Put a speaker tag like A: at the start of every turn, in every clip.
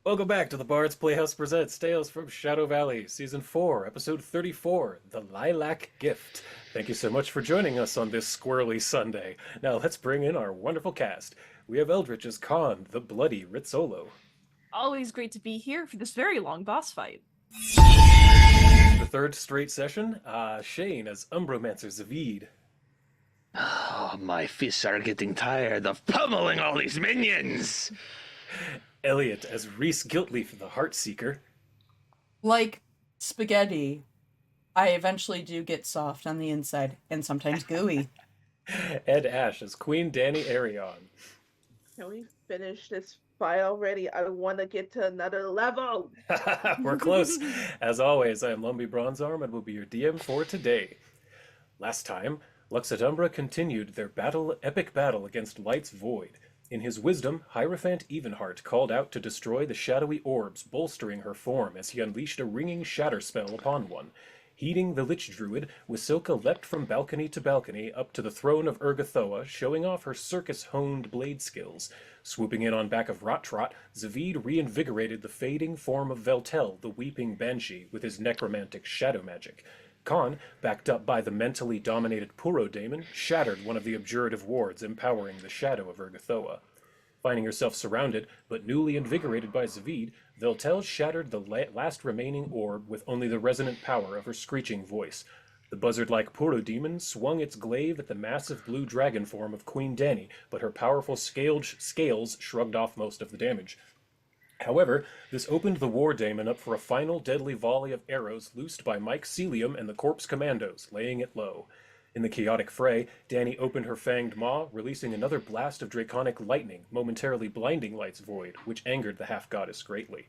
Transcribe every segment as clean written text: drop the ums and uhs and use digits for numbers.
A: Welcome back to the Bard's Playhouse Presents Tales from Shadow Valley, Season 4, Episode 34, The Lilac Gift. Thank you so much for joining us on this squirrely Sunday. Now let's bring in our wonderful cast. We have Eldritch as Conne, the bloody Rizzolo.
B: Always great to be here for this very long boss fight.
A: The third straight session, Shane as Umbromancer Zeviid.
C: Oh, my fists are getting tired of pummeling all these minions!
A: Elliot as Rhys Giltleaf, the Heartseeker.
D: Like spaghetti, I eventually do get soft on the inside and sometimes gooey.
A: Ed Ash as Queen Dani Arion.
E: Can we finish this fight already? I want to get to another level.
A: We're close. As always, I am Lumbee Bronzearm and will be your DM for today. Last time, Lux Et Umbra continued their epic battle against Light's Void. In his wisdom, Hierophant Evenheart called out to destroy the shadowy orbs, bolstering her form as he unleashed a ringing shatter spell upon one. Heeding the Lich-Druid, Wyssilka leapt from balcony to balcony up to the throne of Urgathoa, showing off her circus-honed blade skills. Swooping in on back of Rot-Trot, Zeviid reinvigorated the fading form of Veltel, the Weeping Banshee, with his necromantic shadow magic. Conne, backed up by the mentally dominated War Daemon, shattered one of the abjurative wards empowering the Shadow of Urgathoa. Finding herself surrounded, but newly invigorated by Zeviid, Veltel shattered the last remaining orb with only the resonant power of her screeching voice. The buzzard-like War Daemon swung its glaive at the massive blue dragon form of Queen Dani, but her powerful scales shrugged off most of the damage. However, this opened the War Daemon up for a final deadly volley of arrows loosed by Mike Celeum and the Corpse Commandos, laying it low. In the chaotic fray, Dani opened her fanged maw, releasing another blast of draconic lightning, momentarily blinding Light's Void, which angered the half-goddess greatly.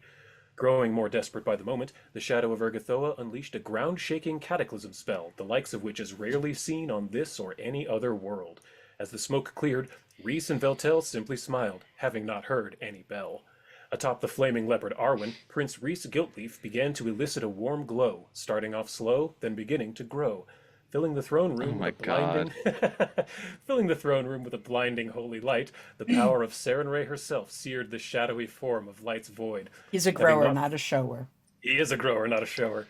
A: Growing more desperate by the moment, the Shadow of Urgathoa unleashed a ground-shaking cataclysm spell, the likes of which is rarely seen on this or any other world. As the smoke cleared, Rhys and Veltel simply smiled, having not heard any bell. Atop the flaming leopard Arwen, Prince Rhys Giltleaf began to elicit a warm glow, starting off slow, then beginning to grow. Filling the throne room with a blinding holy light, the power of Sarenrae herself seared the shadowy form of Light's Void.
D: He's a grower, not a shower.
A: He is a grower, not a shower.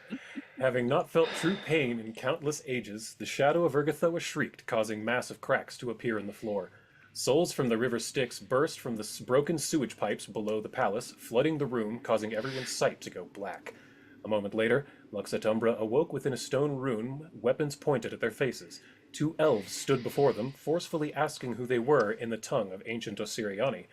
A: Having not felt true pain in countless ages, the Shadow of Urgathoa shrieked, causing massive cracks to appear in the floor. Souls from the River Styx burst from the broken sewage pipes below the palace, flooding the room, causing everyone's sight to go black. A moment later, Lux Et Umbra awoke within a stone room, weapons pointed at their faces. Two elves stood before them, forcefully asking who they were in the tongue of Ancient Osiriani.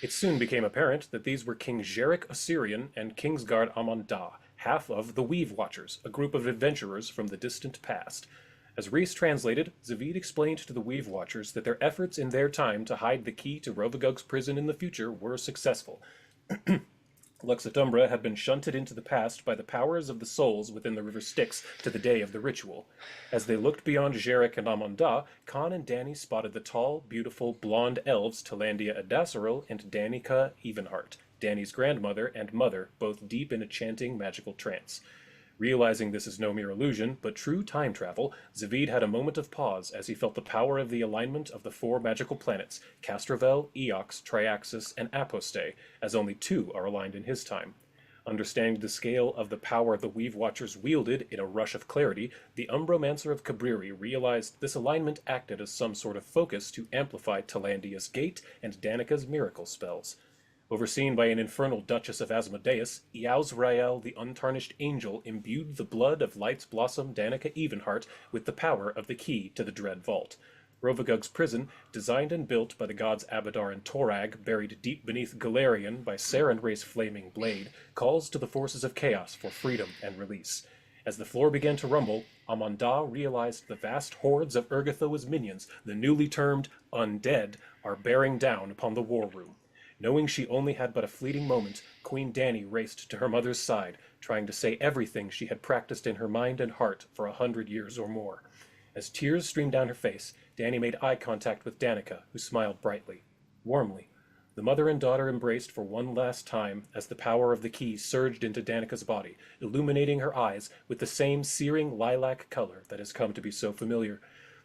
A: It soon became apparent that these were King Szarekh Assyrian and Kingsguard Aman'da, half of the Weave Watchers, a group of adventurers from the distant past. As Rhys translated, Zeviid explained to the Weave Watchers that their efforts in their time to hide the key to Rovagug's prison in the future were successful. Lux Et Umbra had been shunted into the past by the powers of the souls within the River Styx to the day of the ritual. As they looked beyond Szarekh and Aman'da, Conne and Dani spotted the tall, beautiful, blonde elves Telandia and Danica and Danica Evenheart, Dani's grandmother and mother, both deep in a chanting magical trance. Realizing this is no mere illusion, but true time travel, Zeviid had a moment of pause as he felt the power of the alignment of the four magical planets, Castrovel, Eox, Triaxis, and Aposte, as only two are aligned in his time. Understanding the scale of the power the Weave Watchers wielded in a rush of clarity, the Umbromancer of Kabriri realized this alignment acted as some sort of focus to amplify Telandia's Gate and Danica's miracle spells. Overseen by an Infernal Duchess of Asmodeus, Iaozrael The Untarnished Angel imbued the blood of Light's Blossom Danica Evenheart with the power of the key to the Dread Vault. Rovagug's prison, designed and built by the Gods Abadar and Torag, buried deep beneath Galarian by Sarenrae's flaming blade, calls to the forces of chaos for freedom and release. As the floor began to rumble, Aman'da realized the vast hordes of Urgathoa's minions, the newly termed Undead, are bearing down upon the war room. Knowing she only had but a fleeting moment, Queen Dani raced to her mother's side, trying to say everything she had practiced in her mind and heart for 100 years or more. As tears streamed down her face, Dani made eye contact with Danica, who smiled brightly, warmly. The mother and daughter embraced for one last time as the power of the key surged into Danica's body, illuminating her eyes with the same searing lilac color that has come to be so familiar.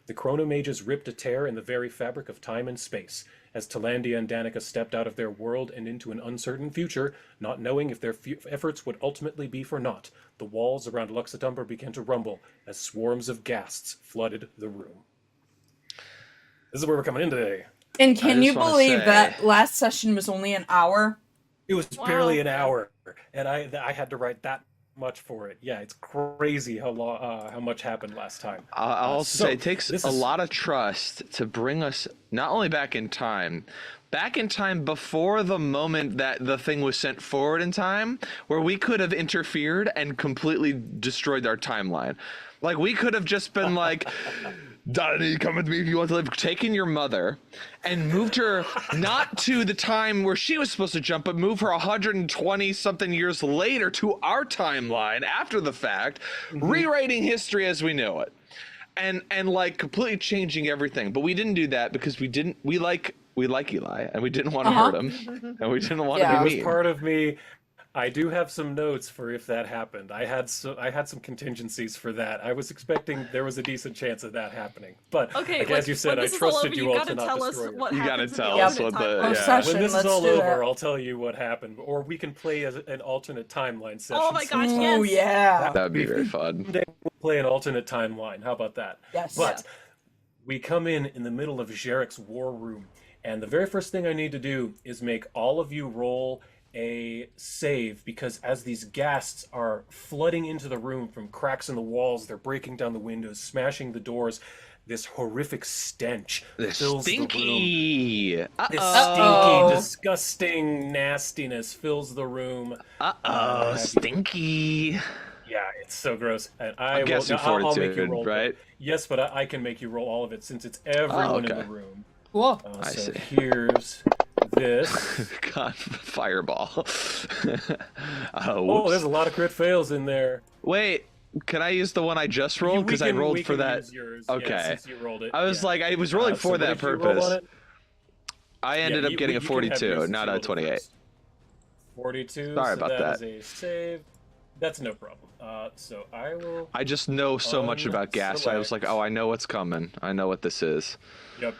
A: The chronomages ripped a tear in the very fabric of time and space. As Telandia and Danica stepped out of their world and into an uncertain future, not knowing if their efforts would ultimately be for naught, the walls around Lux Et Umbra began to rumble as swarms of ghasts flooded the room. This is where we're coming in today.
D: And can you
C: just wanna
D: believe
C: say-
D: that last session was only an hour?
A: It was
B: Wow.
A: barely an hour, and I had to write that much for it. Yeah, it's crazy how much happened last time.
C: I'll also
A: so
C: say it takes
A: this
C: a
A: is-
C: lot of trust to bring us not only back in time before the moment that the thing was sent forward in time, where we could have interfered and completely destroyed our timeline. Like, we could have just been like, Dani, come with me if you want to live. Taken your mother and moved her not to the time where she was supposed to jump, but move her 120 something years later to our timeline after the fact, rewriting history as we know it, and like completely changing everything. But we didn't do that because we like Eli, and we didn't want to hurt him, and we didn't want
D: Yeah.
C: to
A: It
C: be
A: was
C: mean.
A: part of me. I do have some notes for if that happened. I had some contingencies for that. I was expecting there was a decent chance of that happening. But
B: Okay,
A: like,
B: like,
A: as you said,
B: when
A: I
B: this is all
A: trusted
B: over,
A: you all
B: gotta
A: to not
B: tell us
A: destroy it.
B: what
C: You gotta
B: happens in
C: tell
B: the
C: us
B: alternate
C: what the-
B: timeline.
C: yeah.
D: Session,
A: When this is
D: let's
A: all
D: do
A: over,
D: that.
A: I'll tell you what happened, or we can play as an alternate timeline session.
B: Oh my gosh,
A: sometime.
B: yes.
D: Oh yeah.
C: That'd be very fun.
A: Someday we'll play an alternate timeline. How about that?
D: Yes.
A: But we come in the middle of Szarekh's war room, and the very first thing I need to do is make all of you roll a save, because as these ghasts are flooding into the room from cracks in the walls, they're breaking down the windows, smashing the doors. This horrific stench fills the room.
C: Stinky.
A: This
D: Uh-oh.
A: stinky, disgusting nastiness fills the room. have you-
C: Stinky.
A: Yeah, it's so gross. And
C: I'm guessing
A: I'll make you
C: fortitude,
A: roll,
C: right?
A: Yes, but I can make you roll all of it since it's everyone in
C: okay.
A: the room.
D: Cool.
C: I
A: So
C: see.
A: here's this.
C: God, fireball.
A: Oh,
C: Whoops.
A: there's a lot of crit fails in there.
C: Wait, can I use the one I just rolled? Because I
A: We
C: rolled for
A: can
C: that.
A: use yours,
C: Okay.
A: yeah, since you rolled it.
C: I was
A: yeah.
C: like, I was rolling
A: So
C: for
A: what
C: that
A: did you roll on
C: purpose.
A: it?
C: I ended
A: Yeah,
C: up getting a
A: you can have yours
C: 42,
A: since
C: not
A: you
C: a
A: rolled it
C: 28.
A: first. 42.
C: Sorry
A: so
C: about
A: that
C: that.
A: is a save. That's no problem. So I will.
C: I just know so much about gas. So I was like, oh, I know what's coming. I know what this is.
A: Yep.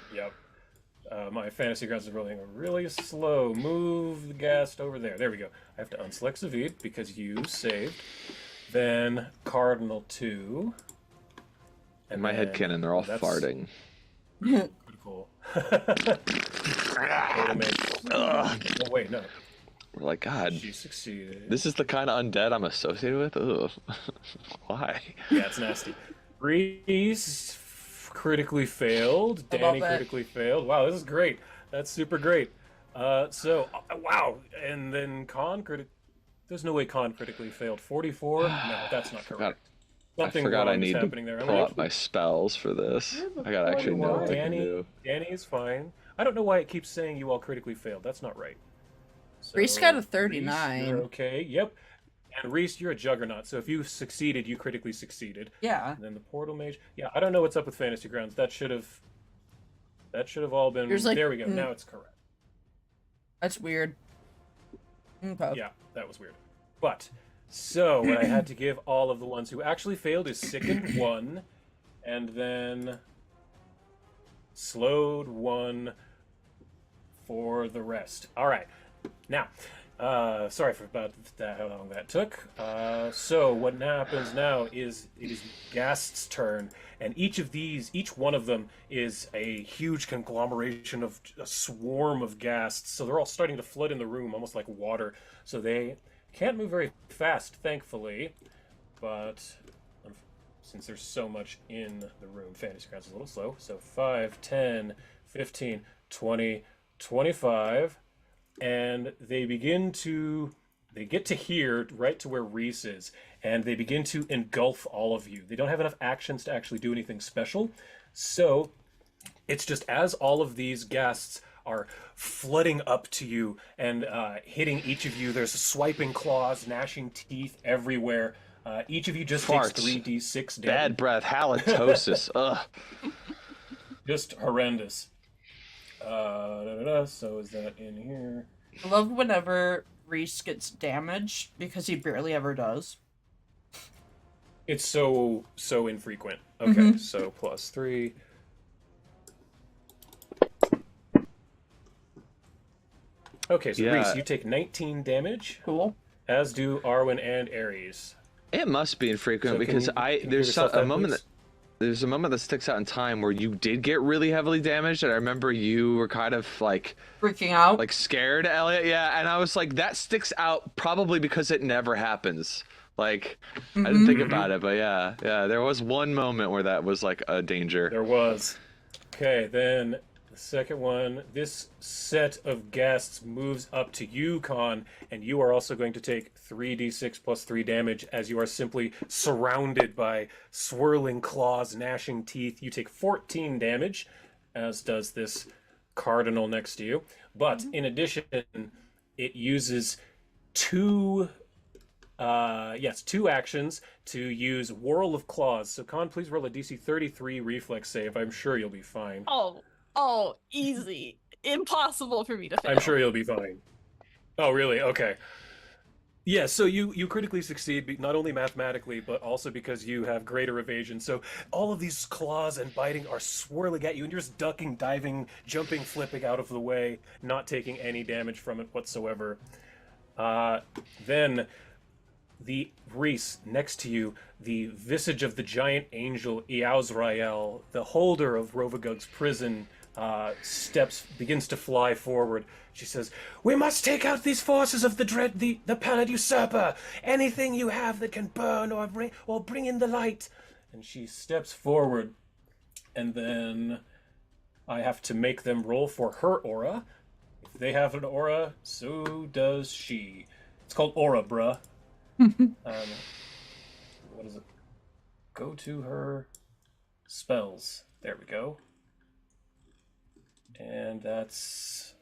A: My fantasy grounds is rolling really slow. Move the ghast over there. There we go. I have to unselect Zeviid because you saved. Then Cardinal 2.
C: In my head canon, they're all farting.
A: Cool. Oh, wait, no.
C: We're like, God,
A: She succeeded.
C: this is the kind of undead I'm associated with? Ugh. Why?
A: Yeah, it's nasty. Rhys critically failed.
D: I love
A: Dani
D: that.
A: critically failed. Wow, this is great. That's super great. Wow. And then Conne There's no way Conne critically failed. 44? No, that's not correct.
C: I forgot
A: wrong
C: I
A: is
C: need to
A: happening there.
C: pull up my spells for this. I gotta actually know what I can do.
A: Danny is fine. I don't know why it keeps saying you all critically failed. That's not right. So,
D: Rhys got a
A: Rhys,
D: 39.
A: you're okay. Yep. And Rhys, you're a juggernaut. So if you succeeded, you critically succeeded.
D: Yeah.
A: And then the portal mage. Yeah, I don't know what's up with Fantasy Grounds. That should have all been.
D: There's like-
A: there we go. Now it's correct.
D: That's weird. Okay.
A: Yeah, that was weird. But so what I had to give all of the ones who actually failed is sickened 1, and then slowed 1 for the rest. All right. Now, sorry for about that, how long that took. So what happens now is it is Ghast's turn, and each one of them is a huge conglomeration of a swarm of Ghasts. So they're all starting to flood in the room, almost like water. So they can't move very fast, thankfully, but since there's so much in the room, Fantasy Grounds is a little slow. So 5, 10, 15, 20, 25. And they get to here, right to where Rhys is, and they begin to engulf all of you. They don't have enough actions to actually do anything special, so it's just as all of these Ghasts are flooding up to you and hitting each of you, there's swiping claws, gnashing teeth everywhere. Each of you just
C: Farts.
A: takes 3d6 damage.
C: Bad breath, halitosis. Ugh.
A: Just horrendous. So is that in here?
D: I love whenever Rhys gets damaged because he barely ever does.
A: It's so infrequent. Okay, so +3. Okay, so
C: Yeah.
A: Rhys, you take 19 damage,
D: Cool.
A: as do Arwen and Ares.
C: It must be infrequent
A: So
C: because
A: can you give
C: there's
A: yourself
C: a
A: that,
C: moment
A: please?
C: that there's a moment that sticks out in time where you did get really heavily damaged, and I remember you were kind of
D: Freaking out.
C: like scared, Elliot. Yeah, and I was like, that sticks out probably because it never happens. Like, I didn't think about it, but yeah, there was one moment where that was like a danger.
A: There was. Okay, then the second one. This set of guests moves up to you, Conne, and you are also going to take 3d6 plus 3 damage as you are simply surrounded by swirling claws, gnashing teeth. You take 14 damage, as does this cardinal next to you. But in addition, it uses two actions to use Whirl of Claws. So Conne, please roll a DC 33 reflex save. I'm sure you'll be fine.
B: Oh, easy. Impossible for me to fail.
A: I'm sure you'll be fine. Oh, really? Okay. Yeah, so you critically succeed, not only mathematically, but also because you have greater evasion. So all of these claws and biting are swirling at you, and you're just ducking, diving, jumping, flipping out of the way, not taking any damage from it whatsoever. Then the Rhys next to you, the visage of the giant angel Iaozrael, the holder of Rovagug's prison, begins to fly forward. She says, "We must take out these forces of the pallid usurper. Anything you have that can burn or bring in the light." And she steps forward, and then I have to make them roll for her aura. If they have an aura, so does she. It's called aura, bruh. What is it? Go to her spells. There we go. And that's...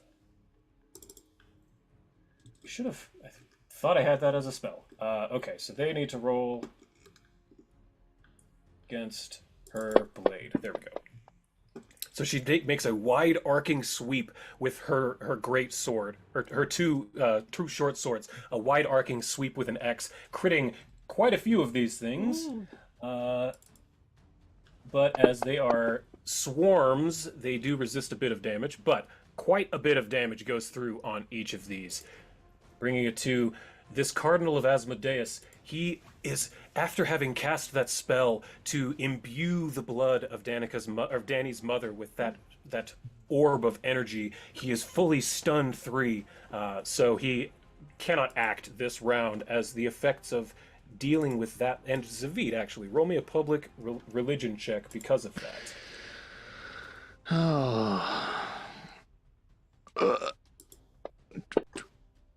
A: I thought I had that as a spell. Okay, so they need to roll against her blade. There we go. So she makes a wide arcing sweep with her great sword, her two short swords, a wide arcing sweep with an X, critting quite a few of these things. But as they are swarms, they do resist a bit of damage, but quite a bit of damage goes through on each of these. Bringing it to this Cardinal of Asmodeus. He is, after having cast that spell to imbue the blood of Dani's mother with that orb of energy, he is fully stunned 3, so he cannot act this round as the effects of dealing with that. And Zeviid, actually, roll me a public religion check because of that.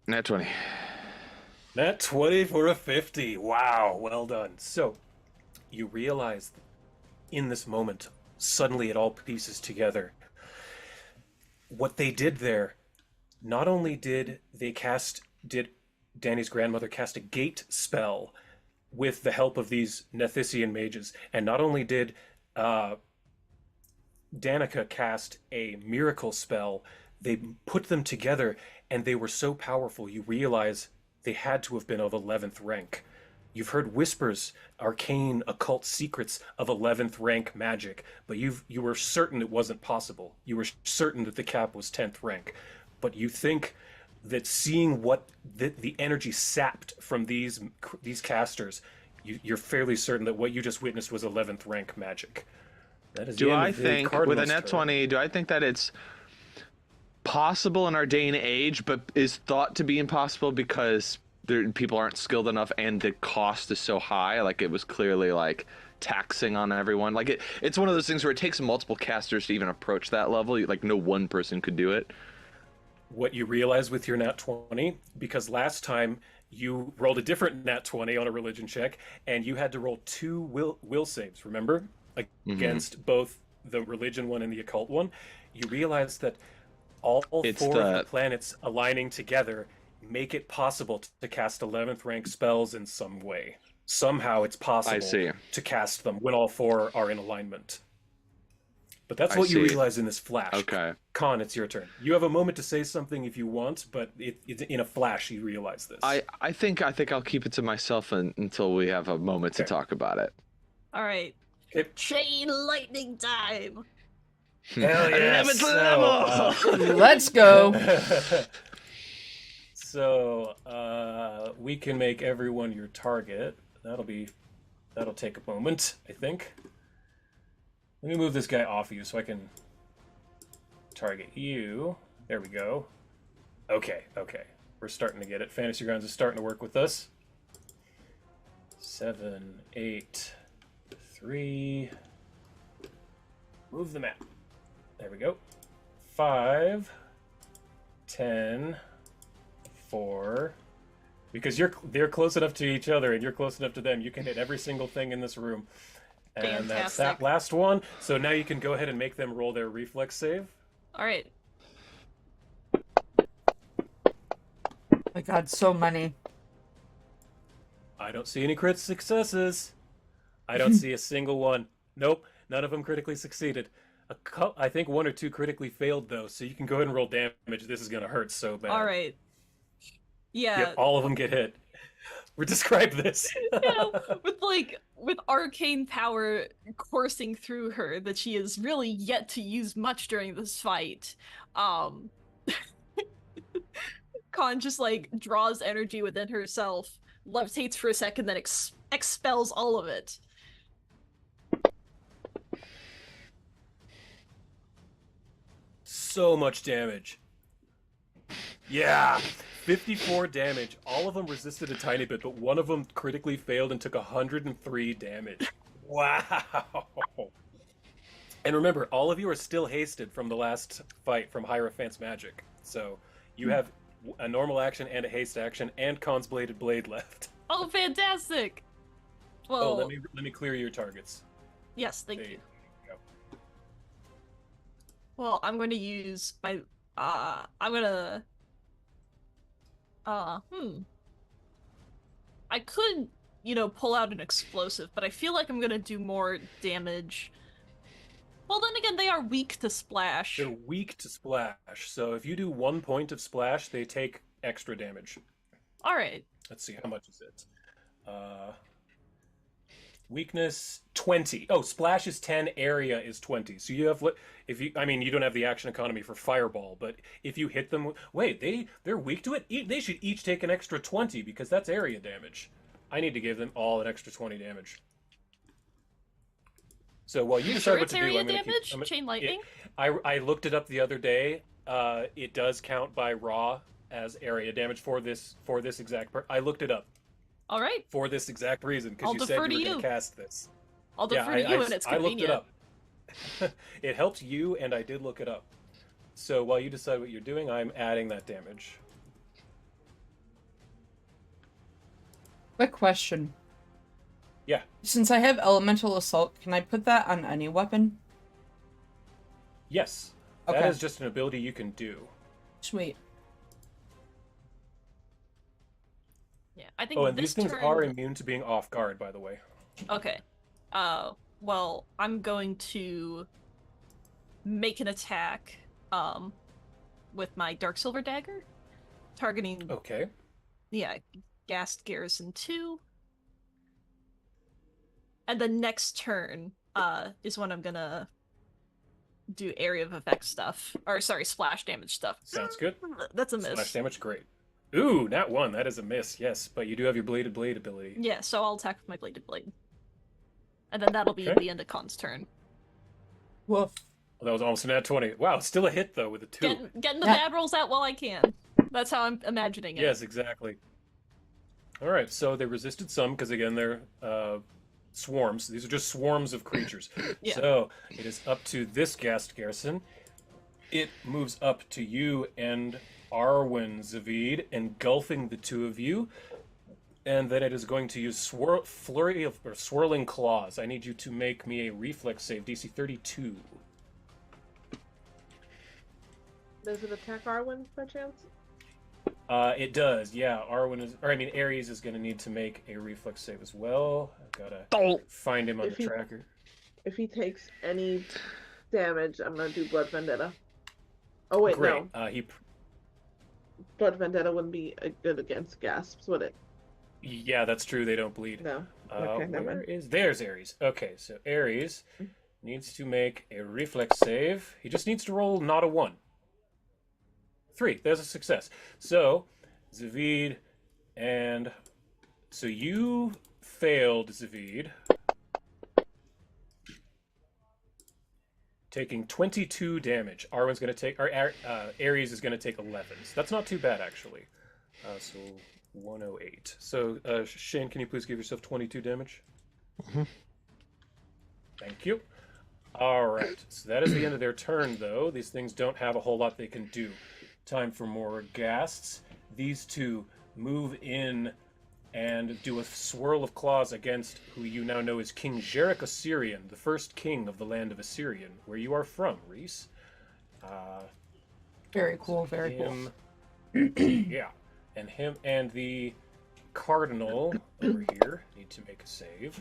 C: Nat 20.
A: Nat 20 for a 50. Wow, well done. So, you realize in this moment, suddenly it all pieces together. What they did there, not only did Dani's grandmother cast a gate spell with the help of these Nethician mages, and not only did Danica cast a miracle spell, they put them together, and they were so powerful, you realize they had to have been of 11th rank. You've heard whispers, arcane, occult secrets of 11th rank magic, but you were certain it wasn't possible. You were certain that the cap was 10th rank. But you think that seeing what the energy sapped from these casters, you're fairly certain that what you just witnessed was 11th rank magic. That is
C: Do
A: the end
C: I
A: of the
C: think, with a
A: Cardinal's
C: net
A: turn.
C: 20, do I think that it's possible in our day and age, but is thought to be impossible because people aren't skilled enough and the cost is so high? Like, it was clearly like taxing on everyone. Like, it's one of those things where it takes multiple casters to even approach that level. Like, no one person could do it.
A: What you realize with your nat 20, because last time you rolled a different nat 20 on a religion check, and you had to roll 2 will saves, remember? Against both the religion one and the occult one. You realize that all 4 of the planets aligning together make it possible to cast 11th rank spells in some way. Somehow it's possible to cast them when all 4 are in alignment. But that's what you realize in this flash.
C: Okay.
A: Conne, it's your turn. You have a moment to say something if you want, but in a flash you realize this.
C: I think I'll keep it to myself until we have a moment to talk about it.
B: All right.
A: Okay.
B: Chain lightning time.
A: Hell yes.
D: Let's go.
A: So we can make everyone your target. That'll take a moment, I think. Let me move this guy off of you so I can target you. There we go. Okay. We're starting to get it. Fantasy Grounds is starting to work with us. 7, 8, 3. Move the map. There we go. 5, 10, 4. Because they're close enough to each other and you're close enough to them, you can hit every single thing in this room. And that's that last one. So now you can go ahead and make them roll their reflex save.
B: All right.
D: My God, so many.
A: I don't see any crit successes. I don't see a single one. Nope, none of them critically succeeded. I think 1 or 2 critically failed, though, so you can go ahead and roll damage. This is going to hurt so bad.
B: All right. Yeah.
A: Yep, all of them get hit. We described this.
B: Yeah, with arcane power coursing through her that she is really yet to use much during this fight. Conne just like draws energy within herself, levitates for a second, then expels all of it.
A: So much damage. Yeah, 54 damage. All of them resisted a tiny bit, but one of them critically failed and took 103 damage. Wow. And remember, all of you are still hasted from the last fight from Hierophant's magic. So you have a normal action and a haste action and Conne's bladed blade left.
B: Oh, fantastic! Well,
A: Oh, let me clear your targets.
B: yes, thank
A: There
B: you.
A: go.
B: Well, I'm going to use my I could, pull out an explosive, but I feel like I'm gonna do more damage. Well, then again, they are weak to splash.
A: They're weak to splash, so if you do 1 point of splash, they take extra damage.
B: All right.
A: Let's see, how much is it? Weakness 20. Oh, splash is 10, area is 20. So you have you don't have the action economy for fireball, but if you hit them, wait, they're weak to it. They should each take an extra 20 because that's area damage. I need to give them all an extra 20 damage. So while you decide what to do,
B: area
A: I'm going
B: damage?
A: to
B: Chain lightning?
A: I looked it up the other day. It does count by raw as area damage for this exact. I looked it up.
B: All right.
A: For this exact reason, because you said you were going to cast this.
B: I'll defer to you, and it's convenient.
A: I looked it up. It helped you, and I did look it up. So while you decide what you're doing, I'm adding that damage.
D: Quick question.
A: Yeah.
D: Since I have Elemental Assault, can I put that on any weapon?
A: Yes.
D: Okay.
A: That is just an ability you can do.
D: Sweet.
B: Yeah, I think.
A: Oh, and
B: this
A: these things
B: turn...
A: are immune to being off guard, by the way.
B: Okay. Well, I'm going to make an attack, with my Dark Silver Dagger, targeting.
A: Okay.
B: Yeah, Ghast Garrison 2. And the next turn, is when I'm gonna do area of effect stuff. Or, sorry, splash damage stuff.
A: Sounds good.
B: That's a miss.
A: Splash damage, great. Ooh, not one. That is a miss, yes. But you do have your bladed blade ability.
B: Yeah, so I'll attack with my Bladed Blade. And then that'll be
A: Okay.
B: the end of Conne's turn.
D: Woof.
A: Well, that was almost an nat 20. Wow, still a hit, though, with a 2.
B: Getting the
D: Yeah.
B: bad rolls out while I can. That's how I'm imagining it.
A: Yes, exactly. All right, so they resisted some because again they're swarms. These are just swarms of creatures.
B: Yeah.
A: So it is up to this Ghast Garrison. It moves up to you and Arwen Zeviid, engulfing the two of you, and then it is going to use flurry of or swirling claws. I need you to make me a reflex save, DC 32.
E: Does it attack Arwen by chance?
A: It does, yeah. Ares is going to need to make a reflex save as well. I've got to find him on the tracker.
E: If he takes any damage, I'm going to do Blood Vendetta. Oh, wait,
A: Great.
E: no. Blood Vendetta wouldn't be good against gasps, would it?
A: Yeah, that's true. They don't bleed.
E: No. Okay, never mind.
A: There's Ares. Okay, so Ares needs to make a reflex save. He just needs to roll not a 1. 3. There's a success. So Zeviid, and so you failed, Zeviid, taking 22 damage. Arwen's going to take, or Ares is going to take 11. So that's not too bad, actually. So 108. So Shane, can you please give yourself 22 damage?
C: Mm-hmm.
A: Thank you. All right. So that is the end of their turn, though. These things don't have a whole lot they can do. Time for more ghasts. These two move in and do a swirl of claws against who you now know is King Szarekh Osirian, the first king of the land of Osirian, where you are from, Rhys.
D: Very cool, very cool.
A: Yeah. And him and the Cardinal over here need to make a save.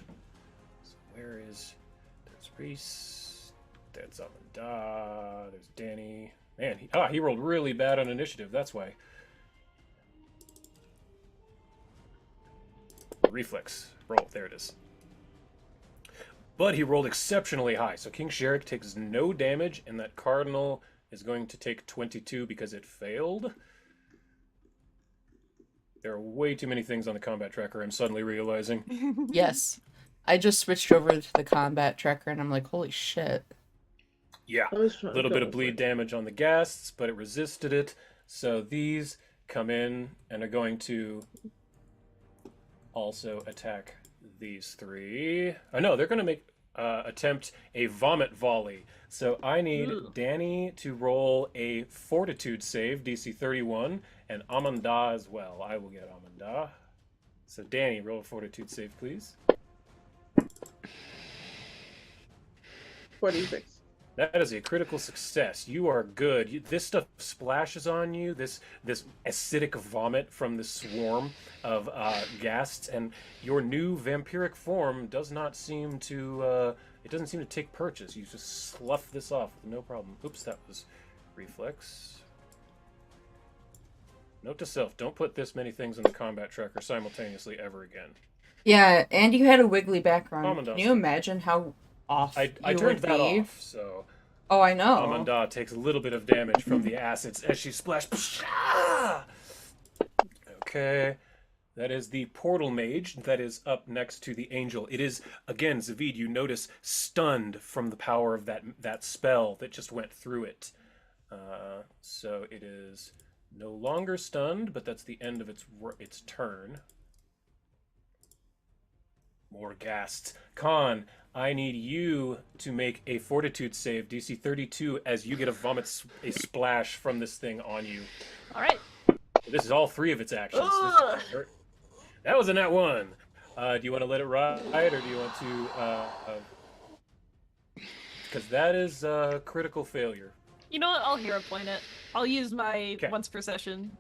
A: So where is... There's Rhys. There's Aman'da. There's Dani. Man, he rolled really bad on initiative, that's why. Reflex. Roll. There it is. But he rolled exceptionally high, so King Szarekh takes no damage, and that Cardinal is going to take 22 because it failed. There are way too many things on the combat tracker, I'm suddenly realizing.
D: Yes. I just switched over to the combat tracker and I'm like, holy shit.
A: Yeah, a little bit of bleed damage on the ghasts, but it resisted it. So these come in and are going to also attack these three. Oh no, they're going to make attempt a vomit volley. So I need Dani to roll a fortitude save, DC 31, and Aman'da as well. I will get Aman'da. So Dani, roll a fortitude save, please.
E: 46.
A: That is a critical success. You are good. This stuff splashes on you, this acidic vomit from the swarm of ghasts, and your new vampiric form does not seem to, it doesn't seem to take purchase. You just slough this off with no problem. Oops, that was reflex. Note to self, don't put this many things in the combat tracker simultaneously ever again.
D: Yeah, and you had a wiggly background.
A: Aman'da.
D: Can you imagine how off
A: I
D: you
A: turned
D: would
A: that
D: be?
A: off, so...
D: Oh, I know.
A: Aman'da takes a little bit of damage from the acids as she splashed. Okay. That is the Portal Mage that is up next to the Angel. It is, again, Zeviid, you notice, stunned from the power of that spell that just went through it. So it is no longer stunned, but that's the end of its turn. More ghasts. Conne, I need you to make a fortitude save, DC 32, as you get a splash from this thing on you.
B: All right.
A: This is all three of its actions. That was a nat 1. Do you want to let it ride, or do you want to... Because that is a critical failure.
B: You know what? I'll hero point it. I'll use my once per session.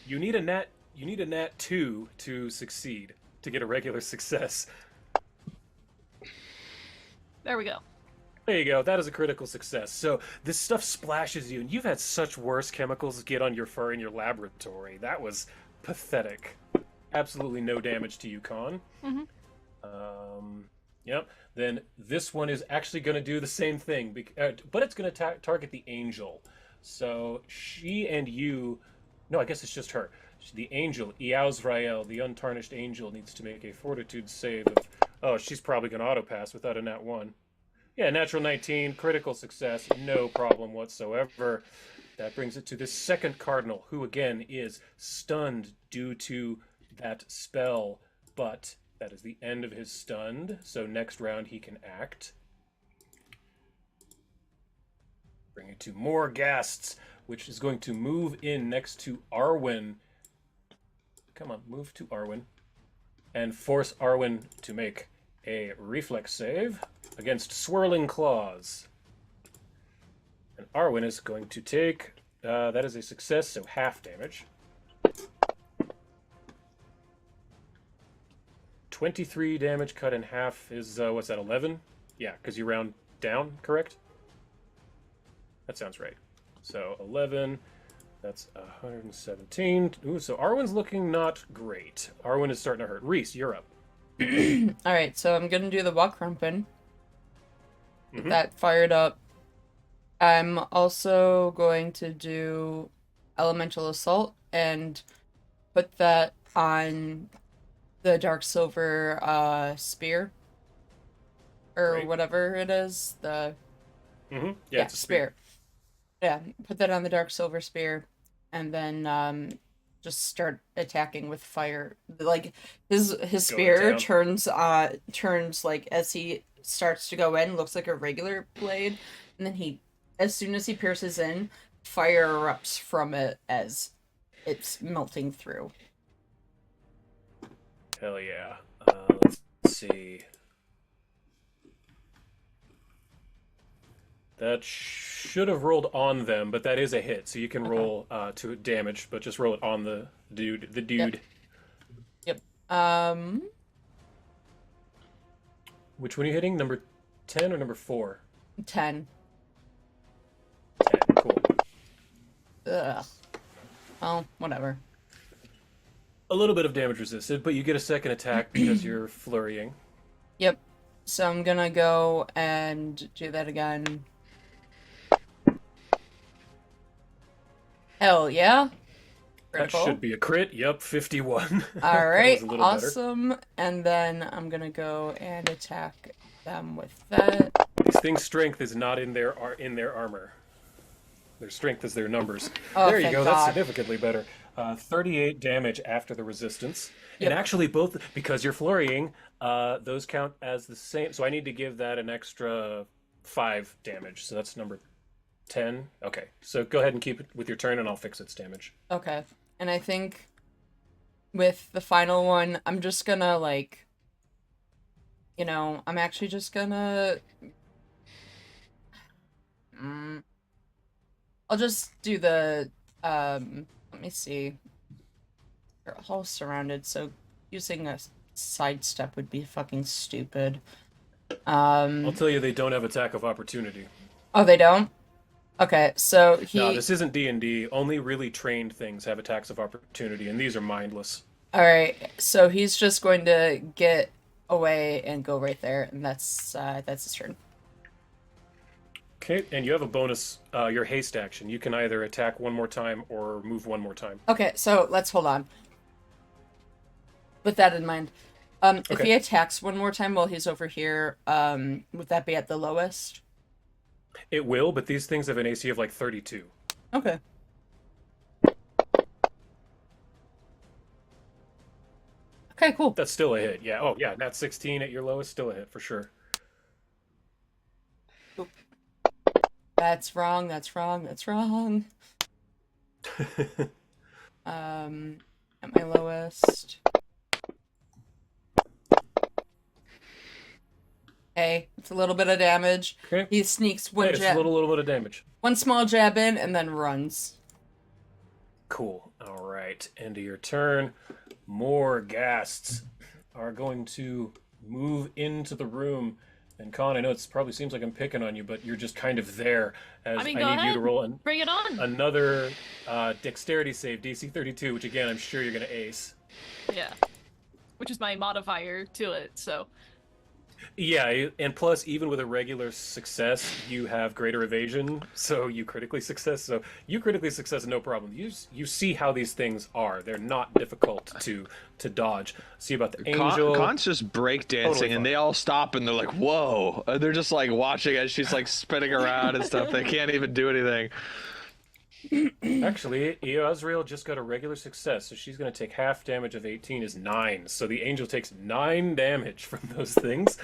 A: You need a nat 2 to succeed, to get a regular success.
B: There we go.
A: There you go. That is a critical success. So this stuff splashes you, and you've had such worse chemicals get on your fur in your laboratory. That was pathetic. Absolutely no damage to you, Conne.
B: Mm-hmm.
A: Yep. Then this one is actually going to do the same thing, but it's going to target the Angel. So she and you... No, I guess it's just her. The Angel, Iaozrael, the Untarnished Angel, needs to make a fortitude save of... Oh, she's probably going to auto-pass without a nat 1. Yeah, natural 19, critical success, no problem whatsoever. That brings it to the second Cardinal, who again is stunned due to that spell, but that is the end of his stunned, so next round he can act. Bring it to more ghasts, which is going to move in next to Arwen. Come on, move to Arwen. And force Arwen to make a reflex save against Swirling Claws. And Arwen is going to take, that is a success, so half damage. 23 damage cut in half is, what's that, 11? Yeah, because you round down, correct? That sounds right. So 11, that's 117. Ooh, so Arwen's looking not great. Arwen is starting to hurt. Rhys, you're up.
D: Alright, so I'm gonna do the walk crumpin.
A: Mm-hmm.
D: That fired up. I'm also going to do elemental assault and put that on the dark silver spear. Or
A: Great.
D: whatever it is. The
A: Yeah, it's a spear.
D: Yeah, put that on the dark silver spear, and then just start attacking with fire. Like his spear
A: down.
D: turns like as he starts to go in, looks like a regular blade, and then as soon as he pierces in, fire erupts from it as it's melting through.
A: Hell yeah. Let's see. That should have rolled on them, but that is a hit, so you can roll to damage, but just roll it on the dude.
D: Yep.
A: Which one are you hitting? Number 10 or number 4?
D: 10.
A: 10, cool.
D: Ugh. Well, whatever.
A: A little bit of damage resisted, but you get a second attack because you're flurrying.
D: Yep. So I'm gonna go and do that again. Hell yeah. Critical.
A: That should be a crit. Yep, 51.
D: Alright,
A: That was a little
D: awesome.
A: better.
D: And then I'm gonna go and attack them with that.
A: These things' strength is not in their armor. Their strength is their numbers.
D: Oh,
A: there you
D: thank
A: go.
D: God.
A: That's significantly better. 38 damage after the resistance.
D: Yep.
A: And actually, both, because you're flurrying, those count as the same. So I need to give that an extra 5 damage. So that's number 10. Okay. So go ahead and keep it with your turn, and I'll fix its damage.
D: Okay. And I think with the final one, I'm just gonna, like, I'm actually just gonna... I'll just do the, let me see. They're all surrounded, so using a sidestep would be fucking stupid.
A: I'll tell you, they don't have attack of opportunity.
D: Oh, they don't? Okay, so
A: No, this isn't D&D. Only really trained things have attacks of opportunity, and these are mindless.
D: Alright, so he's just going to get away and go right there, and that's his turn.
A: Okay, and you have a bonus, your haste action. You can either attack one more time or move one more time.
D: Okay, so let's hold on. With that in mind, if he attacks one more time while he's over here, would that be at the lowest?
A: It will, but these things have an AC of like 32.
D: Okay. Okay, cool.
A: That's still a hit, yeah. Oh, yeah, nat 16 at your lowest, still a hit, for sure.
D: That's wrong, that's wrong, that's wrong. At my lowest. Okay, it's a little bit of damage.
A: Okay.
D: He sneaks one
A: It's a
D: jab,
A: little bit of damage.
D: one small jab in, and then runs.
A: Cool. All right, end of your turn. More ghasts are going to move into the room. And Conne, I know it probably seems like I'm picking on you, but you're just kind of there. As I
B: go
A: need
B: ahead.
A: you to roll
B: Bring it on.
A: another dexterity save, DC 32, which again I'm sure you're gonna ace.
B: Yeah. Which is my modifier to it, so.
A: Yeah, and plus, even with a regular success, you have greater evasion, so you critically success. So you critically success, no problem. You see how these things are; they're not difficult to dodge. See about the angel.
C: Conne's just breakdancing,
A: Totally fine.
C: and they all stop, and they're like, "Whoa!" They're just like watching as she's like spinning around and stuff. They can't even do anything.
A: Actually, Iaozrael just got a regular success, so she's going to take half damage of 18 is 9. So the angel takes 9 damage from those things.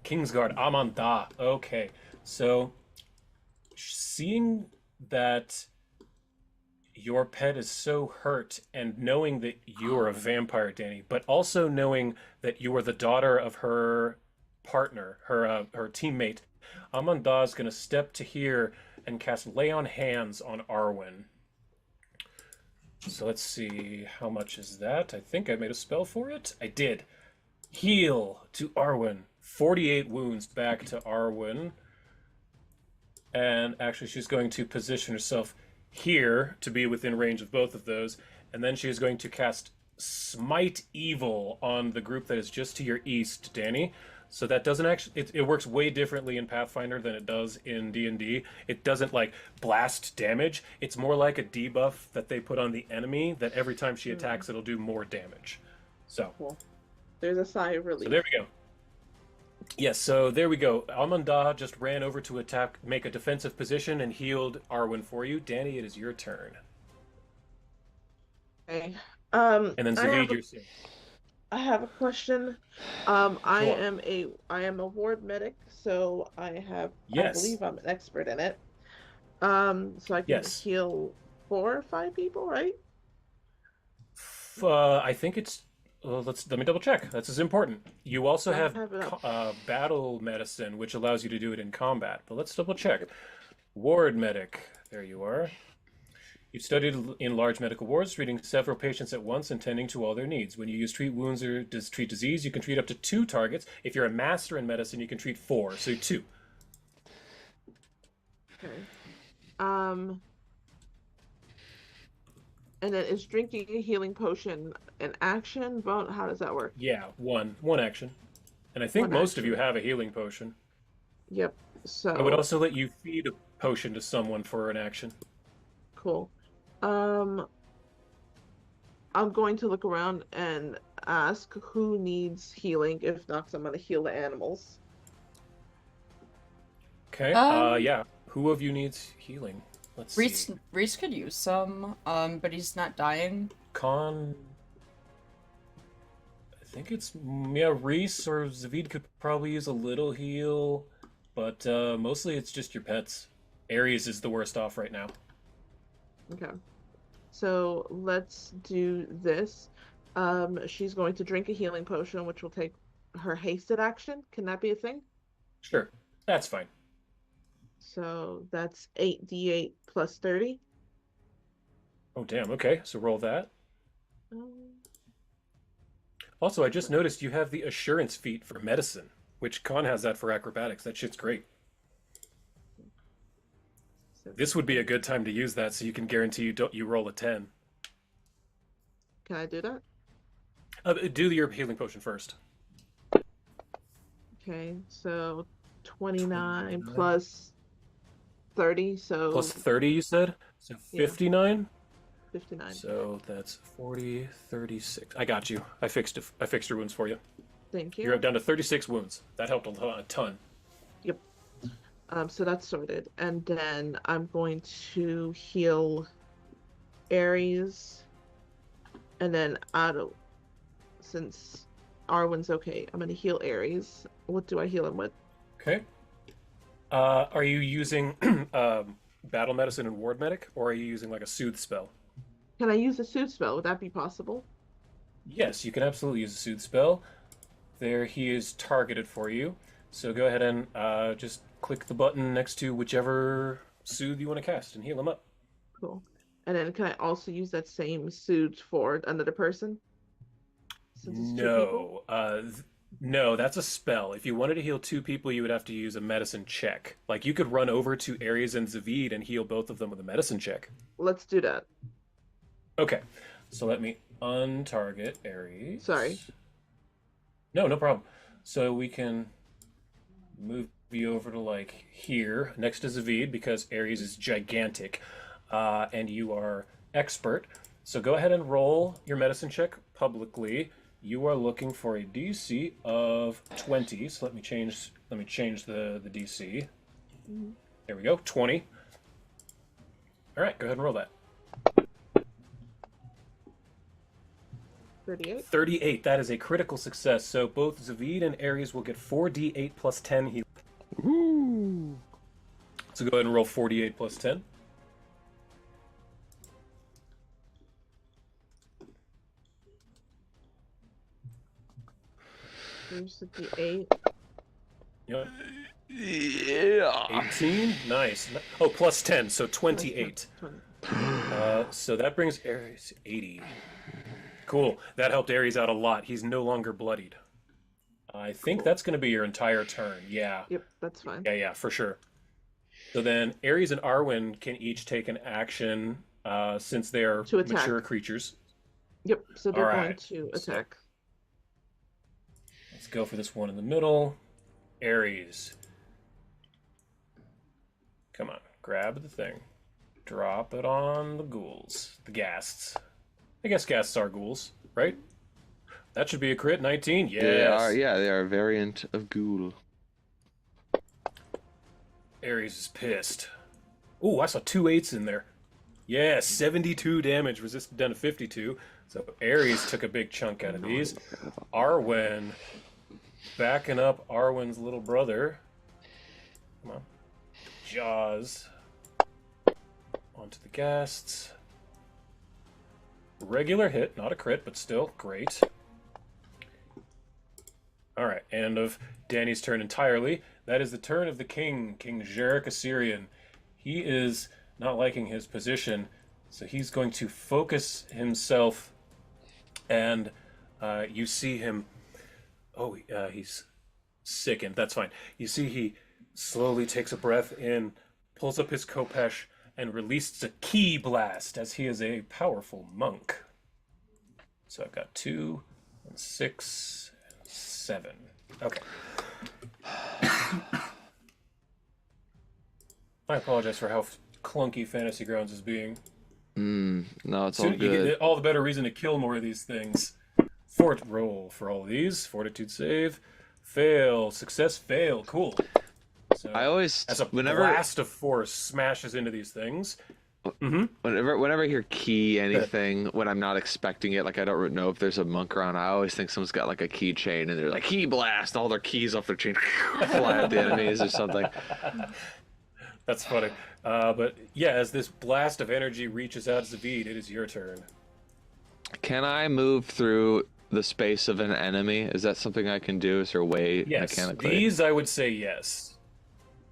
A: Kingsguard, Aman'da. Okay, so seeing that your pet is so hurt, and knowing that you are a vampire, Dani, but also knowing that you are the daughter of her partner, her teammate, Aman'da is going to step to here and cast Lay on Hands on Arwen. So let's see, how much is that? I think I made a spell for it. I did. Heal to Arwen. 48 wounds back to Arwen. And actually she's going to position herself here to be within range of both of those. And then she is going to cast Smite Evil on the group that is just to your east, Dani. So that doesn't actually, it works way differently in Pathfinder than it does in D&D. It doesn't like blast damage. It's more like a debuff that they put on the enemy that every time she attacks, it'll do more damage. So,
E: Cool. There's a sigh of relief.
A: so there we go. Yes, so there we go. Aman'da just ran over to attack, make a defensive position, and healed Arwen for you. Dani, it is your turn.
E: Okay.
A: And then
E: I have
A: Zeviid, you're seeing.
E: I have a question. I am a ward medic, so I
A: Yes.
E: believe I'm an expert in it. So I can
A: Yes.
E: heal 4 or 5 people, right?
A: I think it's. Let me double check. That's as important. You also
E: I
A: have
E: have it
A: battle medicine, which allows you to do it in combat. But let's double check. Ward medic. There you are. You've studied in large medical wards, treating several patients at once and tending to all their needs. When you use treat wounds or treat disease, you can treat up to 2 targets. If you're a master in medicine, you can treat 4, so 2.
E: Okay. And then is drinking a healing potion an action? How does that work?
A: Yeah, one action. And I think
E: One
A: most of
E: action.
A: you have a healing potion.
E: Yep. So
A: I would also let you feed a potion to someone for an action.
E: cool. I'm going to look around and ask who needs healing. If not, 'cause I'm going to heal the animals.
A: Okay. Yeah. Who of you needs healing? Let's see.
D: Rhys could use some, but he's not dying.
A: I think it's Rhys or Zeviid could probably use a little heal, but mostly it's just your pets. Ares is the worst off right now.
E: Okay. So let's do this. She's going to drink a healing potion, which will take her hasted action. Can that be a thing?
A: Sure, that's fine.
E: So that's 8d8 plus 30.
A: Oh damn. Okay, so roll that.
E: Um,
A: Also, I just noticed you have the assurance feat for medicine, which Conne has that for acrobatics. That shit's great.
E: so
A: This would be a good time to use that, so you can guarantee you roll a 10.
E: Can I do that?
A: Do your healing potion first.
E: Okay, so 29 plus 30, so
A: Plus 30, you said? So 59?
E: 59.
A: So that's 40, 36. I got you. I fixed your wounds for you.
E: Thank you.
A: You're down to 36 wounds. That helped a ton.
E: Yep. So that's sorted. And then I'm going to heal Ares. And then since Arwen's okay, I'm going to heal Ares. What do I heal him with?
A: Okay. Are you using battle medicine and ward medic, or are you using like a soothe spell?
E: Can I use a soothe spell? Would that be possible?
A: Yes, you can absolutely use a soothe spell. There, he is targeted for you. So go ahead and just click the button next to whichever soothe you want to cast and heal him up.
E: Cool. And then can I also use that same soothe for another person? Since it's 2 people?
A: No, no, that's a spell. If you wanted to heal 2 people, you would have to use a medicine check. Like you could run over to Ares and Zeviid and heal both of them with a medicine check.
E: Let's do that.
A: Okay, so let me untarget Ares.
E: Sorry.
A: No, no problem. So we can move you over to like here next to Zeviid because Ares is gigantic, and you are expert. So go ahead and roll your medicine check publicly. You are looking for a DC of 20. So let me change the DC. There we go, 20. All right, go ahead and roll that.
E: 38.
A: 38. That is a critical success. So both Zeviid and Ares will get 4d8 plus 10 heal.
C: Ooh.
A: So go ahead and roll 48 plus 10.
E: Here's the 8.
A: Yep.
C: Yeah.
A: 18. Nice. Oh, plus 10, so 28.
E: 20.
A: So that brings Ares 80. Cool. That helped Ares out a lot. He's no longer bloodied. I think that's going to be your entire turn. Yeah.
E: Yep, that's fine.
A: Yeah, for sure. So then Ares and Arwen can each take an action since they're
E: To attack.
A: mature creatures.
E: Yep, so they're going
A: Alright.
E: to attack.
A: Let's go for this one in the middle. Ares. Come on, grab the thing. Drop it on the ghouls. The ghasts. I guess ghasts are ghouls, right? That should be a crit. 19. Yes.
C: They are a variant of ghoul.
A: Ares is pissed. Ooh, I saw 2 8s in there. Yeah, 72 damage, resisted down to 52. So Ares took a big chunk out of these. Arwen, backing up Arwen's little brother. Come on. Jaws. Onto the ghasts. Regular hit, not a crit, but still great. Alright, end of Dani's turn entirely. That is the turn of the king, King Szarekh Assyrian. He is not liking his position, so he's going to focus himself, and you see him... Oh, he's sickened. That's fine. You see he slowly takes a breath in, pulls up his khopesh, and releases a ki blast, as he is a powerful monk. So I've got 2, and 6, and 7. Okay. I apologize for how clunky Fantasy Grounds is being.
C: No, it's all good.
A: You get all the better reason to kill more of these things. Fort roll for all of these. Fortitude save. Fail. Success. Fail. Cool. So,
C: I always,
A: as a blast of force smashes into these things.
C: Whenever I hear key anything, when I'm not expecting it, like I don't know if there's a monk around, I always think someone's got like a keychain and they're like key blast, and all their keys off their chain fly at the enemies or something.
A: That's funny. But yeah, as this blast of energy reaches out, Zeviid, it is your turn.
C: Can I move through the space of an enemy? Is that something I can do? Is there a way mechanically?
A: These I would say yes.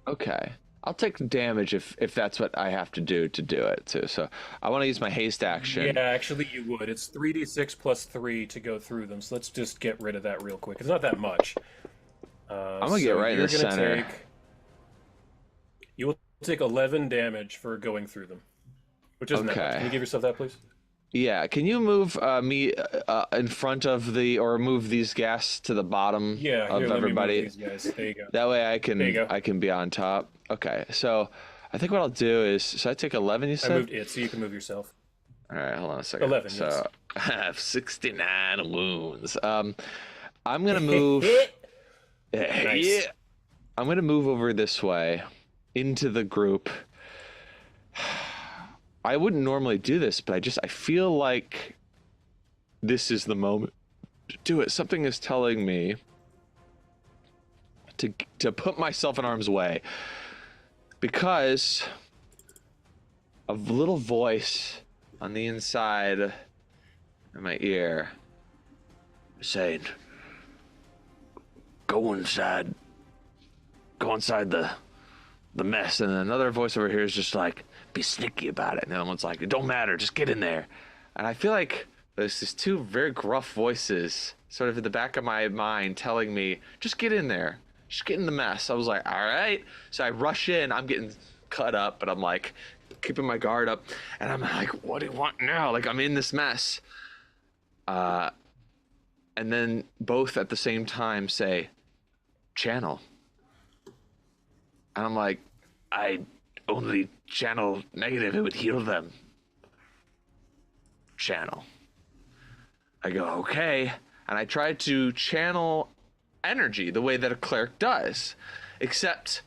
C: Okay. I'll take damage if that's what I have to do it too. So I want to use my haste action.
A: Yeah, actually you would. It's 3d6 plus 3 to go through them. So let's just get rid of that real quick. It's not that much.
C: I'm going to get right in the center.
A: You will take 11 damage for going through them. Which isn't that much. Can you give yourself that, please?
C: Yeah, can you move me in front of or move these gas to the bottom of everybody?
A: Let me move these guys. There you go.
C: That way I can be on top. Okay, so I think what I'll do is, so I take 11, you said?
A: I moved it, so you can move yourself.
C: All right, hold on a second.
A: 11,
C: so
A: yes.
C: I have 69 wounds. I'm going to move...
A: Nice.
C: Yeah. I'm going to move over this way into the group. I wouldn't normally do this, but I feel like this is the moment to do it. Something is telling me to put myself in harm's way, because a little voice on the inside of my ear saying, go inside the mess. And another voice over here is just like, be sneaky about it. And the other one's like, it don't matter, just get in there. And I feel like there's these two very gruff voices sort of in the back of my mind telling me, just get in there, just get in the mess. I was like, all right. So I rush in, I'm getting cut up, but I'm like keeping my guard up, and I'm like, what do you want now? Like, I'm in this mess. And then both at the same time say, channel. And I'm like, I only channel negative, it would heal them. Channel. I go, okay. And I try to channel energy the way that a cleric does. Except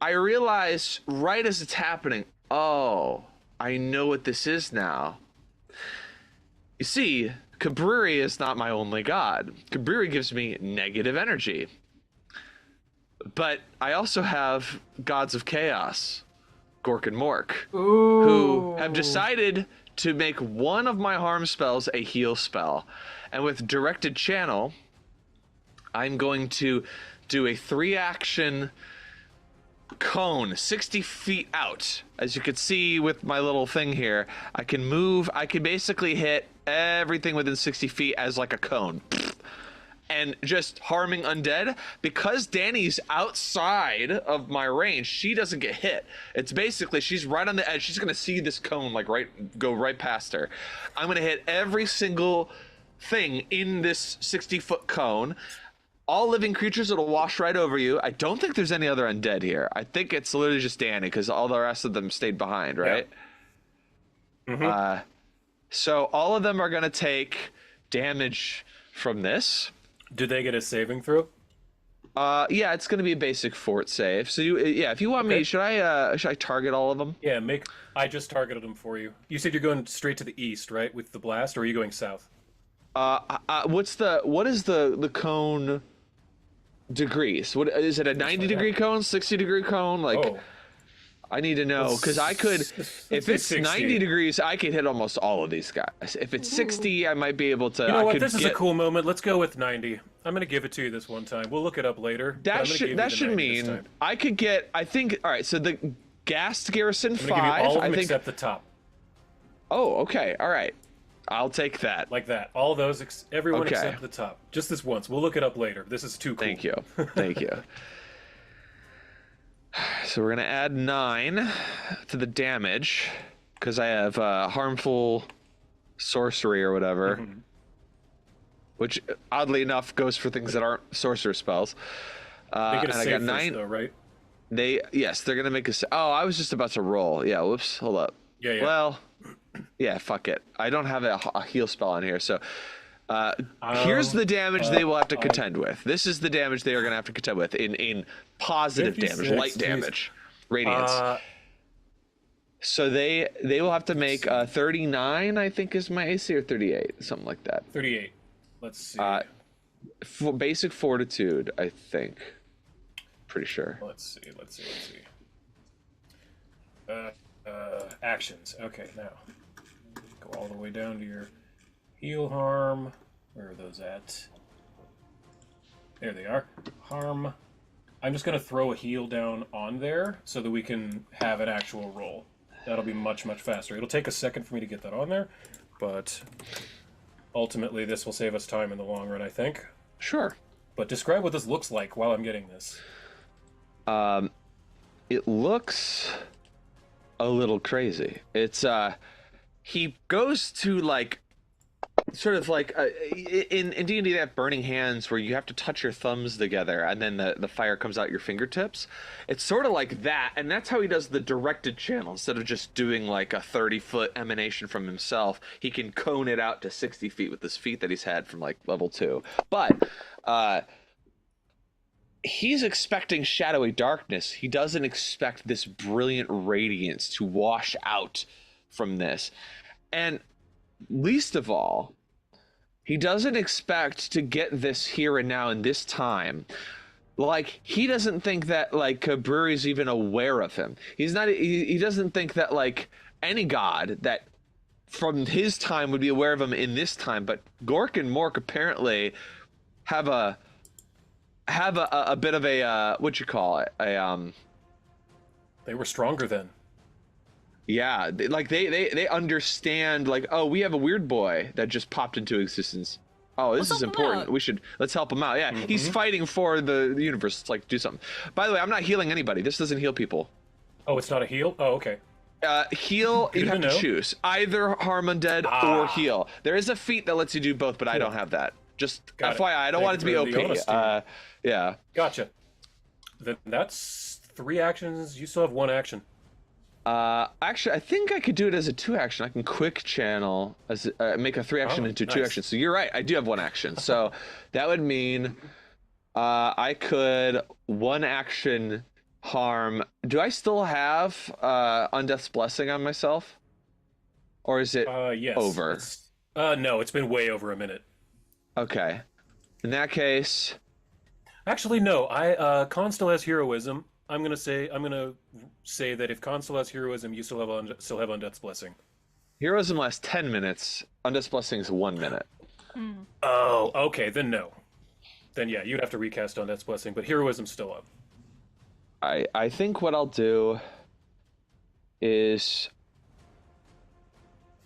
C: I realize right as it's happening, oh, I know what this is now. You see, Kabriri is not my only god. Kabriri gives me negative energy. But I also have gods of chaos, Gork and Mork, who have decided to make one of my harm spells a heal spell. And with directed channel, I'm going to do a 3-action cone 60 feet out. As you can see with my little thing here, I can move, I can basically hit everything within 60 feet as like a cone. And just harming undead. Because Dani's outside of my range, she doesn't get hit. It's basically, she's right on the edge. She's gonna see this cone like go right past her. I'm gonna hit every single thing in this 60-foot cone. all living creatures, it'll wash right over you. I don't think there's any other undead here. I think it's literally just Dani, because all the rest of them stayed behind, right?
A: Yeah. Mm-hmm.
C: So all of them are going to take damage from this.
A: Do they get a saving throw?
C: Yeah, it's going to be a basic fort save. So if you want me, should I target all of them?
A: Yeah, I just targeted them for you. You said you're going straight to the east, right, with the blast, or are you going south?
C: What is the cone degrees? What is it? A 90-degree cone, 60-degree cone? Like, I need to know, because I could, if it's 90 degrees, I could hit almost all of these guys. If it's 60, I might be able to.
A: You know what? This is a cool moment. Let's go with 90. I'm gonna give it to you this one time. We'll look it up later.
C: That should mean I could get. I think. All right. So the Ghast Garrison 5.
A: I'm gonna give you all of them
C: I think.
A: Except the top.
C: Oh, okay. All right. I'll take that.
A: Like that. All those. Everyone except the top. Just this once. We'll look it up later. This is too cool.
C: Thank you. Thank you. So we're gonna add 9 to the damage because I have harmful sorcery or whatever, which oddly enough goes for things that aren't sorcerer spells.
A: They get a
C: and
A: save
C: I got 9.
A: though, right?
C: Yes, they're gonna make a. Oh, I was just about to roll. Yeah. Whoops. Hold up.
A: Yeah.
C: Well, yeah. Fuck it. I don't have a heal spell on here, so. Here's the damage they will have to contend with. This is the damage they are going to have to contend with in positive damage, light damage, radiance. So they will have to make 39, I think is my AC, or 38, something like that.
A: 38. Let's see.
C: For basic fortitude, I think. Pretty sure.
A: Let's see. Actions. Okay, now go all the way down to your heal harm. Where are those at? There they are. Harm. I'm just going to throw a heal down on there so that we can have an actual roll. That'll be much, much faster. It'll take a second for me to get that on there, but ultimately this will save us time in the long run, I think.
C: Sure.
A: But describe what this looks like while I'm getting this.
C: It looks a little crazy. It's, he goes to, like, sort of like in D&D they have burning hands where you have to touch your thumbs together and then the fire comes out your fingertips. It's sort of like that, and that's how he does the directed channel. Instead of just doing like a 30-foot emanation from himself, he can cone it out to 60 feet with his feet that he's had from like level 2. But he's expecting shadowy darkness. He doesn't expect this brilliant radiance to wash out from this. And least of all, he doesn't expect to get this here and now in this time. Like, he doesn't think that, like, Kabriri's even aware of him. He doesn't think that, like, any god that from his time would be aware of him in this time. But Gork and Mork apparently have a bit of a, what you call it?
A: They were stronger then.
C: Yeah, like they understand, like, oh, we have a weird boy that just popped into existence. Oh, this is important. Let's help him out. Yeah, he's fighting for the universe. It's like, do something. By the way, I'm not healing anybody. This doesn't heal people.
A: Oh, it's not a heal? Oh, okay.
C: Heal, you have to choose. Either harm undead or heal. There is a feat that lets you do both, but I don't have that. Just FYI, I don't want it to be OP. Yeah.
A: Gotcha. Then that's 3 actions. You still have 1 action.
C: Actually, I think I could do it as a 2 action. I can quick channel as make a 3 action into 2 actions. So you're right. I do have 1 action. So that would mean I could 1 action harm. Do I still have Undeath's Blessing on myself, or is it
A: yes.
C: over?
A: No, it's been way over a minute.
C: Okay. In that case,
A: actually, no. Con still has heroism. I'm gonna say that if Con still has heroism, you still have Undeath's Blessing.
C: Heroism lasts 10 minutes. Undeath's Blessing is 1 minute.
A: Oh, okay. Then no. Then yeah, you'd have to recast Undeath's Blessing, but heroism's still up.
C: I think what I'll do is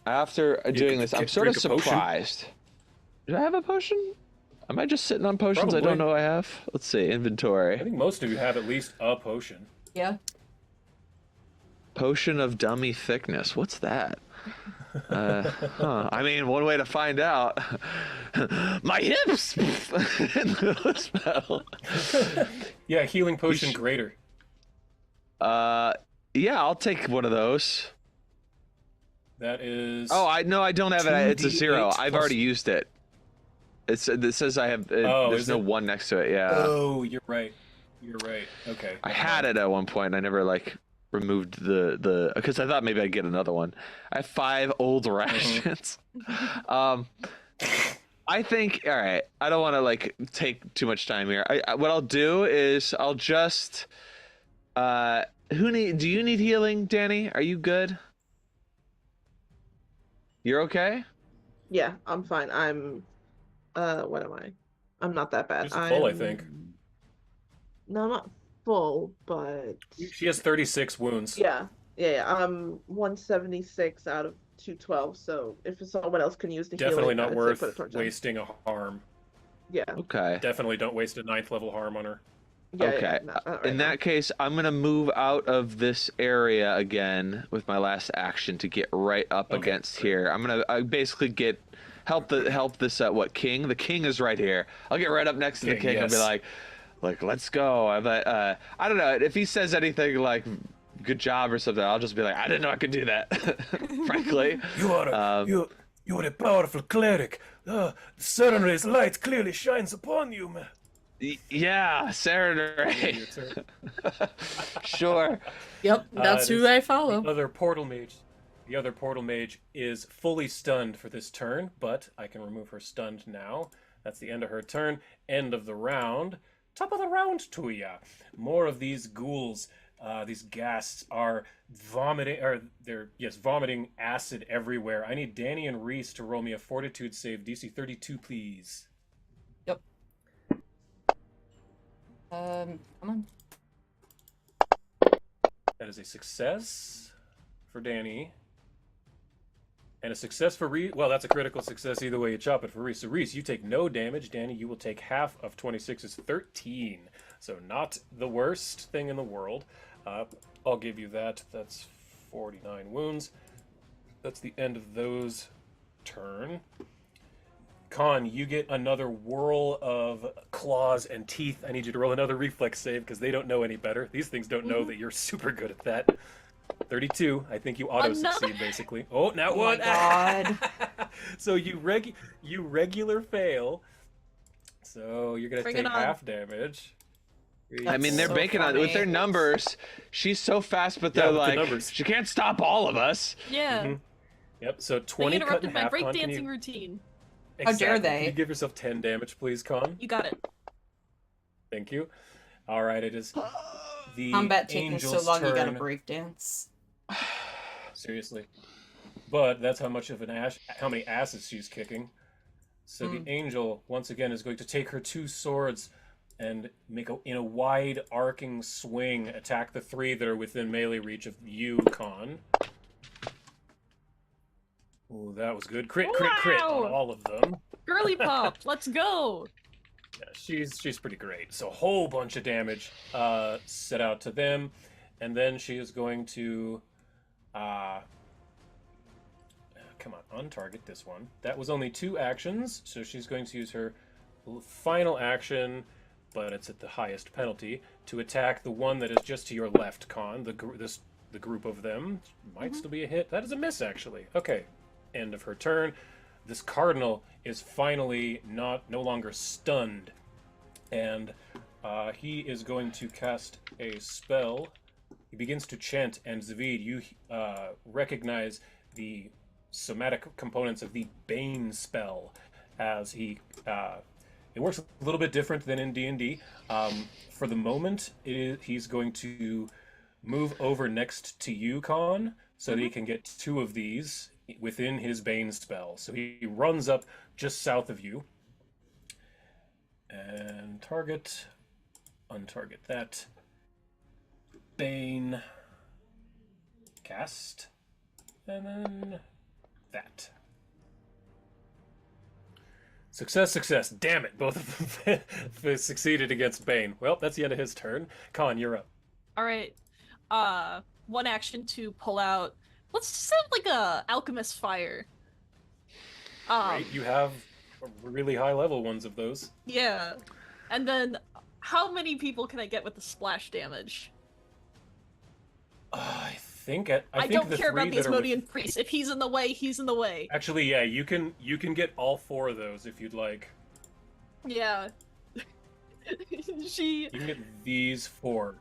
C: after doing this, I'm sort of surprised. Do I have a potion? Am I just sitting on potions?
A: Probably.
C: I don't know I have. Let's see, inventory.
A: I think most of you have at least a potion.
D: Yeah.
C: Potion of dummy thickness. What's that? I mean, one way to find out. My hips! In the middle of the spell.
A: Yeah, healing potion greater.
C: Yeah, I'll take one of those.
A: That is.
C: Oh, I don't have it. It's a 0.
A: 2d8
C: I've
A: plus-
C: already used it. It says I have. There's
A: is
C: no
A: it?
C: 1 next to it. Yeah.
A: Oh, you're right. You're right. Okay.
C: I had it at one point. I never removed the because I thought maybe I'd get another one. I have 5 old rations. I think, all right, I don't want to take too much time here. What I'll do is I'll just do you need healing, Dani? Are you good? You're okay?
E: Yeah, I'm fine. I'm what am I? I'm not that bad.
A: She's full, I think.
E: No, I'm not full, but
A: She has 36 wounds.
E: yeah. I'm 176 out of 212. So if someone else can use the
A: Definitely
E: healing,
A: not
E: I'd say
A: worth
E: put it towards them.
A: wasting a harm.
E: Yeah.
C: Okay.
A: Definitely don't waste a 9th level harm on her.
E: Yeah.
C: Okay.
E: Not right
C: In
E: now.
C: that case, I'm gonna move out of this area again with my last action to get right up
A: Okay,
C: against
A: great.
C: here. I'm gonna basically help this king. The king is right here. I'll get right up next to the
A: King,
C: king and be
A: yes.
C: like, let's go. But I don't know if he says anything like good job or something. I'll just be like, I didn't know I could do that. Frankly,
A: You are a powerful cleric. The sun rays light clearly shines upon you, man.
C: Yeah, Saturday.
A: Your turn.
C: Sure.
D: Yep, that's
A: it
D: who
A: is
D: I follow.
A: The other portal mage is fully stunned for this turn, but I can remove her stunned now. That's the end of her turn. End of the round. Top of the round to ya. More of these ghouls, these ghasts are vomiting acid everywhere. I need Dani and Rhys to roll me a fortitude save, DC 32, please.
D: Yep. Come on.
A: That is a success for Dani. And a success for Rhys. Well, that's a critical success either way you chop it for Rhys. So Rhys, you take no damage. Dani, you will take half of 26 is 13. So not the worst thing in the world. I'll give you that. That's 49 wounds. That's the end of those turn. Conne, you get another whirl of claws and teeth. I need you to roll another reflex save because they don't know any better. These things don't know that you're super good at that. 32. I think you auto-succeed, basically. Oh, now
D: Oh
A: one.
D: my god.
A: So you regular fail. So you're going to
B: Bring
A: take
B: it on.
A: half damage.
C: I mean, they're
D: so
C: banking on with their
D: funny.
C: numbers. She's so fast, but
A: Yeah,
C: they're
A: with the
C: like,
A: numbers.
C: she can't stop all of us.
B: Yeah.
A: Mhm. Yep, so
B: They
A: 20 cut in
B: interrupted my
A: half. Conne, can
B: breakdancing
A: you...
B: routine.
D: How dare
A: Exactly.
D: they?
A: Can you give yourself 10 damage, please, Conne?
B: You got it.
A: Thank you. All right, it is the
D: Combat taking so
A: angel's
D: long, you gotta
A: turn.
D: break dance.
A: Seriously. But that's how much of how many asses she's kicking. So the angel, once again, is going to take her 2 swords and in a wide arcing swing, attack the 3 that are within melee reach of you, Conne. Ooh, that was good. Crit
B: Wow!
A: on all of them.
B: Girly pop, let's go.
A: Yeah, she's pretty great. So a whole bunch of damage set out to them. And then she is going to come on, untarget this one. That was only 2 actions, so she's going to use her final action, but it's at the highest penalty, to attack the one that is just to your left, Conne. The group of them might still be a hit. That is a miss, actually. Okay, end of her turn. This cardinal is finally no longer stunned, and he is going to cast a spell. He begins to chant, and Zeviid, you recognize the somatic components of the Bane spell, as he it works a little bit different than in D&D. For the moment, he's going to move over next to you, Conne, so that he can get 2 of these within his Bane spell. So he runs up just south of you, and untarget that. Bane, cast, and then that. Success. Damn it, both of them succeeded against Bane. Well, that's the end of his turn. Conne, you're up.
B: All right. One action to pull out Let's just have like a alchemist fire.
A: Right? You have really high level ones of those.
B: Yeah. And then how many people can I get with the splash damage?
A: I think
B: I
A: think
B: don't
A: the
B: care about
A: three
B: the
A: that are with-
B: Asmodean priest. If he's in the way, he's in the way.
A: Actually, yeah, you can get all 4 of those if you'd like.
B: Yeah. She.
A: You can get these 4.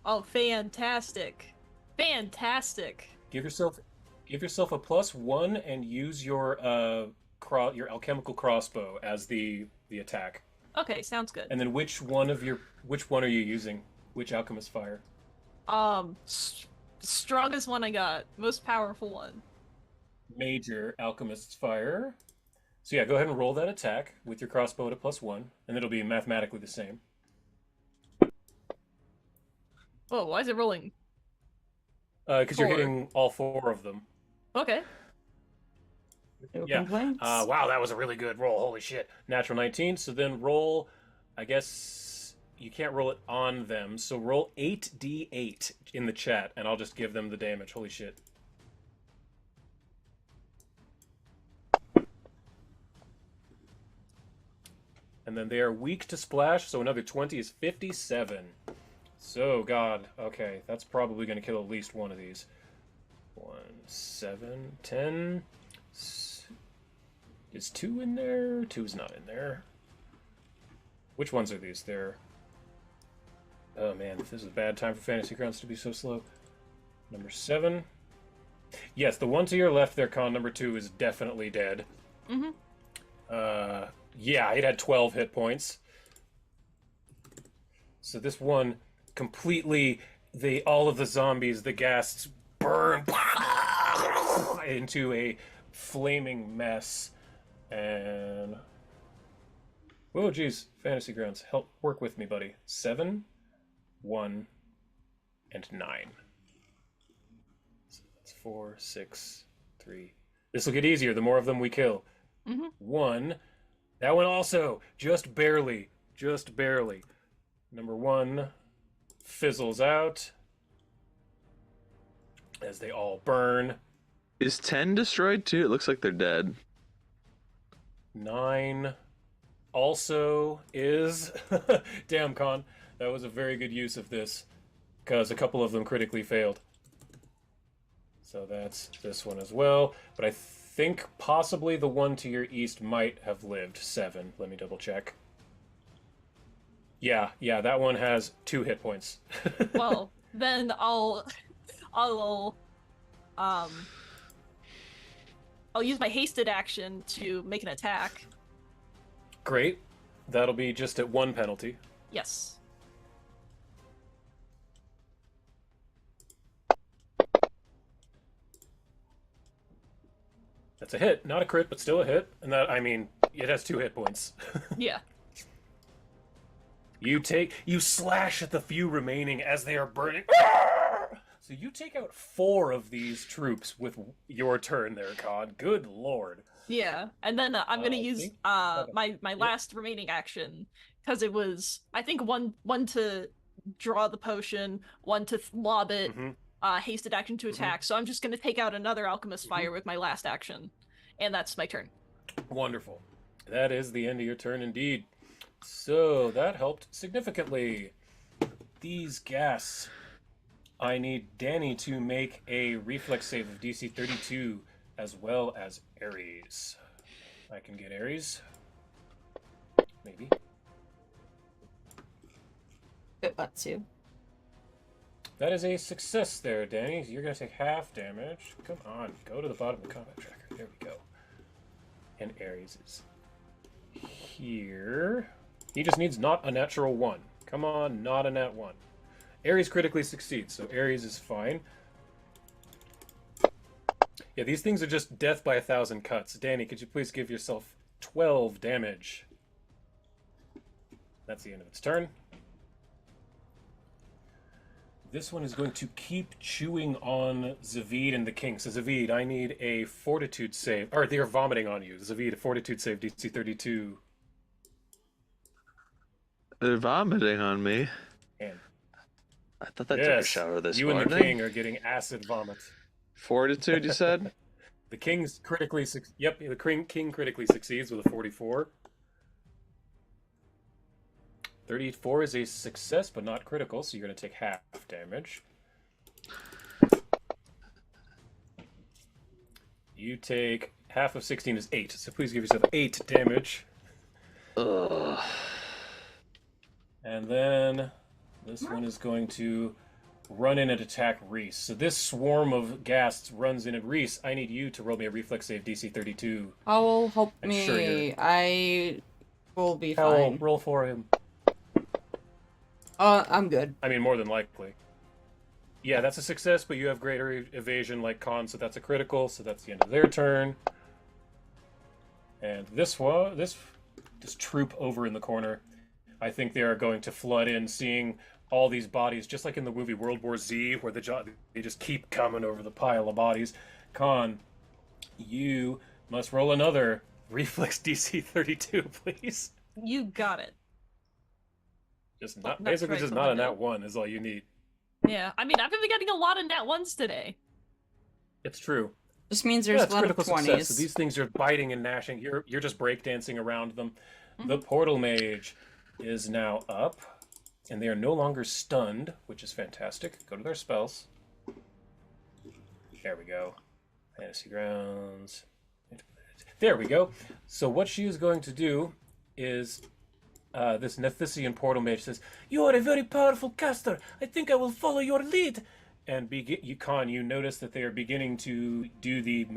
B: Oh, fantastic. Fantastic.
A: Give yourself a +1 and use your your alchemical crossbow as the attack.
B: Okay, sounds good.
A: And then which one are you using? Which alchemist fire?
B: Strongest one I got. Most powerful one.
A: Major alchemist's fire. So yeah, go ahead and roll that attack with your crossbow at a +1, and it'll be mathematically the same.
B: Oh, why is it rolling?
A: Because you're
B: 4.
A: hitting all 4 of them.
B: Okay.
D: No
A: Yeah.
D: complaints.
A: Wow, that was a really good roll. Holy shit. Natural 19. So then roll, I guess you can't roll it on them. So roll 8d8 in the chat, and I'll just give them the damage. Holy shit. And then they are weak to splash, so another 20 is 57. So, God, okay, that's probably going to kill at least one of these. 1, 7, 10. Is 2 in there? 2's not in there. Which ones are these? They're... Oh man, this is a bad time for Fantasy Grounds to be so slow. Number 7. Yes, the one to your left there, Con, number 2, is definitely dead.
B: Mm-hmm.
A: Yeah, it had 12 hit points. So this one, completely, all of the zombies, the ghasts, burn into a flaming mess. And... oh, geez. Fantasy Grounds. Help work with me, buddy. 7, 1, and 9. So that's 4, 6, 3. This will get easier the more of them we kill.
B: Mm-hmm.
A: 1. That one also. Just barely. Just barely. Number 1 fizzles out as they all burn.
C: Is 10 destroyed too? It looks like they're dead.
A: 9 also is... Damn, Con. That was a very good use of this, because a couple of them critically failed. So that's this one as well. But I think possibly the one to your east might have lived. 7. Let me double check. Yeah, that one has 2 hit points.
B: Well, then I'll use my hasted action to make an attack.
A: Great. That'll be just at 1 penalty.
B: Yes.
A: That's a hit. Not a crit, but still a hit. And that, I mean, it has 2 hit points.
B: Yeah.
A: You slash at the few remaining as they are burning. So you take out 4 of these troops with your turn there, Con. Good lord.
B: Yeah, and then I'm gonna
A: I
B: use
A: think-
B: my last remaining action, because it was, I think, one to draw the potion, one to lob it, hasted action to attack. So I'm just gonna take out another alchemist fire with my last action, and that's my turn.
A: Wonderful. That is the end of your turn indeed. So that helped significantly. These gas. I need Dani to make a reflex save of DC 32 as well as Ares. I can get Ares. Maybe.
D: It lets you.
A: That is a success there, Dani. You're going to take half damage. Come on, go to the bottom of the combat tracker. There we go. And Ares is here. He just needs not a natural 1. Come on, not a nat 1. Ares critically succeeds, so Ares is fine. Yeah, these things are just death by 1,000 cuts. Dani, could you please give yourself 12 damage? That's the end of its turn. This one is going to keep chewing on Zeviid and the king. So Zeviid, I need a fortitude save. Or they are vomiting on you. Zeviid, a fortitude save, DC 32.
C: They're vomiting on me.
A: And
C: I thought I took a shower this
A: you
C: morning.
A: and the king are getting acid vomit.
C: Fortitude, you said?
A: The king's critically yep, the king critically succeeds with a 44. 34 is a success, but not critical, so you're going to take half damage. You take half of 16 is 8, so please give yourself 8 damage.
C: Ugh.
A: And then this one is going to run in and attack Rhys. So this swarm of ghasts runs in at Rhys. I need you to roll me a reflex save, DC 32.
D: Oh, help
A: I'm
D: me.
A: sure you're-
D: I will be
A: Hell,
D: fine.
A: roll for him.
D: I'm good.
A: I mean, more than likely. Yeah, that's a success, but you have greater evasion like Conne, so that's a critical, so that's the end of their turn. And this troop over in the corner, I think they are going to flood in, seeing all these bodies, just like in the movie World War Z, where they just keep coming over the pile of bodies. Conne, you must roll another reflex DC 32, please.
B: You got it.
A: Just not
B: That's
A: basically
B: right,
A: just not a
B: Commander.
A: nat 1 is all you need.
B: Yeah, I mean, I've been getting a lot of nat ones today.
A: It's true.
D: This means there's
A: Yeah,
D: a
A: it's
D: lot of
A: critical
D: 20s.
A: success. So these things are biting and gnashing. You're just breakdancing around them. The portal mage is now up, and they are no longer stunned, which is fantastic. Go to their spells. There we go. Fantasy Grounds. There we go. So what she is going to do is this Nethician portal mage says, "You are a very powerful caster. I think I will follow your lead." And Conne, you notice that they are beginning to do the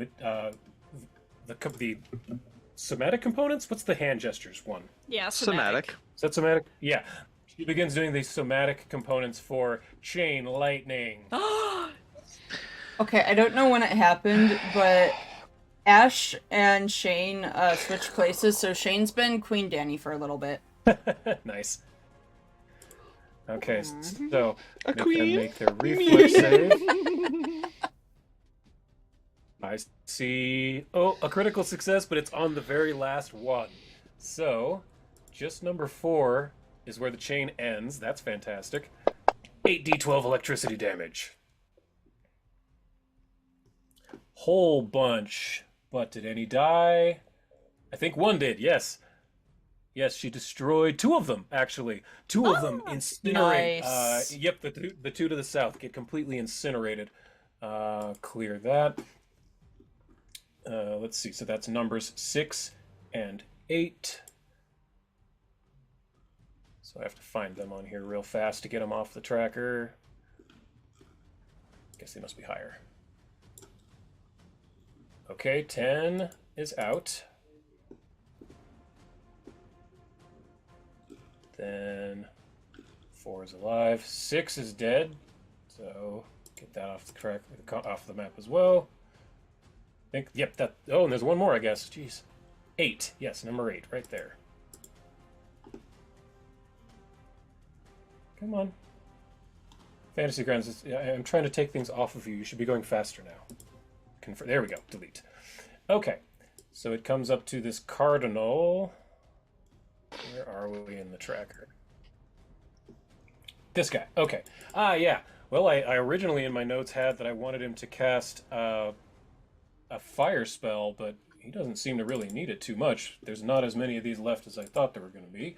A: somatic components. What's the hand gestures one?
B: Yeah,
C: Somatic.
A: Is that somatic? Yeah. She begins doing the somatic components for chain lightning.
D: Okay, I don't know when it happened, but Ash and Shane switched places, so Shane's been Queen Dani for a little bit.
A: Nice. Okay, so
C: A
A: make them
C: queen?
A: make their reflex save. I see. Oh, a critical success, but it's on the very last one. So, just number 4 is where the chain ends. That's fantastic. 8d12 electricity damage. Whole bunch. But did any die? I think one did, yes. Yes, she destroyed 2 of them, actually. 2 of them incinerate.
D: Nice.
A: Yep, the two to the south get completely incinerated. Clear that. Let's see, so that's numbers 6 and 8. So I have to find them on here real fast to get them off the tracker. Guess they must be higher. Okay, 10 is out. Then 4 is alive. 6 is dead. So get that off the map as well. I think, yep, that. Oh, and there's one more, I guess. Jeez. 8. Yes, number 8, right there. Come on. Fantasy Grounds. I'm trying to take things off of you. You should be going faster now. There we go. Delete. Okay. So it comes up to this cardinal. Where are we in the tracker? This guy. Okay. Yeah. Well, I originally in my notes had that I wanted him to cast a fire spell, but he doesn't seem to really need it too much. There's not as many of these left as I thought there were going to be.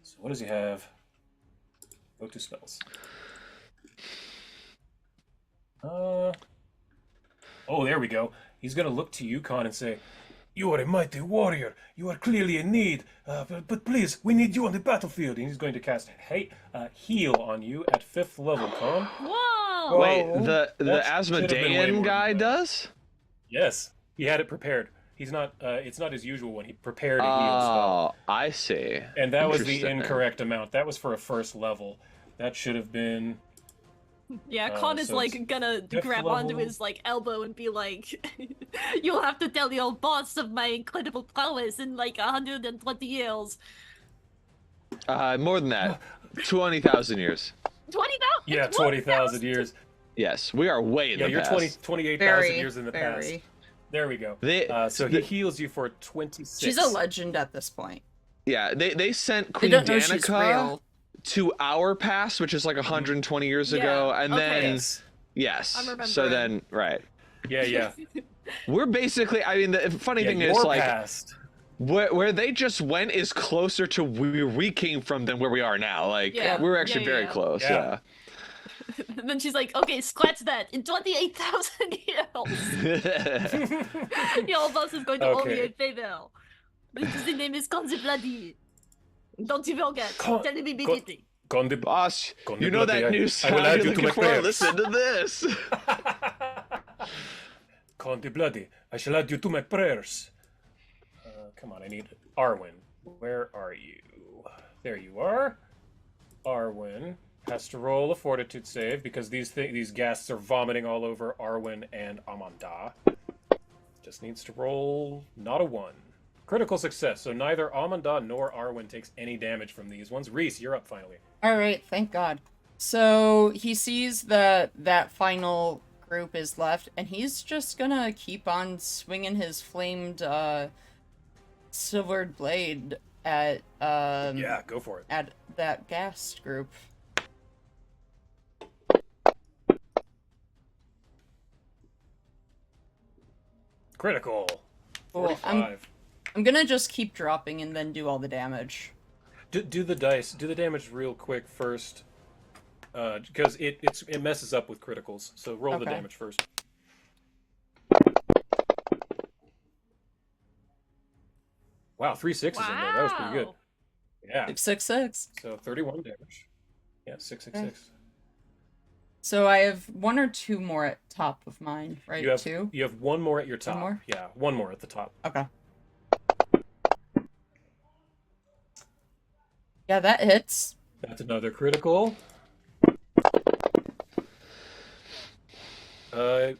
A: So what does he have? Go to spells. Oh, there we go. He's going to look to you, Conne, and say, "You are a mighty warrior. You are clearly in need. But please, we need you on the battlefield." And he's going to cast heal on you at 5th level, Conne.
B: Whoa!
C: Wait, the
A: That should have been way
C: Asmodean
A: more
C: guy
A: than that.
C: does?
A: Yes, he had it prepared. He's not. It's not his usual one. He prepared a heal spell,
C: Oh, I see.
A: and that was the
C: Interesting.
A: incorrect amount. That was for a 1st level. That should have been.
B: Yeah, Conne is
A: so
B: like
A: it's
B: gonna
A: 5th
B: grab onto
A: level.
B: his like elbow and be like, "You'll have to tell the old boss of my incredible prowess in like 120 years."
C: More than that. 20,000 years.
B: 20,000.
A: Yeah, 20,000 years.
C: Yes, we are way in
A: Yeah,
C: the
A: you're
C: past.
A: 28,000
D: Very,
A: years in the past.
D: very.
A: There we go.
C: They-
A: So he heals you for 26.
D: She's a legend at this point.
C: Yeah, they sent
D: They
C: Queen
D: don't know she's
C: Danica
D: real.
C: to our past, which is like 120 years ago, and
B: okay.
C: then
A: Yes.
C: yes.
B: I'm
C: So
B: remembering.
C: then, right.
A: Yeah.
C: We're basically, I mean, the funny thing is,
A: you're
C: like,
A: past.
C: where they just went is closer to where we came from than where we are now. Like,
B: Yeah.
C: we're actually very close.
A: Yeah.
B: And then she's like, okay, scratch that. In 28,000 years, your boss is going to owe me a favor. The name is Conne Bloody. Don't you forget. Tell him immediately.
A: Conde,
C: Boss,
A: Conde
C: you know
A: Bloody,
C: that new
A: I will
C: sound
A: add
C: you're
A: you to
C: looking
A: my
C: for?
A: prayers.
C: Listen to this.
A: Conde Bloody, I shall add you to my prayers. Come on, I need Arwen. Where are you? There you are. Arwen has to roll a fortitude save because these ghasts are vomiting all over Arwen and Aman'da. Just needs to roll not a 1. Critical success, so neither Aman'da nor Arwen takes any damage from these ones. Rhys, you're up finally.
D: All right, thank God. So he sees that that final group is left, and he's just gonna keep on swinging his flamed silvered blade at
A: Yeah, go for it.
D: at that ghast group.
A: Critical.
D: Cool.
A: 45.
D: I'm gonna just keep dropping and then do all the damage.
A: Do the dice. Do the damage real quick first, because it messes up with criticals. So roll the
D: Okay.
A: damage first. Wow, 3 6s in there. That was pretty good.
B: Wow.
A: Yeah.
D: 666.
A: So 31 damage. Yeah, 666.
D: So I have 1 or 2 more at top of mine, right?
A: You have
D: 2?
A: You have 1 more at your top.
D: more?
A: Yeah, 1 more at the top.
D: Okay. Yeah, that hits.
A: That's another critical. I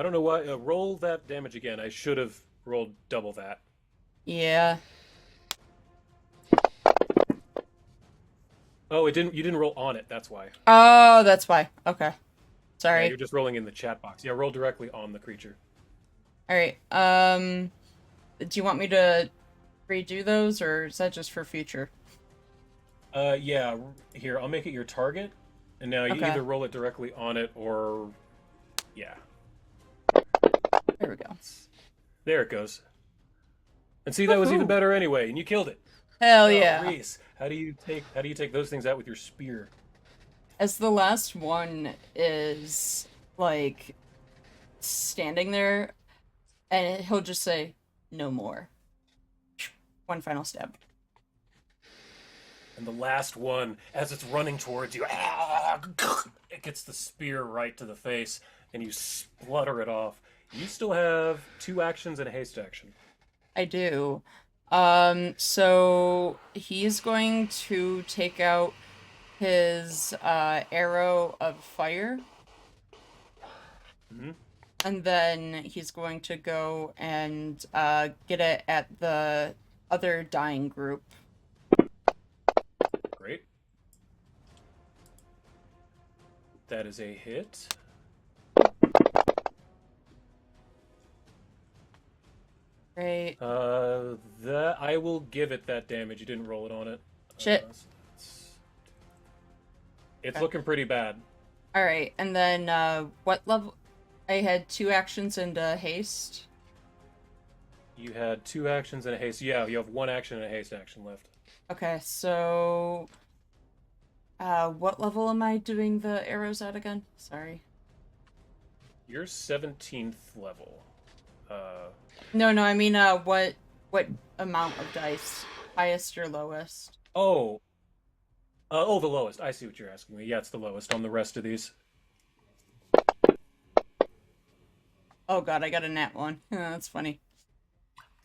A: don't know why. Roll that damage again. I should have rolled double that.
D: Yeah.
A: Oh, it didn't. You didn't roll on it. That's why.
D: Oh, that's why. Okay. Sorry.
A: Yeah, you're just rolling in the chat box. Yeah, roll directly on the creature.
D: All right. Do you want me to redo those, or is that just for future?
A: Yeah. Here, I'll make it your target, and now you
D: Okay.
A: either roll it directly on it or, yeah.
D: There we go.
A: There it goes. And see, that was even
D: Woohoo.
A: better anyway, and you killed it.
D: Hell
A: Oh,
D: yeah.
A: Rhys, how do you take those things out with your spear?
D: As the last one is like standing there, and he'll just say, "No more." One final stab.
A: And the last one, as it's running towards you, it gets the spear right to the face, and you splutter it off. You still have 2 actions and a haste action.
D: I do. So he's going to take out his arrow of fire.
A: Mhm.
D: And then he's going to go and get it at the other dying group.
A: Great. That is a hit.
D: Right.
A: That I will give it that damage. You didn't roll it on it.
D: Shit.
A: It's
D: Okay.
A: looking pretty bad.
D: All right. And then what level? I had 2 actions and a haste.
A: You had 2 actions and a haste. Yeah, you have 1 action and a haste action left.
D: Okay, so what level am I doing the arrows at again? Sorry.
A: You're 17th level.
D: No, I mean what amount of dice? Highest or lowest?
A: Oh, the lowest. I see what you're asking me. Yeah, it's the lowest on the rest of these.
D: Oh god, I got a nat 1. That's funny.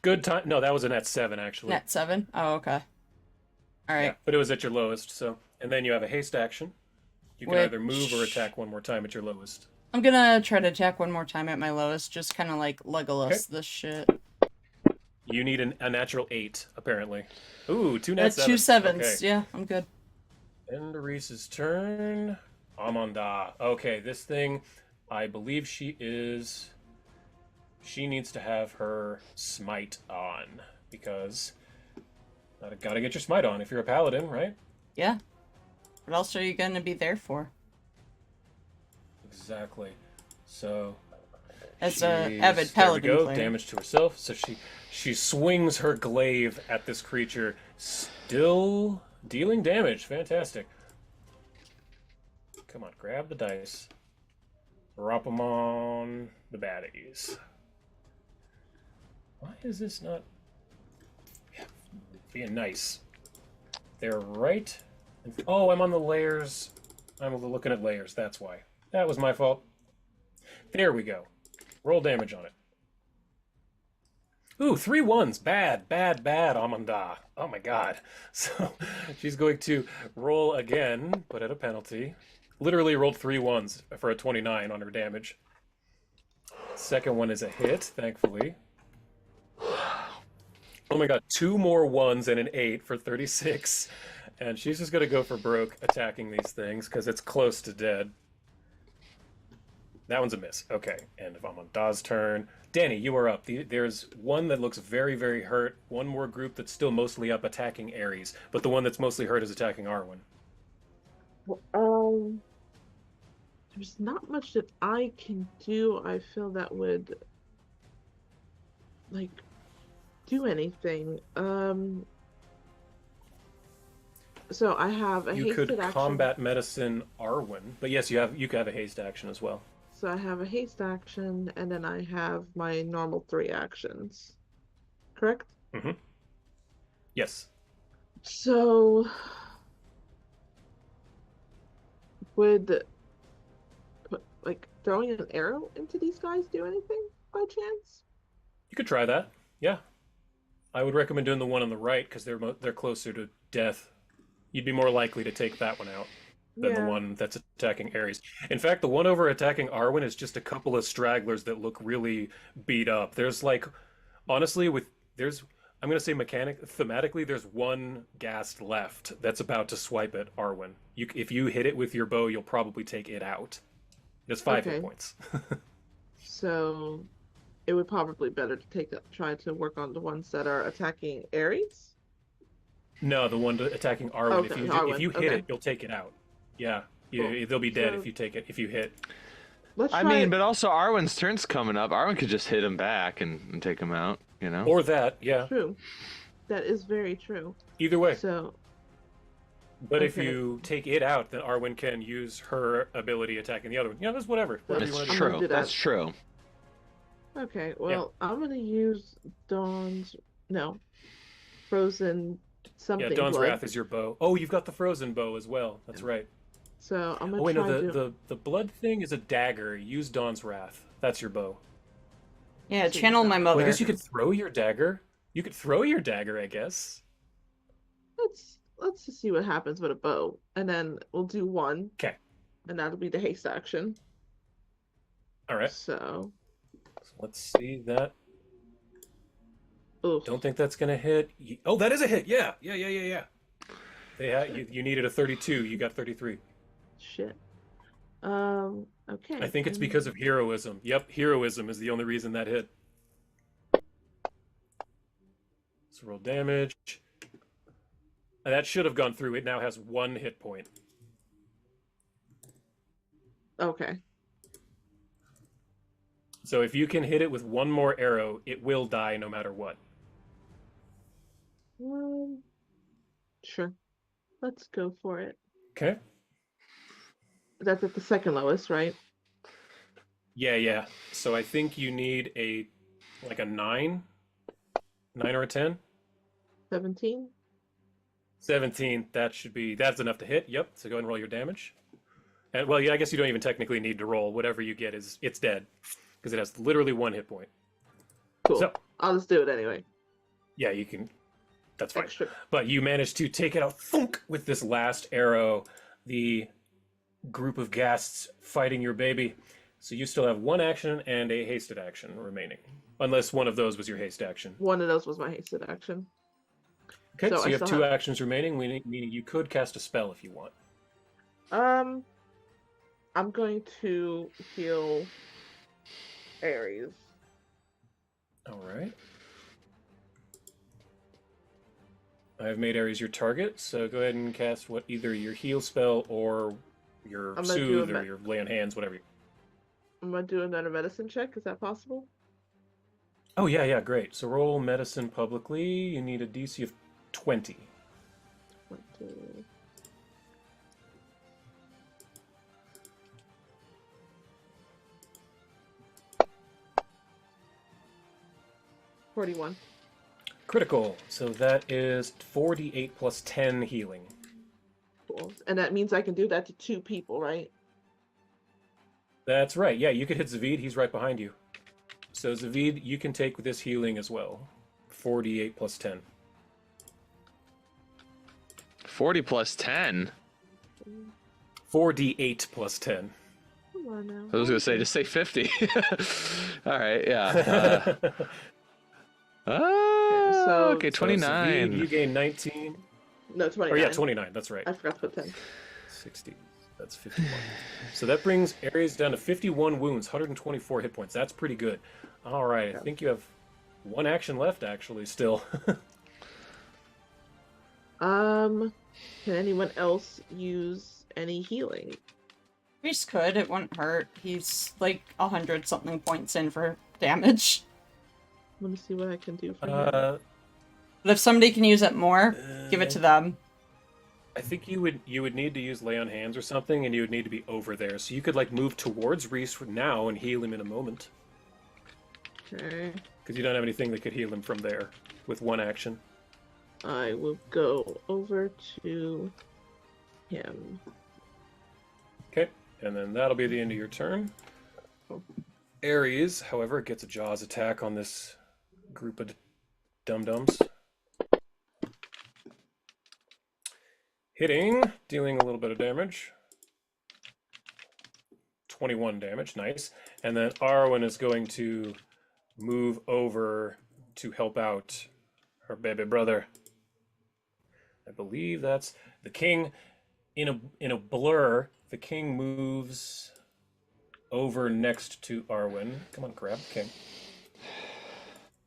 A: Good time. No, that was a net 7 actually.
D: Nat 7? Oh, okay. Alright.
A: Yeah, but it was at your lowest. So, and then you have a haste action. You can either move or
D: Which-
A: attack 1 more time at your lowest.
D: I'm gonna try to attack 1 more time at my lowest, just kind of like Legolas this shit.
A: You need a natural 8, apparently. Ooh, 2 net 7s.
D: 2 sevens.
A: Okay.
D: Yeah, I'm good.
A: End of Rhys's turn. Aman'da. Okay, this thing, I believe she needs to have her smite on, because gotta get your smite on if you're a paladin, right?
D: Yeah. What else are you gonna be there for?
A: Exactly. So,
D: as a avid paladin
A: there we go.
D: player.
A: Damage to herself. So she swings her glaive at this creature, still dealing damage. Fantastic. Come on, grab the dice. Drop them on the baddies. Why is this not being nice? They're right. Oh, I'm on the layers. I'm looking at layers. That's why. That was my fault. There we go. Roll damage on it. Ooh, 3 1s. Bad, bad, bad, Aman'da. Oh my god. So she's going to roll again, but at a penalty. Literally rolled 3 1s for a 29 on her damage. Second one is a hit, thankfully. Oh my god, 2 more 1s and an 8 for 36. And she's just going to go for broke attacking these things because it's close to dead. That one's a miss. Okay, and if I'm on Da's turn. Dani, you are up. There's one that looks very, very hurt. One more group that's still mostly up attacking Ares, but the one that's mostly hurt is attacking Arwen.
E: There's not much that I can do. I feel that would like do anything. So I have a
A: You
E: hasted
A: could
E: action.
A: combat medicine Arwen, but yes, you could have a haste action as well.
E: So I have a haste action, and then I have my normal 3 actions. Correct?
A: Mm-hmm. Yes.
E: So would like throwing an arrow into these guys do anything by chance?
A: You could try that. Yeah. I would recommend doing the one on the right because they're closer to death. You'd be more likely to take that one out than the one that's attacking Ares. In fact, the one over attacking Arwen is just a couple of stragglers that look really beat up. There's like, honestly, I'm going to say thematically, there's one ghast left that's about to swipe at Arwen. If you hit it with your bow, you'll probably take it out. There's 5 hit points.
E: So it would probably better to try to work on the ones that are attacking Ares?
A: No, the one attacking Arwen.
E: Okay,
A: if you hit it, you'll take it out. Yeah,
E: Cool.
A: they'll be dead if you hit.
C: I mean, but also Arwen's turn's coming up. Arwen could just hit him back and take him out, you know?
A: Or that, yeah.
E: True. That is very true.
A: Either way.
E: So.
A: But if you take it out, then Arwen can use her ability attacking the other one. Yeah, that's whatever.
C: That's true. That's true.
E: Okay, well, I'm gonna use Frozen something.
A: Yeah, Dawn's
E: blood.
A: Wrath is your bow. Oh, you've got the frozen bow as well. That's right.
E: So I'm gonna
A: the blood thing is a dagger. Use Dawn's Wrath. That's your bow.
D: Yeah, channel my mother.
A: Well, I guess you could throw your dagger. You could throw your dagger, I guess.
E: Let's just see what happens with a bow, and then we'll do one.
A: Okay.
E: And that'll be the haste action.
A: All right.
E: So
A: let's see that.
E: Oof.
A: Don't think that's gonna hit. Oh, that is a hit. Yeah. You needed a 32. You got 33.
E: Shit. Okay.
A: I think it's because of heroism. Yep, heroism is the only reason that hit. So roll damage. And that should have gone through. It now has 1 hit point.
E: Okay.
A: So if you can hit it with 1 more arrow, it will die no matter what.
E: Sure. Let's go for it.
A: Okay.
E: That's at the second lowest, right?
A: Yeah. So I think you need a 9 or a 10.
E: 17.
A: 17. That's enough to hit. Yep. So go ahead and roll your damage. And well, yeah, I guess you don't even technically need to roll. Whatever you get it's dead because it has literally 1 hit point.
E: Cool.
A: So
E: I'll just do it anyway.
A: yeah, you can. That's fine.
E: Extra.
A: But you managed to take it out thunk, with this last arrow. The group of ghasts fighting your baby. So you still have 1 action and a hasted action remaining. Unless one of those was your haste action.
E: One of those was my hasted action.
A: Okay, so you have 2 actions remaining, meaning you could cast a spell if you want.
E: I'm going to heal Ares.
A: Alright. I've made Ares your target, so go ahead and cast either your heal spell or your soothe or your lay on hands, whatever.
E: I'm gonna do another medicine check. Is that possible?
A: Oh, yeah, great. So roll medicine publicly. You need a DC of 20.
E: 20. 41.
A: Critical. So that is 4d8 plus 10 healing.
E: Cool. And that means I can do that to 2 people, right?
A: That's right. Yeah, you could hit Zeviid. He's right behind you. So Zeviid, you can take this healing as well. 4d8 plus 10.
C: 40 plus 10.
A: 4d8 plus 10.
E: Come on now.
C: I was gonna say, just say 50. All right, yeah. Okay,
A: So
C: 29.
A: Zeviid, you gain 19.
E: No, 29.
A: Or yeah, 29. That's right.
E: I forgot to put 10.
A: 60. That's 51. So that brings Ares down to 51 wounds, 124 hit points. That's pretty good. All right, I think you have one action left, actually, still.
E: Can anyone else use any healing?
D: Rhys could, it wouldn't hurt. He's like 100-something points in for damage.
E: Let me see what I can do for him.
D: But if somebody can use it more, give it to them.
A: I think you would need to use lay on hands or something, and you would need to be over there. So you could like move towards Rhys now and heal him in a moment.
E: Okay.
A: Because you don't have anything that could heal him from there with one action.
E: I will go over to him.
A: Okay, and then that'll be the end of your turn. Ares, however, gets a Jaws attack on this group of dum-dums. Hitting, dealing a little bit of damage. 21 damage, nice. And then Arwen is going to move over to help out her baby brother. I believe that's the king. In a blur, the king moves over next to Arwen. Come on, grab king.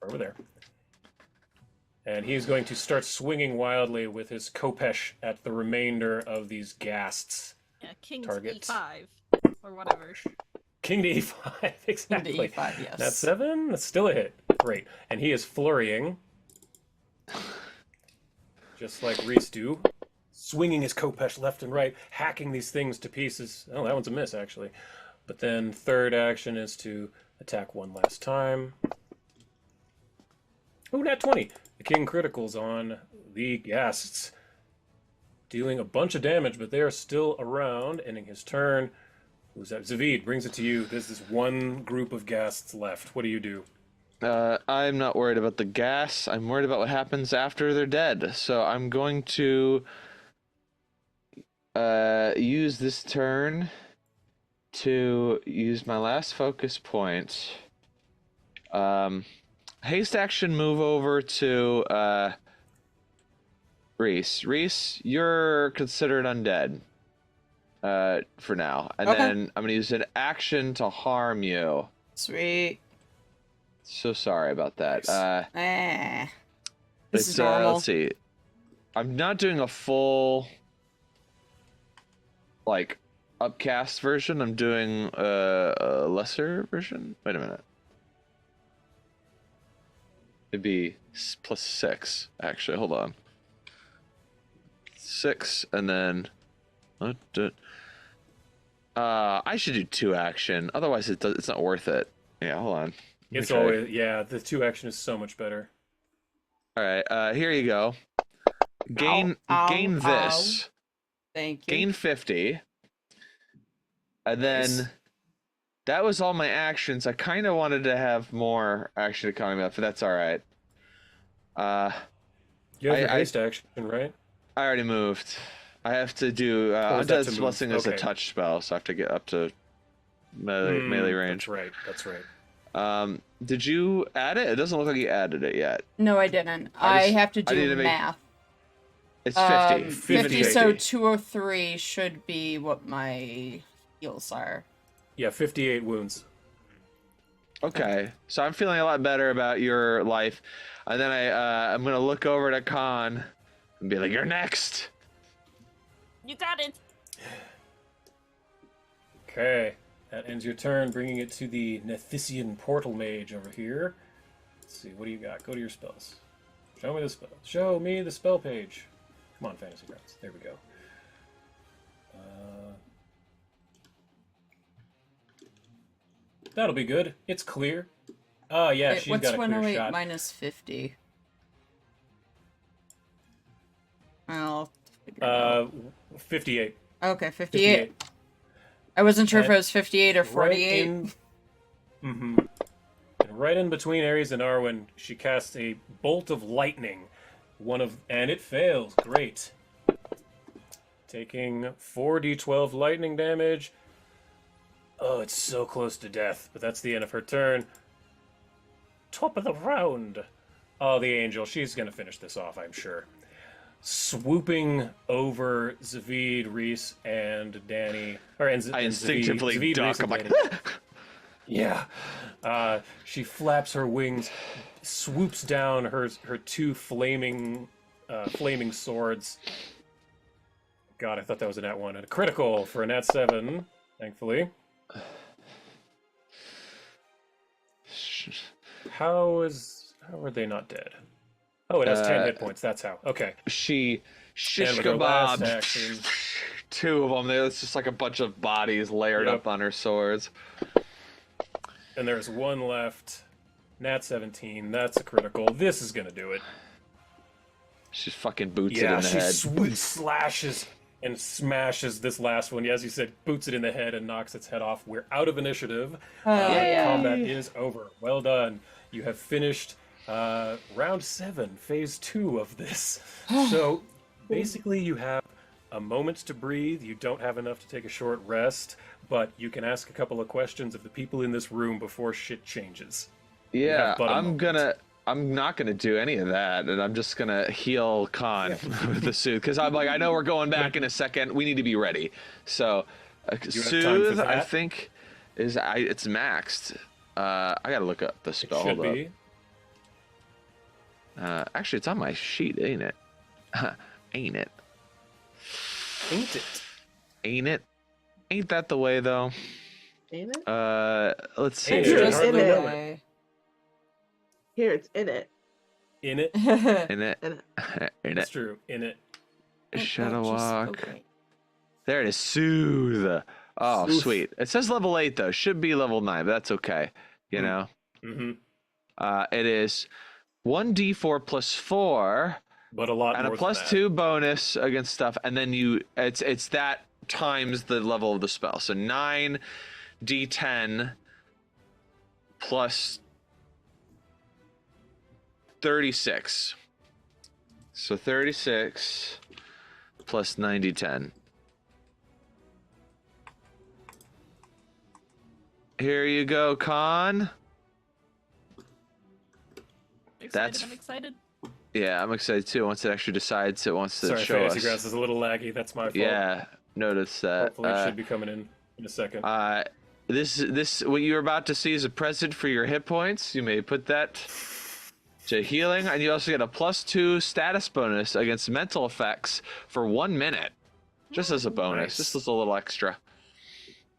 A: Over there. And he's going to start swinging wildly with his Kopesh at the remainder of these ghasts.
B: Yeah, King
A: Target.
B: to E5 or whatever.
A: King to E5, exactly.
D: King to E5, yes.
A: That's 7. That's still a hit. Great. And he is flurrying. Just like Rhys do. Swinging his Kopesh left and right, hacking these things to pieces. Oh, that one's a miss, actually. But then third action is to attack one last time. Oh, nat 20. The king criticals on the ghasts. Dealing a bunch of damage, but they are still around, ending his turn. Who's that? Zeviid brings it to you. There's this one group of ghasts left. What do you do?
C: I'm not worried about the gas. I'm worried about what happens after they're dead. So I'm going to use this turn to use my last focus point. Haste action move over to Rhys. Rhys, you're considered undead for now. And then I'm going to use an action to harm you.
D: Sweet.
C: So sorry about that.
D: This is normal.
C: Let's see. I'm not doing a full, like, upcast version. I'm doing a lesser version. Wait a minute. It'd be plus 6, actually. Hold on. 6, and then... I should do 2 action. Otherwise, it's not worth it. Yeah, hold on.
A: It's always... Yeah, the 2 action is so much better.
C: Alright, here you go. Gain this.
D: Thank you.
C: Gain 50. And then... That was all my actions. I kind of wanted to have more action economy up, but that's all right.
A: You have your haste action, right?
C: I already moved. I have to do Undead's Blessing as a touch spell, so I have to get up to melee range.
A: That's right.
C: Did you add it? It doesn't look like you added it yet.
D: No, I didn't. I have to do math.
C: It's 50.
D: 50, so 203 should be what my heals are.
A: Yeah, 58 wounds.
C: Okay, so I'm feeling a lot better about your life. And then I'm going to look over to Conne and be like, you're next.
B: You got it.
A: Okay. That ends your turn, bringing it to the Nethician Portal Mage over here. Let's see, what do you got? Go to your spells. Show me the spell. Show me the spell page. Come on, Fantasy Grounds. There we go. That'll be good. It's clear. Oh, yeah, she's got a clear
D: 108
A: shot.
D: minus 50? I'll figure it out.
A: 58.
D: Okay, 58. I wasn't sure if it was 58 or 48.
A: And right in between Ares and Arwen, she casts a bolt of lightning. And it fails. Great. Taking 4d12 lightning damage. Oh, it's so close to death, but that's the end of her turn. Top of the round. Oh, the angel. She's going to finish this off, I'm sure. Swooping over Zeviid, Rhys, and Dani.
C: I instinctively
A: Zeviid,
C: duck.
A: Rhys,
C: I'm like,
A: yeah. She flaps her wings, swoops down her two flaming swords. God, I thought that was a nat 1. And a critical for a nat 7, thankfully. How are they not dead? Oh, it has 10 hit points. That's how. Okay.
C: She shish
A: And with her last
C: kebabs
A: action-
C: 2 of them. It's just like a bunch of bodies layered
A: Yep.
C: up on her swords.
A: And there's one left. Nat 17. That's a critical. This is gonna do it.
C: She fucking boots it
A: Yeah,
C: in the
A: she
C: head.
A: slashes and smashes this last one. As you said, boots it in the head and knocks its head off. We're out of initiative. Combat is over. Well done. You have finished round 7, phase 2 of this. So basically you have a moment to breathe. You don't have enough to take a short rest, but you can ask a couple of questions of the people in this room before shit changes.
C: Yeah,
A: but a moment.
C: I'm not gonna do any of that, and I'm just gonna heal Conne with the soothe, because I'm like, I know we're going back in a second. We need to be ready. So,
A: have time for
C: soothe, I
A: that?
C: think, it's maxed. I gotta look up the spell.
A: Should
C: Hold up.
A: be.
C: Actually, it's on my sheet, ain't it? Ain't it?
A: Ain't it?
C: Ain't it? Ain't that the way though?
E: Ain't it?
C: Let's see.
A: Ain't
E: Here,
A: it?
E: it's
A: Hardly
E: in
A: know
E: it.
A: it.
E: Here, it's in it.
A: In it?
C: In it.
E: In it.
C: In
A: It's
C: it.
A: true. In it.
C: Shadow walk. There it is. Soothe. Oh,
A: Soothe.
C: sweet. It says level 8 though. Should be level 9, but that's okay. You know.
A: Mm-hmm.
C: It is 1d4 plus 4
A: But a lot
C: and
A: more
C: a plus
A: than that.
C: 2 bonus against stuff, and then it's that times the level of the spell. So 9d10 plus 36. So 36 plus 9d10. Here you go, Conne. That's-
B: I'm excited.
C: Yeah, I'm excited too. Once it actually decides it wants to
A: Sorry,
C: show
A: Fantasy
C: us.
A: Grounds is a little laggy. That's my fault.
C: Yeah, notice that.
A: Hopefully it should be coming in a second.
C: This what you're about to see is a present for your hit points. You may put that to healing, and you also get a plus 2 status bonus against mental effects for 1 minute, just as a bonus,
A: Nice.
C: just as a little extra,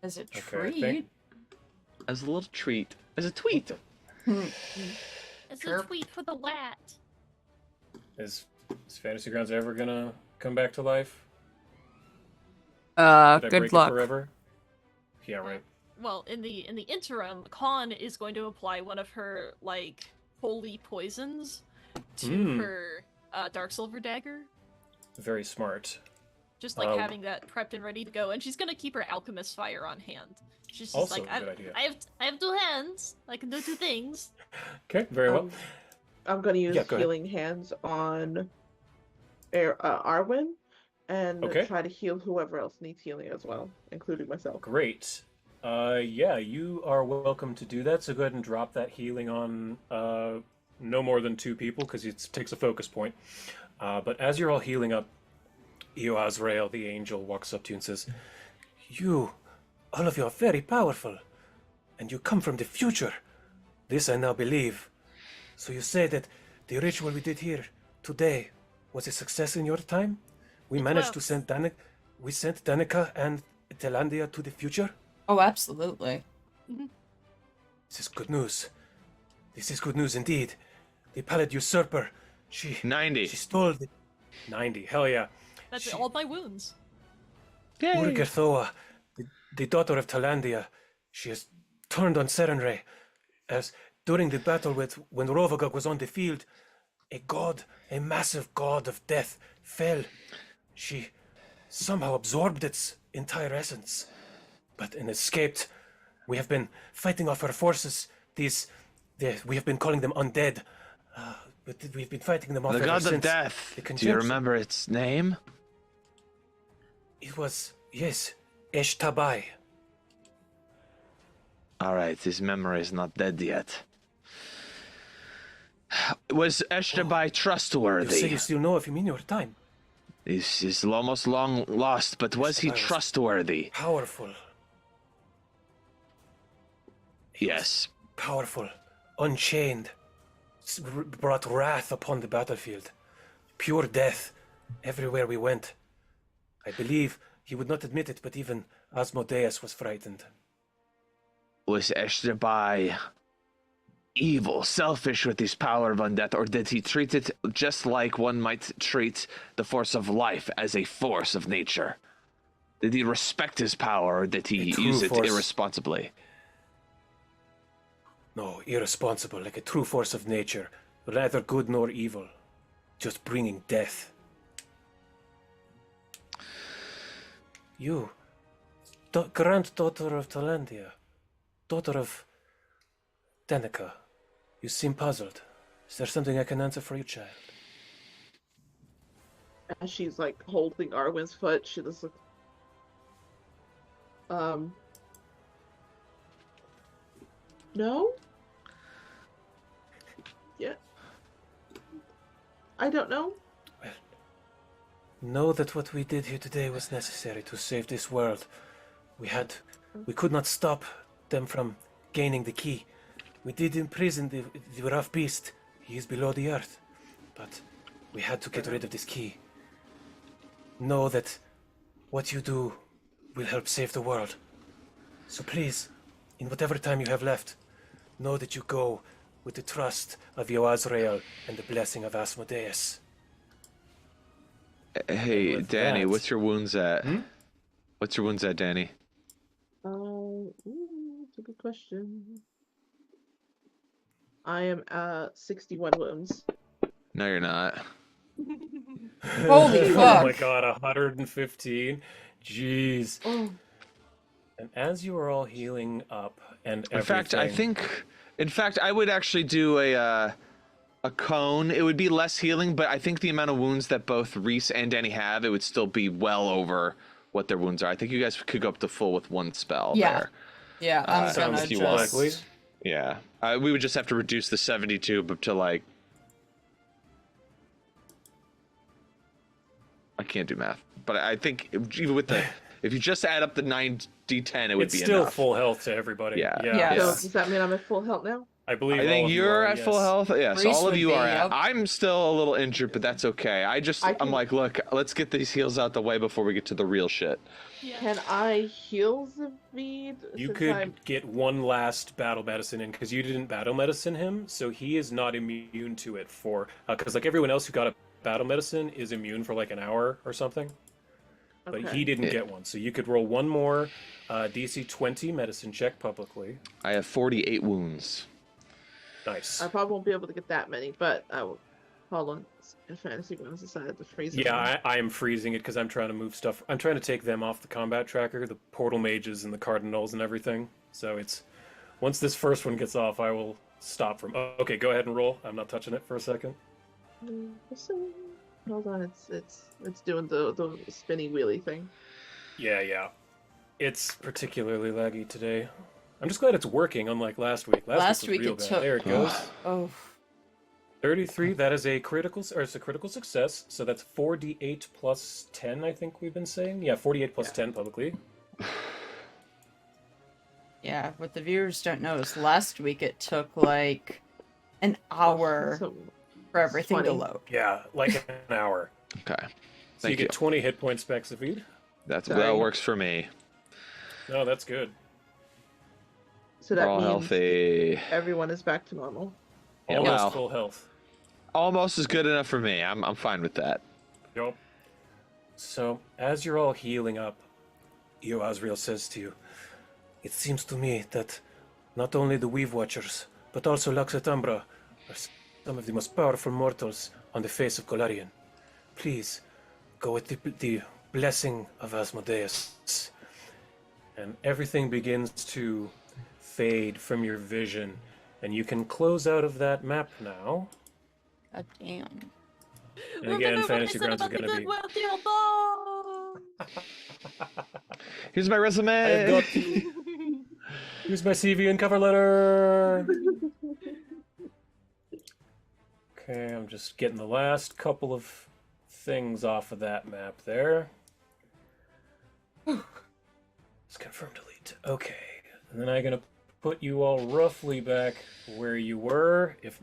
D: As a
A: Okay, I
D: treat.
A: think-
C: as a little treat, as a tweet.
B: It's a
D: Chirp.
B: tweet for the lat.
A: Is Fantasy Grounds ever gonna come back to life? Did I break
D: Good
A: it
D: luck.
A: forever? Yeah, right.
B: Well, in the interim, Conne is going to apply one of her holy poisons to her dark silver dagger.
A: Very smart.
B: Just
A: Oh.
B: having that prepped and ready to go, and she's gonna keep her alchemist fire on hand. She's just
A: Also
B: like,
A: a good idea.
B: I have 2 hands. I can do 2 things.
A: Okay, very well.
E: I'm going to use
A: Yeah, go ahead.
E: healing hands on Arwen and
A: Okay.
E: try to heal whoever else needs healing as well, including myself.
A: Great. Yeah, you are welcome to do that. So go ahead and drop that healing on no more than 2 people because it takes a focus point. But as you're all healing up, Iaozrael the angel walks up to you and says, all of you are very powerful, and you come from the future. This I now believe. So you say that the ritual we did here today was a success in your time? We managed to
B: was.
A: send Danica and Telandia to the future?
D: Oh, absolutely.
A: This is good news. This is good news indeed. The Pallid Usurper, she
C: 90.
A: She stole the 90. Hell yeah.
B: That's all my wounds.
C: Yay.
A: Urgathoa, the daughter of Telandia, she has turned on Serenray, as during the battle when Rovagog was on the field, a massive god of death, fell. She somehow absorbed its entire essence, and escaped. We have been fighting off her forces. We have been calling them undead, but we've been fighting them off
C: The
A: ever
C: god
A: since.
C: of death.
A: The
C: Do you
A: conjunction.
C: remember its name?
A: It was, yes, Eshtabai.
C: All right, his memory is not dead yet. Was Eshtabai
A: You say
C: trustworthy?
A: you still know if you mean your time.
C: He's almost long lost, but was he
A: Eshtabai was
C: trustworthy?
A: Powerful.
C: Yes.
A: Powerful, unchained, brought wrath upon the battlefield. Pure death everywhere we went. I believe he would not admit it, but even Asmodeus was frightened.
C: Was Eshtabai evil, selfish with his power of undeath, or did he treat it just like one might treat the force of life as a force of nature? Did he respect his power, or did he
A: true
C: use it
A: force.
C: irresponsibly?
A: No, irresponsible, like a true force of nature, neither good nor evil, just bringing death. You, granddaughter of Telandia, daughter of Danica, you seem puzzled. Is there something I can answer for you, child?
E: As she's like holding Arwen's foot, she just looks. No? Yeah. I don't know.
A: Well, know that what we did here today was necessary to save this world. We could not stop them from gaining the key. We did imprison the rough beast. He is below the earth. But we had to get rid of this key. Know that what you do will help save the world. So please, in whatever time you have left, know that you go with the trust of Iaozrael and the blessing of Asmodeus.
C: Hey,
A: with
C: Danny,
A: that-
C: what's your wounds at? What's your wounds at, Danny?
E: It's a good question. I am at 61 wounds.
C: No, you're not.
D: Holy
A: Oh
D: fuck.
A: my god, 115. Jeez.
E: Oh,
A: And as you are all healing up and
C: In fact, I would actually do a cone. It would be less healing, but I think the amount of wounds that both Rhys and Dani have, it would still be well over what their wounds are. I think you guys could go up to full with one spell
D: Yeah.
C: there.
D: Yeah, I'm
A: sounds
D: gonna
C: if you
D: just...
C: want. Yeah. We would just have to reduce the 72 to like... I can't do math. But I think even with the... If you just add up the 9d10, it would
A: it's
C: be
A: still
C: enough.
A: full health to everybody.
C: Yeah.
D: Yeah.
E: so
C: Yeah.
E: does that mean I'm at full health now?
A: I believe
C: I
A: all
C: think
A: of you
C: you're
A: are,
C: at full
A: yes.
C: health. Yes,
D: Rhys
C: all of
D: would
C: you
D: be,
C: are at.
D: yep.
C: I'm still a little injured, but that's okay.
E: I
C: I'm
E: can-
C: like, look, let's get these heals out the way before we get to the real shit.
B: Yeah.
E: Can I heal Zeviid?
A: You
E: since
A: could
E: I'm...
A: get one last battle medicine in because you didn't battle medicine him, so he is not immune to it for because like everyone else who got a battle medicine is immune for like an hour or something, but
E: Okay.
A: he didn't
C: Yeah.
A: get one. So you could roll one more DC 20 medicine check publicly.
C: I have 48 wounds.
A: Nice.
E: I probably won't be able to get that many, but I will. Hold on. In fantasy grounds, decided to freeze it.
A: Yeah, I am freezing it because I'm trying to move stuff. I'm trying to take them off the combat tracker, the portal mages and the cardinals and everything. So it's once this first one gets off, I will stop from. Oh, okay, go ahead and roll. I'm not touching it for a second.
E: Hold on, it's doing the spinny wheelie thing.
A: Yeah. It's particularly laggy today. I'm just glad it's working, unlike last week. Last week was real
D: it
A: bad.
D: took...
A: There it goes.
D: Oh,
A: 33. That is a critical, or it's a critical success. So that's 4d8 plus 10. I think we've been saying. Yeah, 48 plus 10 publicly.
D: yeah, what the viewers don't know is last week it took like an hour
E: So,
D: for everything to
E: 20.
D: load.
A: Yeah, like an hour.
C: Okay.
A: So you
C: Thank you.
A: get 20 hit points back, Zeviid.
C: That
E: Sorry.
C: works for me.
A: No, that's good.
E: So
C: We're
E: that
C: all
E: means
C: healthy.
E: everyone is back to normal.
C: Yeah,
A: Almost
C: well,
A: full health.
C: almost is good enough for me. I'm fine with that.
A: Yup. So, as you're all healing up, Iaozrael says to you, "It seems to me that not only the Weave Watchers, but also Lux Et Umbra are some of the most powerful mortals on the face of Golarion. Please, go with the blessing of Asmodeus." And everything begins to fade from your vision, and you can close out of that map now.
D: God damn.
A: And again, Fantasy Grounds is going to be...
C: Here's my
A: I have
C: resume.
A: got to... Here's my CV and cover letter. Okay, I'm just getting the last couple of things off of that map there. Let's confirm delete. Okay, and then I'm gonna put you all roughly back where you were, if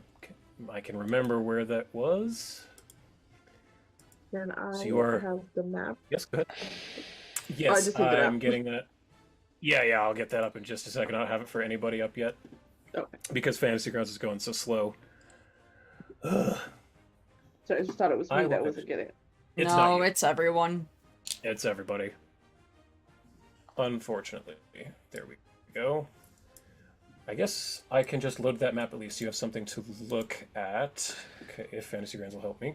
A: I can remember where that was.
E: Then I
A: So you are...
E: have the map.
A: Yes, go ahead. Yes,
E: just leave it
A: I'm
E: up.
A: getting that. Yeah, I'll get that up in just a second. I don't have it for anybody up yet.
E: Okay.
A: Because Fantasy Grounds is going so slow.
E: So I just thought it was
A: I
E: me that
A: will-
E: wasn't getting it.
A: It's not
D: No,
A: you.
D: it's everyone.
A: It's everybody. Unfortunately. There we go. I guess I can just load that map at least so you have something to look at. Okay, if Fantasy Grounds will help me.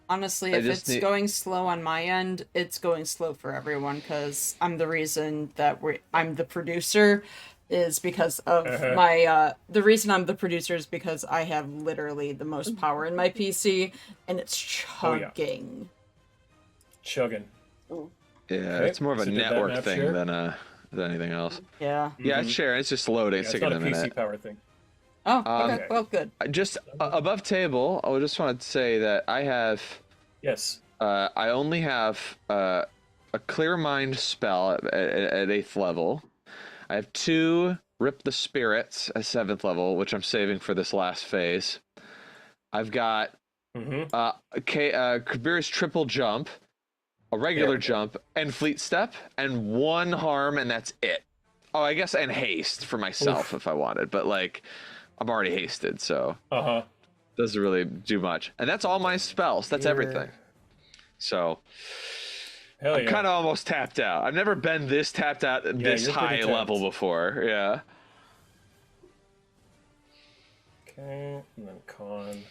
D: Honestly,
C: I
D: if
C: just
D: it's
C: need-
D: going slow on my end, it's going slow for everyone because I'm the reason that I'm the producer is because of my the reason I'm the producer is because I have literally the most power in my PC and it's
A: Oh, yeah.
D: chugging.
A: Chugging.
C: Yeah,
A: Okay,
C: it's more of a
A: so did that
C: network
A: map
C: thing
A: share?
C: than anything else.
D: Yeah.
C: Yeah, it's sharing. It's just loading.
A: Yeah,
C: It's
A: it's
C: taking
A: not a
C: a
A: PC
C: minute.
A: power thing.
D: Oh, okay.
A: Okay.
D: Well, good.
C: Just above table, I just wanted to say that I have.
A: Yes.
C: I only have a Clear Mind spell at 8th level. I have 2 Rip the Spirits at 7th level, which I'm saving for this last phase. I've got Kabir's Triple Jump, a regular jump, and Fleet Step, and 1 Harm, and that's it. Oh, I guess, and Haste for myself if I wanted, but like, I'm already hasted, so doesn't really do much. And that's all my spells. That's everything. So
A: Hell
C: I'm
A: yeah.
C: kind of almost tapped out. I've never been this tapped out at this
A: you're pretty
C: high
A: tapped.
C: level before. Yeah.
A: Okay, and then Con.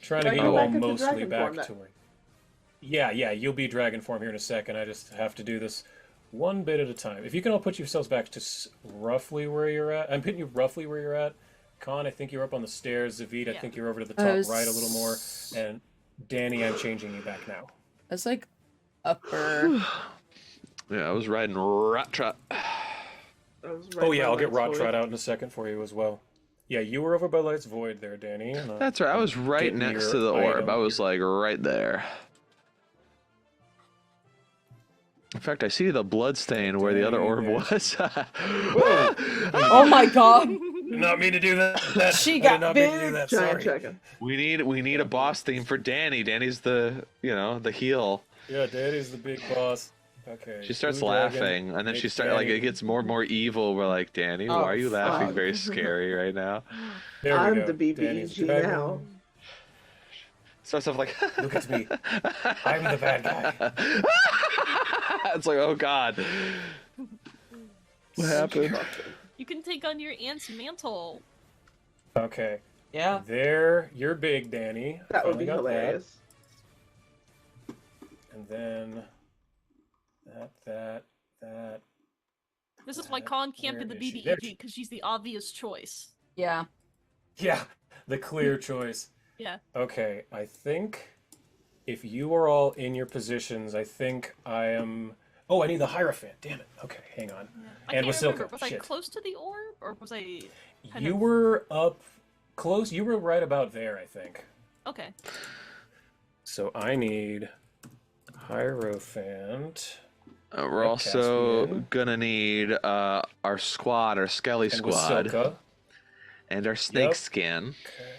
A: Trying to
E: Can I
A: get
E: go
A: you all
E: back into
A: mostly
E: dragon
A: back
E: form
A: to
E: then?
A: where... Yeah, you'll be dragon form here in a second. I just have to do this one bit at a time. If you can all put yourselves back to roughly where you're at. I'm putting you roughly where you're at. Con, I think you're up on the stairs. Zeviid, I
B: Yeah.
A: think you're over to the top right a little more. And Dani, I'm changing you back now.
D: It's like upper.
C: Yeah, I was riding Rot-Trot.
A: Oh yeah, I'll get Rot-Trot out in a second for you as well. Yeah, you were over by Light's Void there, Dani. And,
C: That's right. I was right
A: getting
C: next
A: your
C: to the orb.
A: item
C: I was
A: here.
C: like right there. In fact, I see the blood stain where the other orb was.
D: Oh my god!
A: Did not mean to do that.
D: She
A: I
D: got
A: did not mean to do
D: big.
A: that.
E: Giant
A: Sorry.
E: dragon.
C: We need a boss theme for Dani. Dani's the the heel.
A: Yeah, Dani's the big boss. Okay.
C: She starts
A: Blue dragon,
C: laughing, and then she
A: makes
C: starts like
A: Dani-
C: it gets more and more evil. We're like, Dani,
D: Oh,
C: why are you laughing?
D: fuck.
C: Very scary right now.
A: There we
E: I'm
A: go.
E: the
A: Dani's
E: BBEG
A: dragon.
E: now.
C: Starts off like,
A: Look at me. I'm the bad guy.
C: it's like, oh god, what happened?
B: You can take on your aunt's mantle.
A: Okay.
D: Yeah.
A: There, you're big, Dani.
E: That would
A: Finally
E: be
A: got
E: hilarious.
A: That. And then that.
B: This is why Con can't be
A: Where
B: the
A: is she? There
B: BBEG,
A: she-
B: because she's the obvious choice.
D: Yeah.
A: Yeah, the clear choice.
B: Yeah.
A: Okay, I think if you are all in your positions, I think I am... Oh, I need the Hierophant. Damn it. Okay, hang on.
B: I
A: And
B: can't
A: Wyssilka.
B: remember. Was I
A: Shit.
B: close to the orb, or was I kind
A: You
B: of...
A: were up close. You were right about there, I think.
B: Okay.
A: So I need Hierophant
C: We're
A: Yep,
C: also
A: Caspian.
C: gonna need our squad, our Skelly
A: and
C: squad,
A: Wyssilka.
C: and our snake
A: Yep.
C: skin.
A: Okay.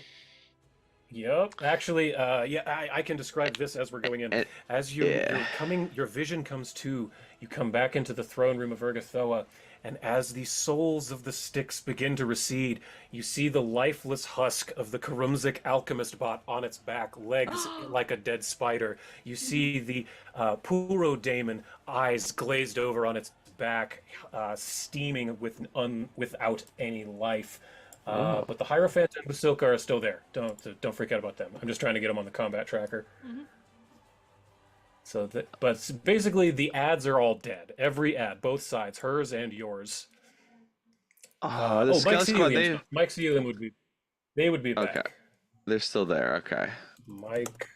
A: Yep. Actually, I can describe this as we're going in. As you're coming, your vision comes to. You come back into the throne room of Urgathoa, and as the souls of the Styx begin to recede, you see the lifeless husk of the Karumzik alchemist bot on its back, legs like a dead spider. You see the Puro Daemon, eyes glazed over on its back, steaming without any life. But the Hierophant and Wyssilka are still there. Don't freak out about them. I'm just trying to get them on the combat tracker. So, but basically the ads are all dead. Every ad, both sides, hers and yours.
C: The Scout Squad,
A: Mike Celeum would be back.
C: Okay, they're still there. Okay.
A: Mike,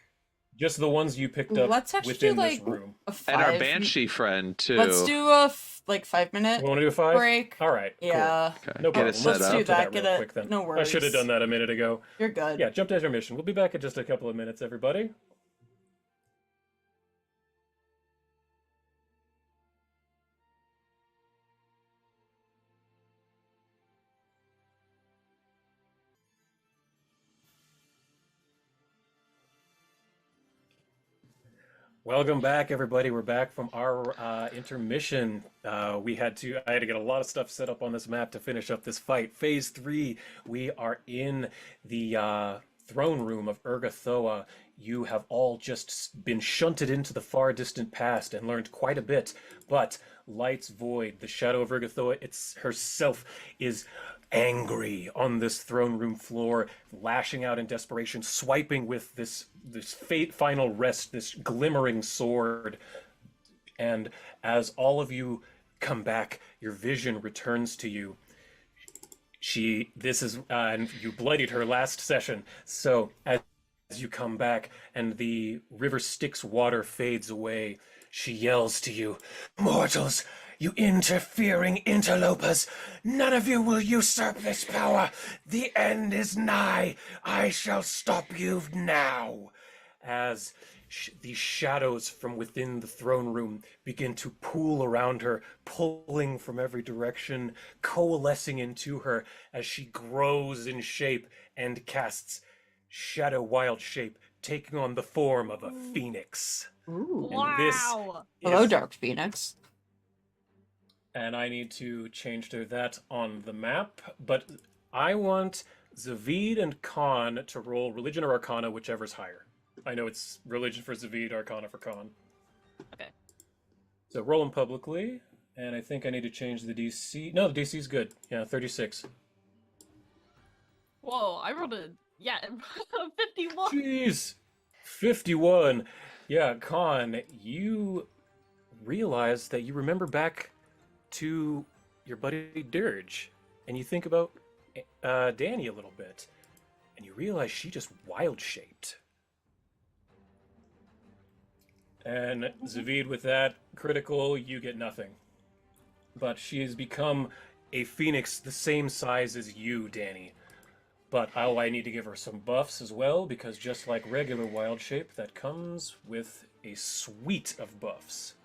A: just the ones you picked up
D: Let's actually
A: within
D: do
A: this
D: like
A: room.
C: And our Banshee friend too.
D: Let's do a 5-minute
A: You want to do a 5
D: break.
A: All right.
D: Yeah.
A: Cool.
C: Okay.
A: No
C: Get
A: problem.
C: it set
A: Let's
C: up.
A: do
D: Do that.
A: real
D: Get
A: quick,
D: it.
A: then.
D: No worries.
A: I should have done that a minute ago.
D: You're good.
A: Yeah, jump to intermission. We'll be back in just a couple of minutes, everybody. Welcome back, everybody. We're back from our intermission. I had to get a lot of stuff set up on this map to finish up this fight. Phase 3, we are in the throne room of Urgathoa. You have all just been shunted into the far distant past and learned quite a bit. But Light's Void, the Shadow of Urgathoa herself, is angry on this throne room floor, lashing out in desperation, swiping with this final rest, this glimmering sword. And as all of you come back, your vision returns to you. And you bloodied her last session. So as you come back and the River Styx water fades away, she yells to you, "Mortals, you interfering interlopers! None of you will usurp this power! The end is nigh! I shall stop you now!" As the shadows from within the throne room begin to pool around her, pulling from every direction, coalescing into her as she grows in shape and casts Shadow Wild Shape, taking on the form of a phoenix.
D: Ooh.
B: Wow.
D: Hello, Dark Phoenix.
A: And I need to change to that on the map, but I want Zeviid and Conne to roll Religion or Arcana, whichever's higher. I know it's Religion for Zeviid, Arcana for Conne.
B: Okay.
A: So roll them publicly, and I think I need to change the DC. No, the DC's good. Yeah, 36.
B: Whoa, I rolled a 51.
A: Jeez! 51. Yeah, Conne, you realize that you remember back to your buddy Dirge, and you think about Dani a little bit, and you realize she just wild-shaped. And Zeviid, with that critical, you get nothing. But she has become a phoenix the same size as you, Dani. But I need to give her some buffs as well, because just like regular wild shape, that comes with a suite of buffs.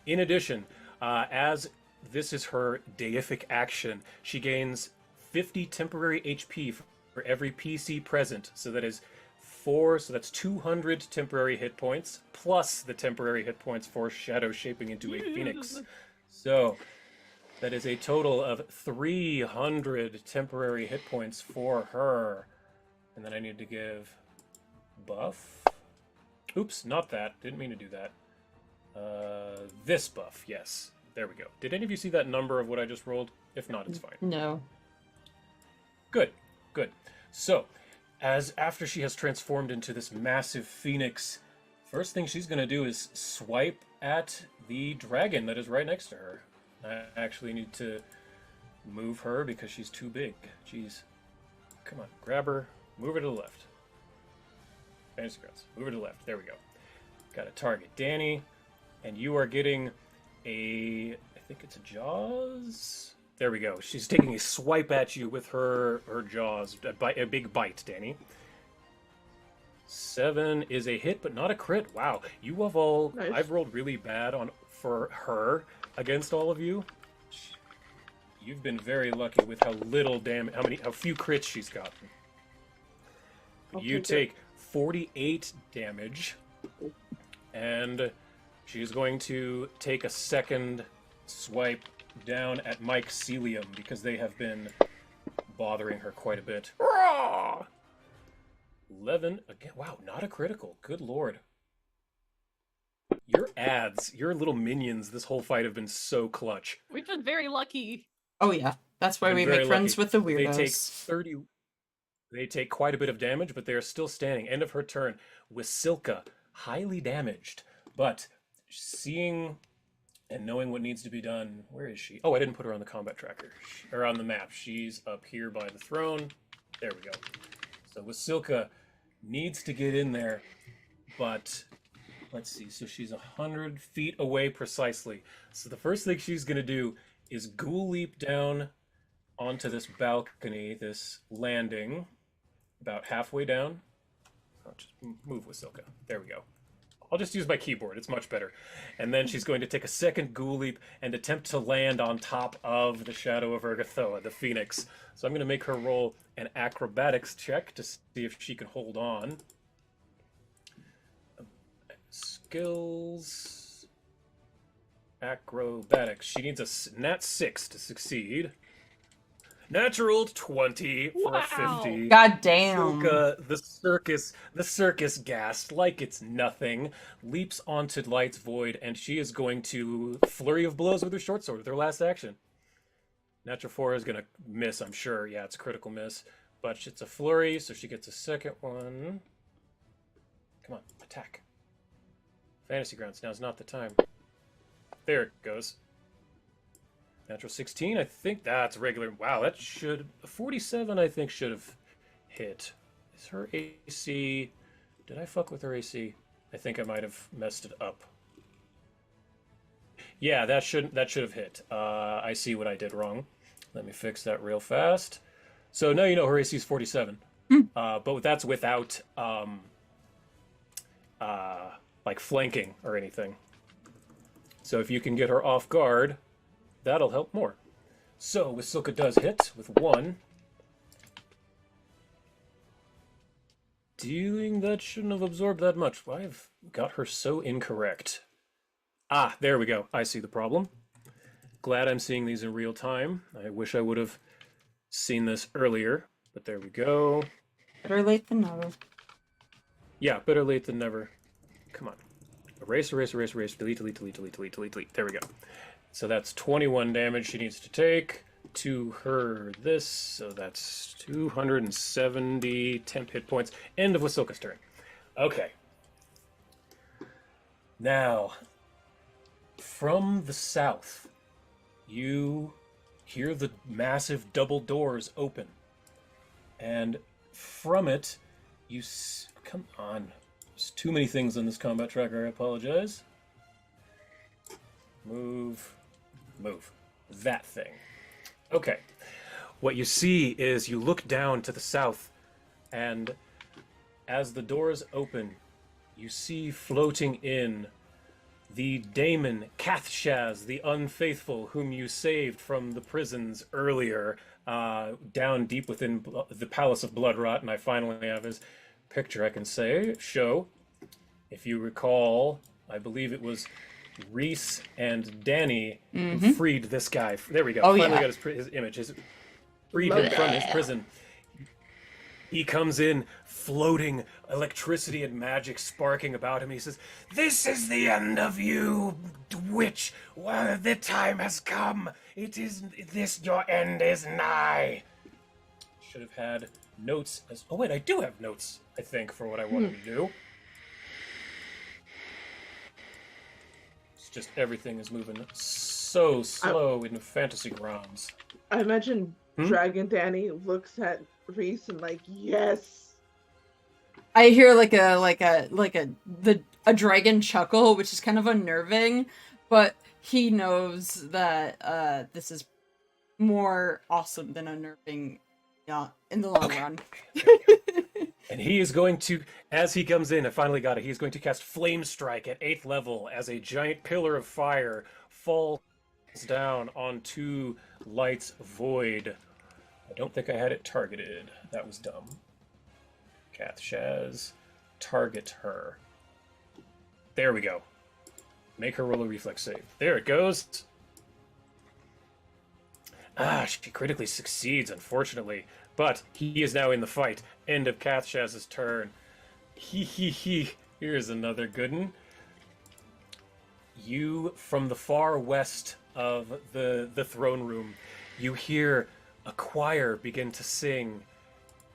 A: In addition, as this is her deific action, she gains 50 temporary HP for every PC present, so that is 4, so that's 200 temporary hit points, plus the temporary hit points for shadow shaping into a phoenix. So that is a total of 300 temporary hit points for her. And then I need to give buff. Oops, not that. Didn't mean to do that. This buff, yes. There we go. Did any of you see that number of what I just rolled? If not, it's fine.
D: No.
A: Good, good. So, after she has transformed into this massive phoenix, first thing she's going to do is swipe at the dragon that is right next to her. I actually need to move her because she's too big. Jeez. Come on, grab her, move her to the left. Fantasy Grounds, move her to the left. There we go. Got to target Dani, and you are getting I think it's a Jaws? There we go. She's taking a swipe at you with her jaws. A big bite, Dani. 7 is a hit, but not a crit. Wow. You have all...
E: Nice.
A: I've rolled really bad for her against all of you. You've been very lucky with how little damage... How few crits she's gotten. You take 48 damage. And she's going to take a second swipe down at Mike Celeum because they have been bothering her quite a bit. 11 again. Wow, not a critical. Good lord. Your ads, your little minions this whole fight have been so clutch.
B: We've been very lucky.
D: Oh yeah, that's why
A: Been
D: we
A: very
D: make friends
A: lucky.
D: with the
A: They take
D: weirdos.
A: 30. They take quite a bit of damage, but they are still standing. End of her turn. Wyssilka, highly damaged, but seeing and knowing what needs to be done. Where is she? Oh, I didn't put her on the combat tracker or on the map. She's up here by the throne. There we go. So Wyssilka needs to get in there, but let's see. So she's 100 feet away precisely. So the first thing she's gonna do is ghoul leap down onto this balcony, this landing, about halfway down. I'll just move Wyssilka. There we go. I'll just use my keyboard. It's much better. And then she's going to take a second ghoul leap and attempt to land on top of the Shadow of Urgathoa, the Phoenix. So I'm going to make her roll an acrobatics check to see if she can hold on. Skills. Acrobatics. She needs a nat 6 to succeed. Natural 20 for a 50.
D: God damn.
A: Wyssilka, the circus gassed like it's nothing, leaps onto Light's Void, and she is going to flurry of blows with her short sword with her last action. Natural 4 is gonna miss, I'm sure. Yeah, it's a critical miss, but it's a flurry, so she gets a second one. Come on, attack. Fantasy Grounds, now's not the time. There it goes. Natural 16, I think that's regular. Wow, that should... 47, I think, should have hit. Is her AC... Did I fuck with her AC? I think I might have messed it up. Yeah, that should have hit. I see what I did wrong. Let me fix that real fast. So now you know her AC is 47. But that's without, like, flanking or anything. So if you can get her off guard... That'll help more. So, Wyssilka does hit with 1. Dealing that shouldn't have absorbed that much. I've got her so incorrect. Ah, there we go. I see the problem. Glad I'm seeing these in real time. I wish I would have seen this earlier, but there we go.
D: Better late than never.
A: Yeah, better late than never. Come on. Erase, erase, erase, erase. Delete, delete, delete, delete, delete, delete, delete. There we go. So that's 21 damage she needs to take to her this. So that's 270 temp hit points. End of Wyssilka's turn. Okay. Now, from the south, you hear the massive double doors open. And from it, you... Come on. There's too many things on this combat tracker. I apologize. Move. That thing. Okay. What you see is you look down to the south, and as the doors open, you see floating in the daemon Cathshaz, the unfaithful, whom you saved from the prisons earlier, down deep within the Palace of Bloodrot, and I finally have his picture I can show. If you recall, I believe it was Rhys and Dani who freed this guy. There we go.
D: Oh,
A: Finally
D: yeah.
A: got his image. Freed him from his prison. He comes in, floating, electricity and magic sparking about him. He says, "This is the end of you, witch. Well, the time has come. Your end is nigh." Should have had notes as... Oh, wait, I do have notes, I think, for what I wanted to do. Just everything is moving so slow in Fantasy Grounds.
E: I imagine Dragon Dani looks at Rhys and like, yes.
D: I hear a dragon chuckle, which is kind of unnerving, but he knows that this is more awesome than unnerving in the long run.
A: And he is going to, as he comes in, I finally got it, he's going to cast Flame Strike at 8th level as a giant pillar of fire falls down onto Light's Void. I don't think I had it targeted. That was dumb. Cathshaz, target her. There we go. Make her roll a reflex save. There it goes. She critically succeeds, unfortunately. But he is now in the fight. End of Kathshaz's turn. He. Here's another good one. You, from the far west of the throne room, you hear a choir begin to sing.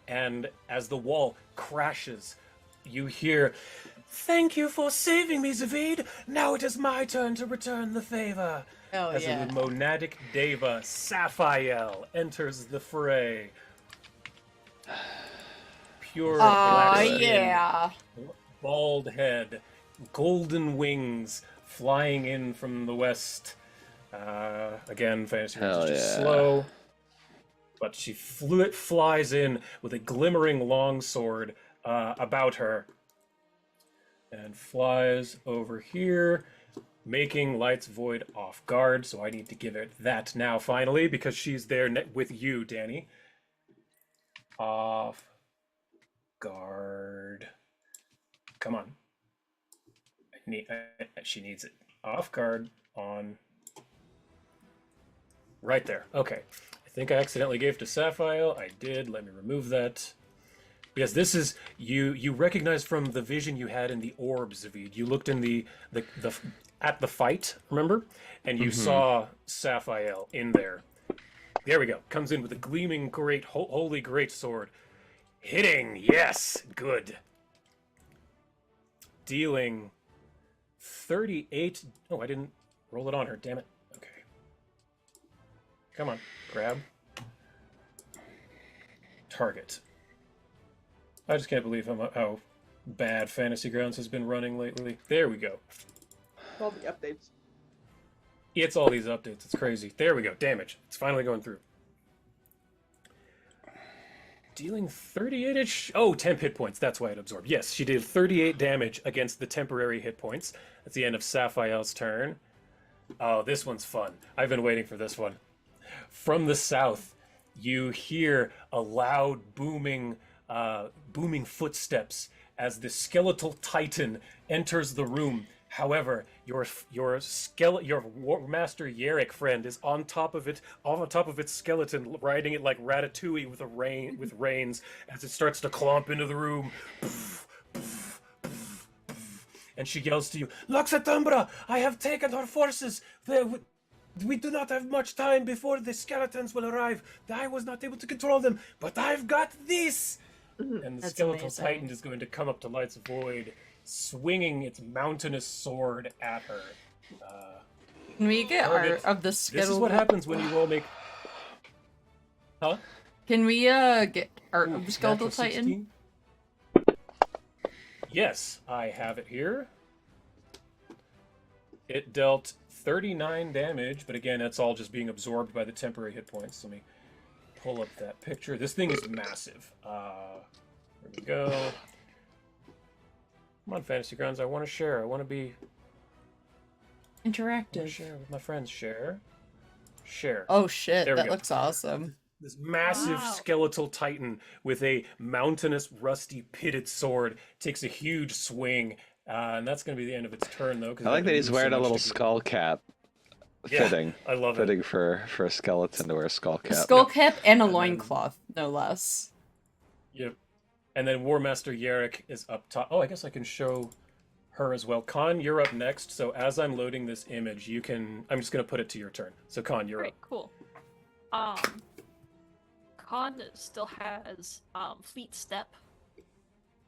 A: And as the wall crashes, you hear, "Thank you for saving me, Zeviid. Now it is my turn to return the favor."
D: Oh,
A: As
D: yeah.
A: a monadic deva, Saphiel, enters the fray. Pure black skin,
D: yeah.
A: bald head, golden wings flying in from the west. Again, fantasy
C: Hell
A: is just
C: yeah.
A: slow. But she flies in with a glimmering longsword about her. And flies over here, making Light's Void off guard. So I need to give it that now, finally, because she's there with you, Dani. Off guard. Come on. She needs it. Off guard on. Right there. Okay. I think I accidentally gave to Saphiel. I did. Let me remove that. Yes, this is you recognize from the vision you had in the orbs, Zeviid. You looked in the at the fight, remember? And you saw Saphiel in there. There we go. Comes in with a gleaming great holy great sword. Hitting, yes, good. Dealing 38. Oh, I didn't roll it on her, damn it. Okay. Come on, grab. Target. I just can't believe how bad Fantasy Grounds has been running lately. There we go.
E: All the updates.
A: It's all these updates. It's crazy. There we go. Damage. It's finally going through. Dealing 38-ish... Oh, 10 hit points. That's why it absorbed. Yes, she did 38 damage against the temporary hit points. That's the end of Saphiel's turn. Oh, this one's fun. I've been waiting for this one. From the south, you hear a loud booming footsteps as the skeletal titan enters the room. However, your War Master Szarekh friend is on top of its skeleton, riding it like Ratatouille with reins as it starts to clomp into the room. And she yells to you, "Lux Et Umbra, I have taken her forces. We do not have much time before the skeletons will arrive. I was not able to control them, but I've got this." And the
D: That's
A: skeletal
D: amazing.
A: titan is going to come up to Light's Void, swinging its mountainous sword at her.
D: Can we get
A: Target.
D: art of the
A: This is
D: skeletal?
A: what happens when you all make... Huh?
D: Can we get art of the skeletal
A: Natural
D: titan?
A: 16? Yes, I have it here. It dealt 39 damage, but again, that's all just being absorbed by the temporary hit points. Let me pull up that picture. This thing is massive. There we go. Come on, Fantasy Grounds. I want to share. I want to be...
D: Interactive.
A: Share with my friends. Share. Share.
D: Oh shit,
A: There we
D: that
A: go.
D: looks awesome.
A: This massive
B: Wow.
A: skeletal titan with a mountainous, rusty, pitted sword takes a huge swing, and that's going to be the end of its turn, though. 'cause
C: I like that he's
A: moves so
C: wearing a
A: much
C: little
A: to keep-
C: skull cap.
A: Yeah,
C: Fitting.
A: I love it.
C: Fitting for a skeleton to wear a skull
D: A
C: cap.
D: skull cap and a
A: And then-
D: loincloth, no less.
A: Yep. And then War Master Szarekh is up top. Oh, I guess I can show her as well. Con, you're up next. So as I'm loading this image, you can... I'm just going to put it to your turn. So Con, you're
B: Great,
A: up.
B: cool. Con still has fleet step,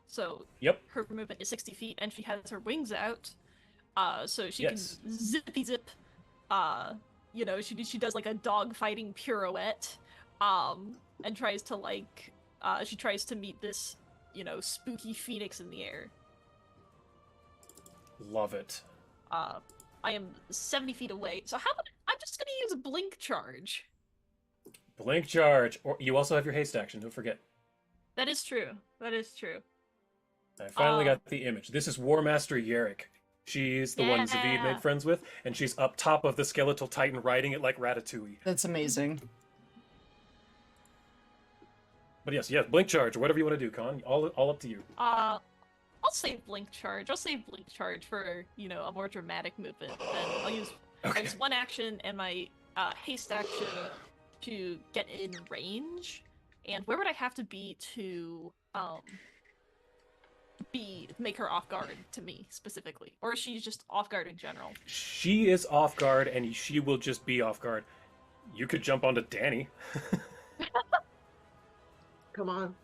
B: so
A: Yep.
B: her movement is 60 feet, and she has her wings out, so she
A: Yes.
B: can zippy zip. You know, she does like a dog fighting pirouette, and tries to she tries to meet this, you know, spooky phoenix in the air.
A: Love it.
B: I am 70 feet away, so how about I'm just gonna use a blink charge.
A: Blink charge. Or you also have your haste action. Don't forget.
B: That is true. That is true.
A: I finally got the image. This is War Master Szarekh. She's the one Zeviid
B: Yeah.
A: made friends with, and she's up top of the skeletal titan riding it like Ratatouille.
D: That's amazing.
A: But yes, blink charge or whatever you want to do, Con. All up to you.
B: I'll save blink charge. I'll save blink charge for, you know, a more dramatic movement. Then I'll use
A: Okay.
B: one action and my haste action to get in range, and where would I have to be to make her off guard to me specifically, or is she just off guard in general?
A: She is off guard, and she will just be off guard. You could jump onto Dani.
E: Come on.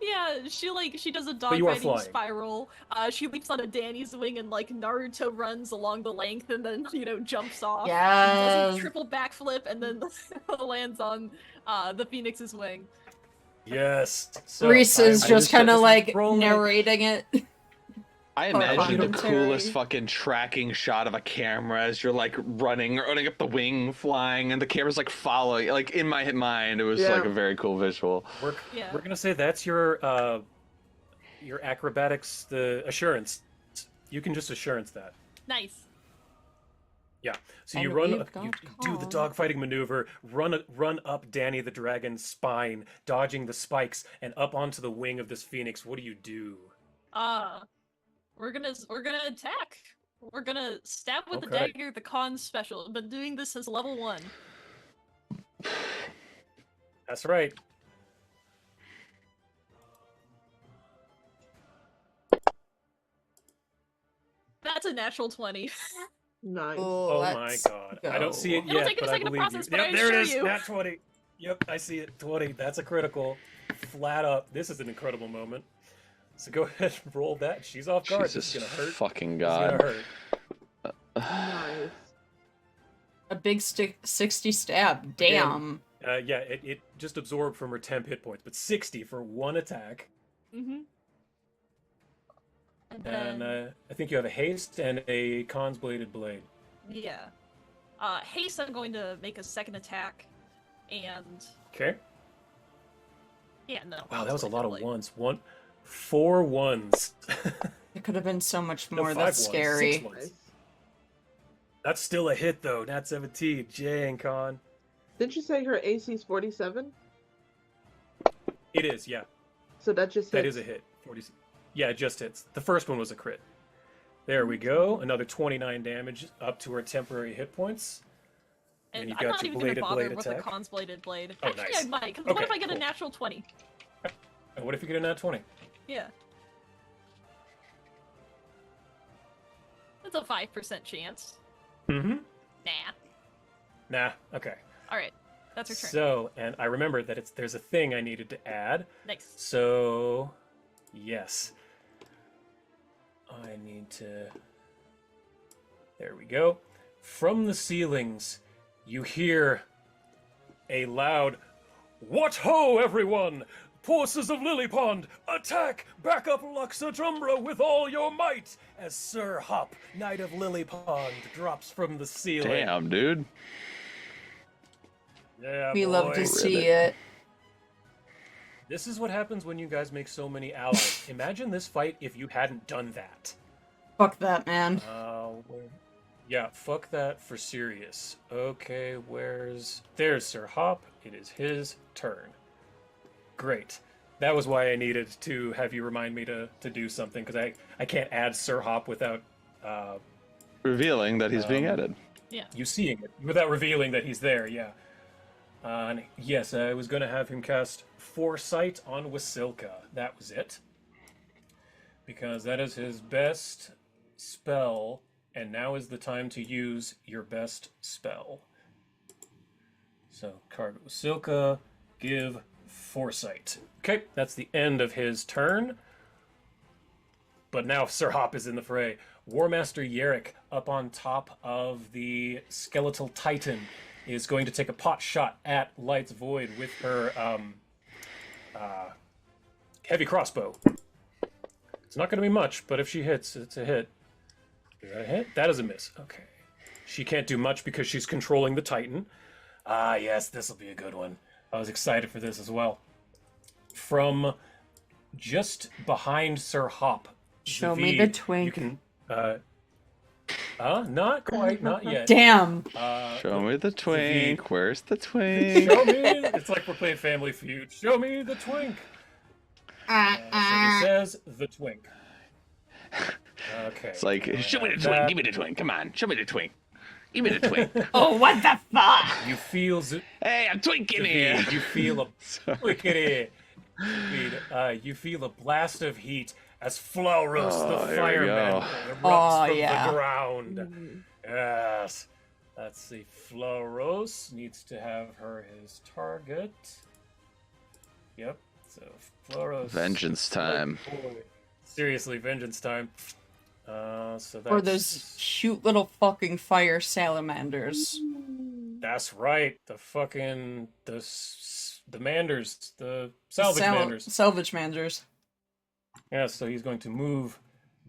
B: Yeah, she does a
A: But you are
B: dogfighting
A: flying.
B: spiral. She leaps onto Dani's wing and like Naruto runs along the length and then jumps off.
D: Yes.
B: Does a triple backflip and then lands on the Phoenix's wing.
A: Yes. So
D: Rhys is
A: I
D: just kind of like
A: rolling.
D: narrating it.
C: I imagine the
D: commentary.
C: coolest fucking tracking shot of a camera as you're like running up the wing, flying, and the camera's like following. Like in my mind, it was like a very cool visual.
A: We're
B: Yeah.
A: gonna say that's your acrobatics, the assurance. You can just assurance that.
B: Nice.
A: Yeah. So
D: And
A: you run,
D: we've
A: you
D: got
A: do the
D: Con.
A: dogfighting maneuver, run up Dani the dragon's spine, dodging the spikes, and up onto the wing of this phoenix. What do you do?
B: We're gonna attack. We're gonna stab with the
A: Okay.
B: dagger, the con special. I've been doing this since level 1.
A: That's right.
B: That's a natural 20.
E: Nice.
A: Oh my
D: Let's
A: god. I don't see it
D: go.
B: It'll
A: yet,
B: take a
A: but I
B: second to
A: believe
B: process,
A: you.
B: but I
A: Yep, there it
B: assure
A: is.
B: you.
A: Nat 20. Yep, I see it. 20. That's a critical. Flat up. This is an incredible moment. So go ahead and roll that. She's off guard.
C: Jesus
A: This is gonna hurt.
C: fucking
A: This is
C: god.
A: gonna hurt.
E: Nice.
D: A big 60 stab. Damn.
A: Yeah, it just absorbed from her temp hit points, but 60 for one attack.
B: Mm-hmm.
A: And I think you have a haste and a Khan's bladed blade.
B: Yeah. Haste, I'm going to make a second attack, and
A: Okay.
B: yeah, no.
A: Wow, that was a lot of
B: blade.
A: ones. 4 ones.
D: It could have been so much
A: No,
D: more.
A: 5
D: That's
A: ones,
D: scary.
A: 6 ones.
E: Nice.
A: That's still a hit though. Nat 17. Jane Khan.
E: Didn't you say her AC is 47?
A: It is, yeah.
E: So that just
A: That
E: hits.
A: is a hit. 40. Yeah, it just hits. The first one was a crit. There we go. Another 29 damage up to her temporary hit points.
B: And
A: you've
B: I'm
A: got
B: not
A: your
B: even going to
A: bladed
B: bother
A: blade
B: with
A: attack.
B: the Khan's bladed blade.
A: Oh,
B: Actually,
A: nice.
B: I might. 'Cause what
A: Okay,
B: if I get
A: cool.
B: a natural 20?
A: And what if you get a nat 20?
B: Yeah. That's a 5% chance.
A: Mm-hmm.
B: Nah.
A: Nah, okay.
B: All right, that's her turn.
A: So, and I remember that there's a thing I needed to add.
B: Nice.
A: So, yes. I need to... There we go. From the ceilings, you hear a loud, "What ho, everyone! Forces of Lilypond, attack! Back up Lux Et Umbra with all your might!" As Sir Hop, Knight of Lilypond, drops from the ceiling.
C: Damn, dude.
A: Yeah,
D: We love
A: boy.
D: to see it.
A: This is what happens when you guys make so many allies. Imagine this fight if you hadn't done that.
D: Fuck that, man.
A: Yeah, fuck that for serious. Okay, there's Sir Hop. It is his turn. Great. That was why I needed to have you remind me to do something, because I can't add Sir Hop without
C: Revealing that he's being added.
B: Yeah.
A: you seeing it, without revealing that he's there, yeah. And yes, I was going to have him cast Foresight on Wyssilka. That was it. Because that is his best spell, and now is the time to use your best spell. So, card Wyssilka, give Foresight. Okay, that's the end of his turn. But now Sir Hop is in the fray. Warmaster Szarekh, up on top of the skeletal titan, is going to take a pot shot at Light's Void with her heavy crossbow. It's not going to be much, but if she hits, it's a hit. Is that a hit? That is a miss. Okay. She can't do much because she's controlling the titan. Ah, yes, this will be a good one. I was excited for this as well. From just behind Sir Hop.
D: Show me the
A: Zeviid,
D: twink.
A: You can, not quite, not yet.
D: Damn.
C: Show me the twink.
A: Zeviid.
C: Where's the twink?
A: Show me. It's like we're playing Family Feud. Show me the twink. So he says the twink. Okay.
C: It's like, show me the twink. Give me the twink. Come on, show me the twink. Give me the twink.
D: Oh, what the fuck?
A: You feel
C: Hey, I'm twinking here.
A: You feel a look at it. You feel a blast of heat as Floros, the
C: here we
A: fireman,
C: go.
A: erupts from
D: yeah.
A: the ground. Yes. Let's see. Floros needs to have her his target. Yep. So Floros.
C: Vengeance time.
A: Oh, boy. Seriously, vengeance time. So that's...
D: Or those cute little fucking fire salamanders.
A: That's right. The fucking the manders, the salvage manders.
D: Salvage manders.
A: Yeah, so he's going to move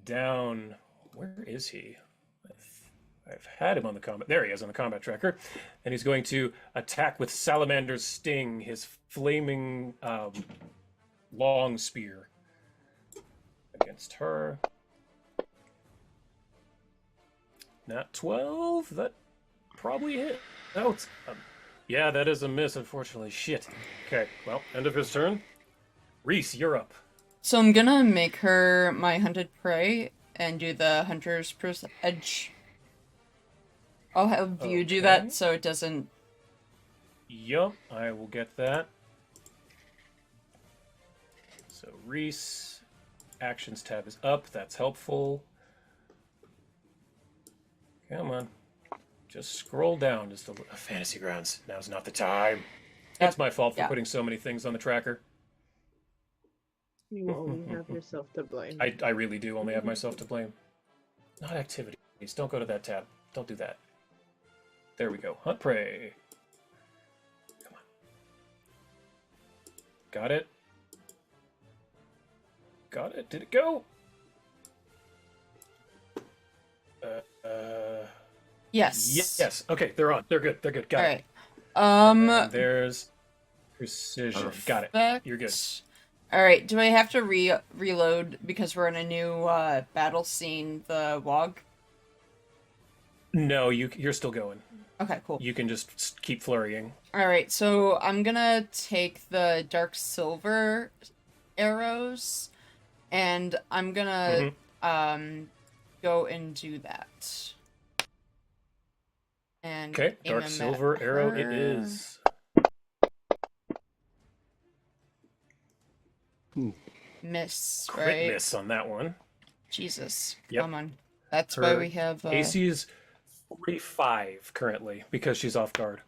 A: down. Where is he? I've had him on the combat. There he is on the combat tracker, and he's going to attack with Salamander's Sting, his flaming long spear against her. Nat 12. That probably hit. No, it's, yeah, that is a miss, unfortunately. Shit. Okay, well, end of his turn. Rhys, you're up.
D: So I'm gonna make her my hunted prey and do the hunter's edge. I'll have you do that so it doesn't...
A: Yup, I will get that. So Rhys, actions tab is up. That's helpful. Come on. Just scroll down just a little. Fantasy Grounds. Now's not the time. It's my fault for putting so many things on the tracker.
E: You only have yourself to blame.
A: I really do only have myself to blame. Not activities. Don't go to that tab. Don't do that. There we go. Hunt prey. Come on. Got it. Got it. Did it go?
D: Yes.
A: Yes. Okay, they're on. They're good. They're good. Got it.
D: Alright.
A: There's precision. Got it. You're good.
D: Alright, do I have to reload because we're in a new battle scene, the WOG?
A: No, you're still going.
D: Okay, cool.
A: You can just keep flurrying.
D: Alright, so I'm gonna take the dark silver arrows, and I'm gonna go and do that. And
A: Okay,
D: aim
A: dark
D: them
A: silver
D: at
A: arrow
D: her.
A: it is.
D: Miss,
A: Crit
D: right?
A: miss on that one.
D: Jesus,
A: Yep.
D: come on. That's why
A: Her
D: we have...
A: AC is 45 currently because she's off guard.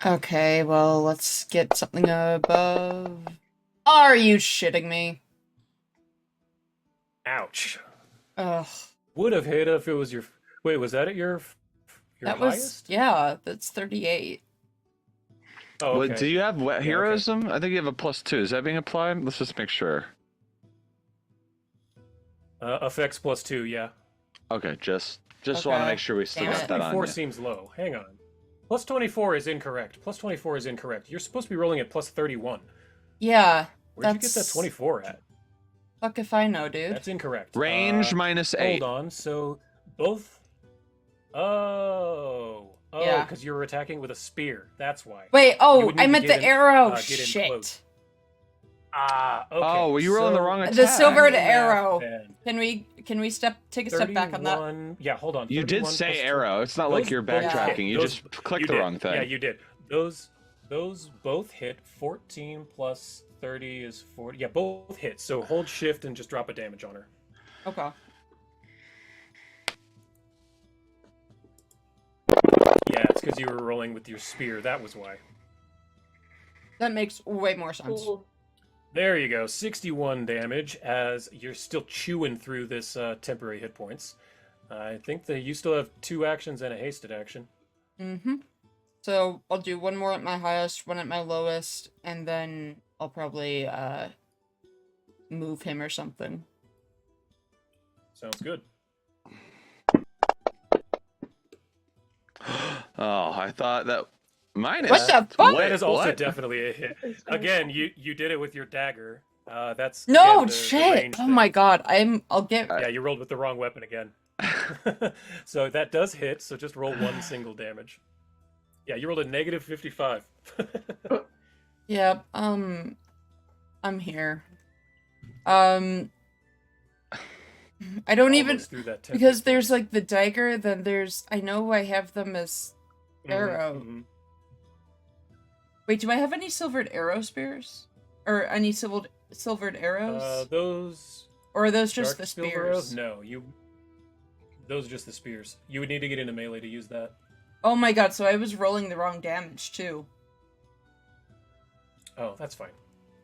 D: Okay, well, let's get something above... Are you shitting me?
A: Ouch.
D: Ugh.
A: Would have hit if it was your... Wait, was that at your
D: That
A: highest?
D: was... Yeah, that's 38.
A: Oh, okay.
C: What, do you have
A: okay.
C: heroism? I think you have a +2. Is that being applied? Let's just make sure.
A: Effects +2, yeah.
C: Okay, just want to
D: Okay.
C: make sure we still
D: Damn
C: got
D: it.
C: that on.
A: 24
C: Yeah.
A: seems low. Hang on. +24 is incorrect. +24 is incorrect. You're supposed to be rolling at +31.
D: Yeah,
A: Where'd you get that 24 at?
D: Fuck if I know, dude.
A: That's incorrect.
C: Range -8.
A: Hold on. So both. Oh,
D: Yeah.
A: because you were attacking with a spear. That's why.
D: Wait,
A: You
D: oh,
A: would need
D: I
A: to
D: meant
A: get
D: the
A: in-
D: arrow.
A: get in
D: Shit.
A: close. Ah, okay.
C: Oh, well, you were on the wrong
D: The
C: attack.
D: silvered
A: Math
D: arrow.
A: then.
D: Can we take a step back on that?
A: 31 Yeah, hold on.
C: You did
A: 31
C: say
A: plus two.
C: arrow. It's not like
A: Those
C: you're
A: both
C: backtracking.
A: hit.
C: You
A: Those-
C: just clicked
A: you
C: the
A: did.
C: wrong thing.
A: Yeah, you did. Those both hit. 14 plus 30 is 40. Yeah, both hit. So hold shift and just drop a damage on her.
D: Okay.
A: Yeah, it's because you were rolling with your spear. That was why.
D: That makes way more sense.
E: Cool.
A: There you go. 61 damage as you're still chewing through this temporary hit points. I think that you still have 2 actions and a hasted action.
D: Mm-hmm. So I'll do one more at my highest, one at my lowest, and then I'll probably move him or something.
A: Sounds good.
C: Oh, I thought that minus.
D: What the fuck?
A: That is also
C: what?
A: definitely a hit. Again, you did it with your dagger. That's
D: No
A: again, the
D: shit!
A: range
D: Oh
A: thing.
D: my god, I'll get...
A: Yeah, you rolled with the wrong weapon again. So that does hit, so just roll 1 single damage. Yeah, you rolled a negative 55.
D: Yeah, I'm here. I don't even
A: almost through that 10
D: because
A: hit
D: there's
A: points.
D: like the dagger. Then there's I know I have them as arrow.
A: Mhm.
D: Wait, do I have any silvered arrow spears or any silvered arrows?
A: Those
D: Or are those just
A: dark
D: the
A: silver arrows?
D: spears?
A: No, those are just the spears. You would need to get into melee to use that.
D: Oh my god! So I was rolling the wrong damage too.
A: Oh, that's fine.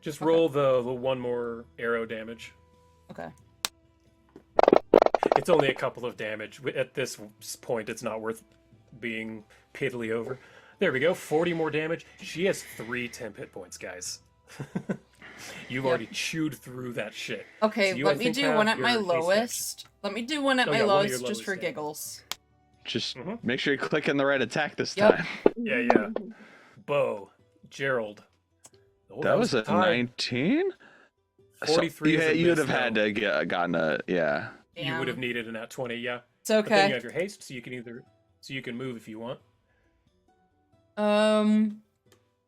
A: Just
D: Okay.
A: roll the one more arrow damage.
D: Okay.
A: It's only a couple of damage. At this point, it's not worth being piddly over. There we go. 40 more damage. She has 3 temp hit points, guys. You've
D: Yep.
A: already chewed through that shit.
D: Okay,
A: So you, I
D: let me
A: think,
D: do
A: have
D: one at my
A: your haste
D: lowest. Let me do one at
A: Oh,
D: my
A: yeah, one of your
D: lowest just
A: lowest
D: for
A: damage.
D: giggles.
C: Just
A: Mhm.
C: make sure you click in the right attack this
D: Yep.
C: time.
A: Yeah. Bo, Gerald. Oh,
C: That was a
A: tied.
C: 19?
A: 43 is a
C: you would
A: miss,
C: have had
A: though.
C: to gotten a, yeah.
A: You would have needed a nat 20, yeah.
D: It's
A: But then you
D: okay.
A: have your haste, so you can move if you want.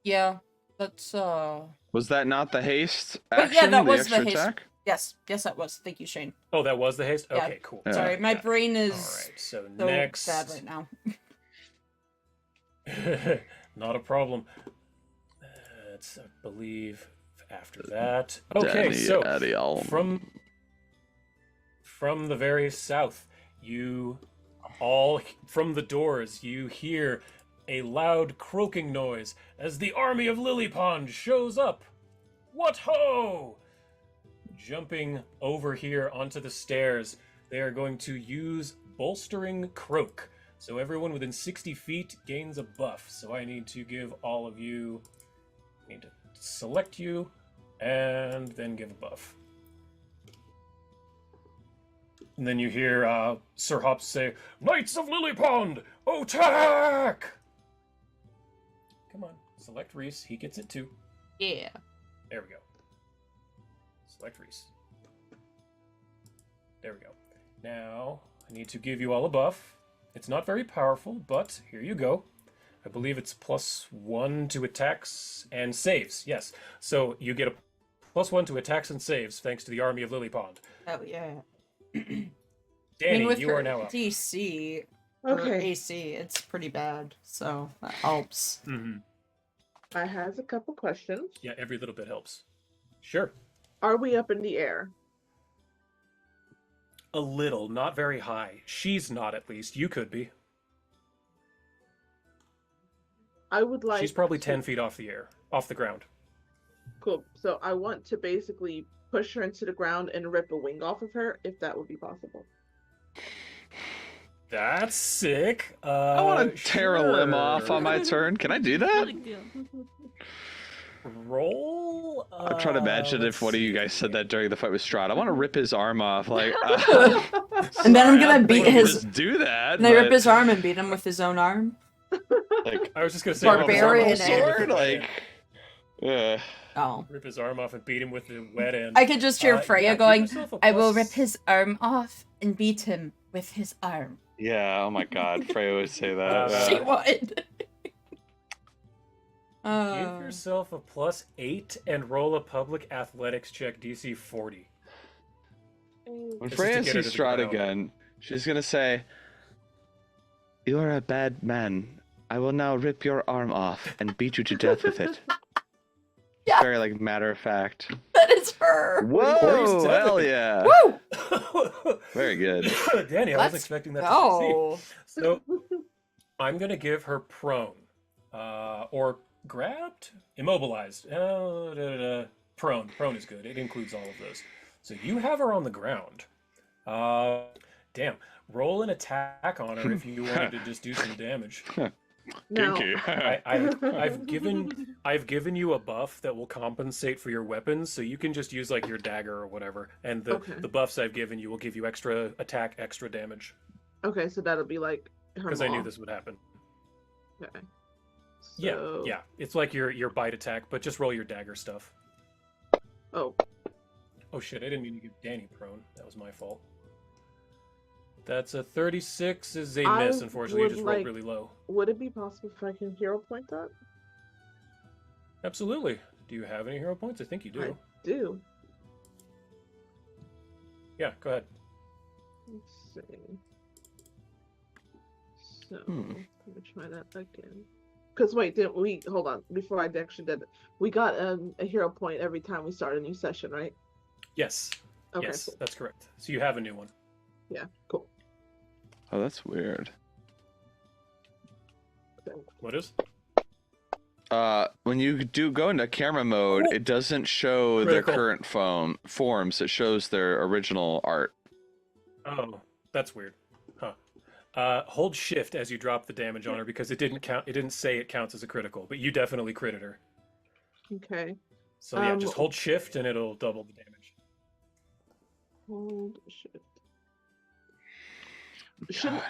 D: Yeah. That's
C: Was that not the haste
D: But
C: action?
D: yeah, that was
C: extra
D: the haste.
C: attack?
D: Yes, that was. Thank you, Shane.
A: Oh, that was the haste?
D: Yeah.
A: Okay, cool.
C: Yeah.
D: Sorry, my
A: Yeah.
D: brain is
A: Alright, so
D: so
A: next.
D: bad right now.
A: Not a problem. That's, I believe, after that. Okay,
C: Dani,
A: so
C: Adiel.
A: from the very south, you all, from the doors, you hear a loud croaking noise as the army of Lilypond shows up. What ho! Jumping over here onto the stairs, they are going to use bolstering croak. So everyone within 60 feet gains a buff. So I need to give all of you, I need to select you, and then give a buff. And then you hear Sir Hops say, Knights of Lilypond, attack! Come on, select Rhys. He gets it too.
D: Yeah.
A: There we go. Select Rhys. There we go. Now, I need to give you all a buff. It's not very powerful, but here you go. I believe it's +1 to attacks and saves. Yes. So you get a +1 to attacks and saves thanks to the army of Lilypond.
D: Oh yeah.
A: Danny,
D: with
A: you
D: her
A: are now up.
D: DC or
E: Okay.
D: AC, it's pretty bad, so that helps.
A: Mm-hmm.
E: I has a couple questions.
A: Yeah, every little bit helps. Sure.
E: Are we up in the air?
A: A little, not very high. She's not, at least. You could be.
E: I would like.
A: She's probably
E: to-
A: 10 feet off the ground.
E: Cool. So I want to basically push her into the ground and rip a wing off of her, if that would be possible.
A: That's sick.
C: I want to tear a limb off
A: sure.
C: on my turn. Can I do
B: No
C: that?
B: big deal.
A: Roll.
C: I'm trying to imagine if
A: let's
C: one of you
A: see.
C: guys said that during the fight with Strahd. I want to rip his arm off. Like,
D: And then I'm
C: sorry, I
D: gonna beat
C: wouldn't
D: his.
C: just do that.
D: And I rip
C: but,
D: his arm and beat him with his own arm.
C: like,
A: I was just gonna say
D: Barbarian
A: rip his arm off
C: sword.
A: with the wet
C: Like,
A: end.
D: Oh.
A: Rip his arm off and beat him with the wet end.
D: I could just hear
A: Yeah,
D: Freya
A: give
D: going,
A: yourself a
D: I will
A: plus-
D: rip his arm off and beat him with his arm.
C: yeah. Oh my God, Freya would say that.
A: Uh,
D: She
C: yeah.
D: would.
A: Give yourself a +8 and roll a public athletics check DC 40.
C: When
A: This is
C: Freya
A: to get her
C: sees
A: to the
C: Strahd
A: ground.
C: again, she's gonna say, "You are a bad man. I will now rip your arm off and beat you to death with it."
D: Yeah.
C: Very like matter of fact.
D: That is her.
C: Whoa!
A: Definitely.
C: Hell yeah!
D: Woo!
C: Very good.
A: Danny, I
D: Let's
A: wasn't expecting that to
D: go.
A: succeed. So I'm gonna give her prone, or grabbed, immobilized. Prone. Prone is good. It includes all of those. So you have her on the ground. Damn. Roll an attack on her if you wanted to just do some damage.
E: Now,
A: I've given you a buff that will compensate for your weapons, so you can just use like your dagger or whatever. And
E: Okay.
A: the buffs I've given you will give you extra attack, extra damage.
E: okay, so that'll be like her
A: Because I knew
E: maw.
A: this would happen.
E: Okay.
A: Yeah, yeah. It's like your bite attack, but just roll your dagger stuff.
E: Oh,
A: Oh shit, I didn't mean to give Danny prone. That was my fault. That's a 36 is a
E: I
A: miss, unfortunately. You
E: would
A: just rolled
E: like-
A: really low.
E: would it be possible if I can hero point that?
A: Absolutely. Do you have any hero points? I think you do.
E: I do.
A: Yeah, go ahead.
E: Let's see. So let me try that again. Because wait, didn't we hold on before I actually did it? We got a hero point every time we start a new session, right?
A: Yes.
E: Okay.
A: Yes,
E: Cool.
A: that's correct. So you have a new one.
E: Yeah. Cool.
C: Oh, that's weird.
A: What is?
C: When you do go into camera mode, it doesn't show their
A: Critical.
C: current forms. It shows their original art.
A: Oh, that's weird. Huh. Hold shift as you drop the damage on her because it didn't count. It didn't say it counts as a critical, but you definitely critted her.
E: Okay.
A: So yeah, just hold shift and it'll double the damage.
E: Hold shift.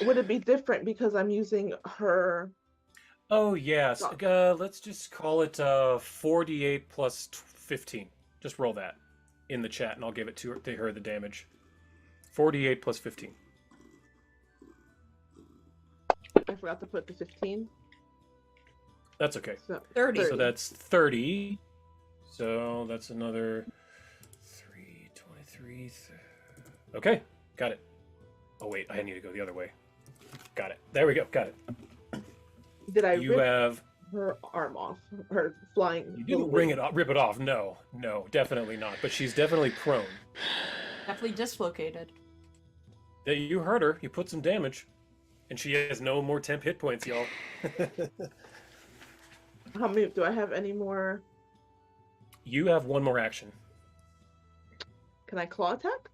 E: Would it be different because I'm using her?
A: Oh yes. Let's just call it 48 plus 15. Just roll that in the chat, and I'll give it to her the damage. 48 plus 15.
E: I forgot to put the 15.
A: That's okay.
E: So
D: 30.
A: So that's 30. So that's another 3, 23. Okay, got it. Oh wait, I need to go the other way. Got it. There we go. Got it.
E: Did I
A: You
E: rip
A: have.
E: her arm off? Her flying.
A: You didn't rip it off. No, definitely not. But she's definitely prone.
D: Definitely dislocated.
A: Yeah, you hurt her. You put some damage, and she has no more temp hit points, y'all.
E: How many do I have? Any more?
A: You have one more action.
E: Can I claw attack?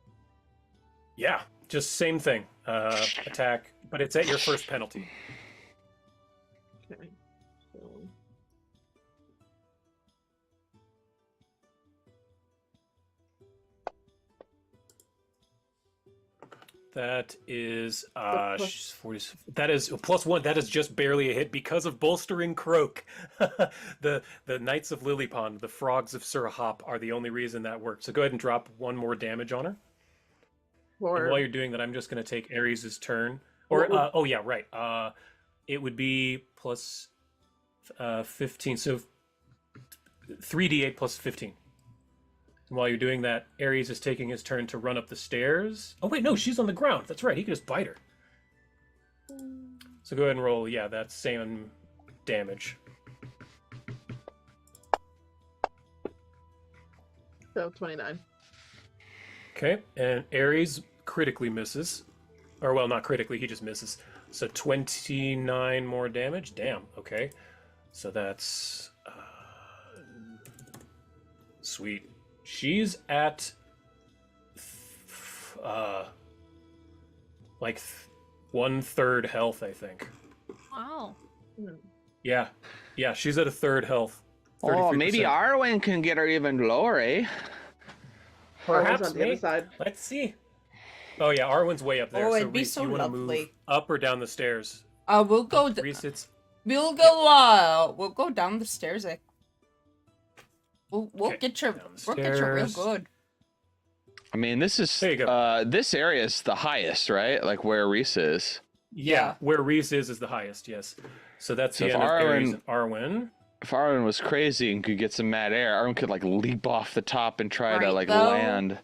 A: Yeah, just same thing. Attack, but it's at your first penalty.
E: Okay. So...
A: That is
E: plus-
A: 40. That is +1. That is just barely a hit because of bolstering croak. the Knights of Lilypond, the Frogs of Surahop, are the only reason that works. So go ahead and drop one more damage on her. And while you're doing that, I'm just going to take Ares' turn. Or oh yeah, right. It would be plus 15. So 3d8 plus 15. And while you're doing that, Ares is taking his turn to run up the stairs. Oh wait, no, she's on the ground. That's right. He can just bite her. So go ahead and roll. Yeah, that's same damage.
E: So 29.
A: Okay, and Ares critically misses. Or well, not critically, he just misses. So 29 more damage. Damn. Okay. So that's sweet. She's at like 1/3 health, I think.
B: Wow.
A: Yeah, she's at 1/3 health.
C: Oh,
A: 33%.
C: maybe Arwen can get her even lower, eh?
A: Perhaps
E: on the other side.
A: Let's see. Oh yeah, Arwen's way up there.
D: Oh,
A: so
D: it'd be
A: Rhys,
D: so
A: you want to move
D: lovely.
A: up or down the stairs?
D: We'll go.
A: Rhys, it's
D: We'll go down the stairs. We'll
A: Okay,
D: get you.
A: down the
D: We'll get you real
A: stairs.
D: good.
C: I mean, this is
A: There you go.
C: this area is the highest, right? Like where Rhys is.
A: yeah, where Rhys is the highest. Yes. So that's
C: So
A: the
C: if
A: end of Ares
C: Arwen-
A: and Arwen.
C: If Arwen was crazy and could get some mad air, Arwen could like leap off the top and try to
D: Right,
C: like
D: though.
C: land.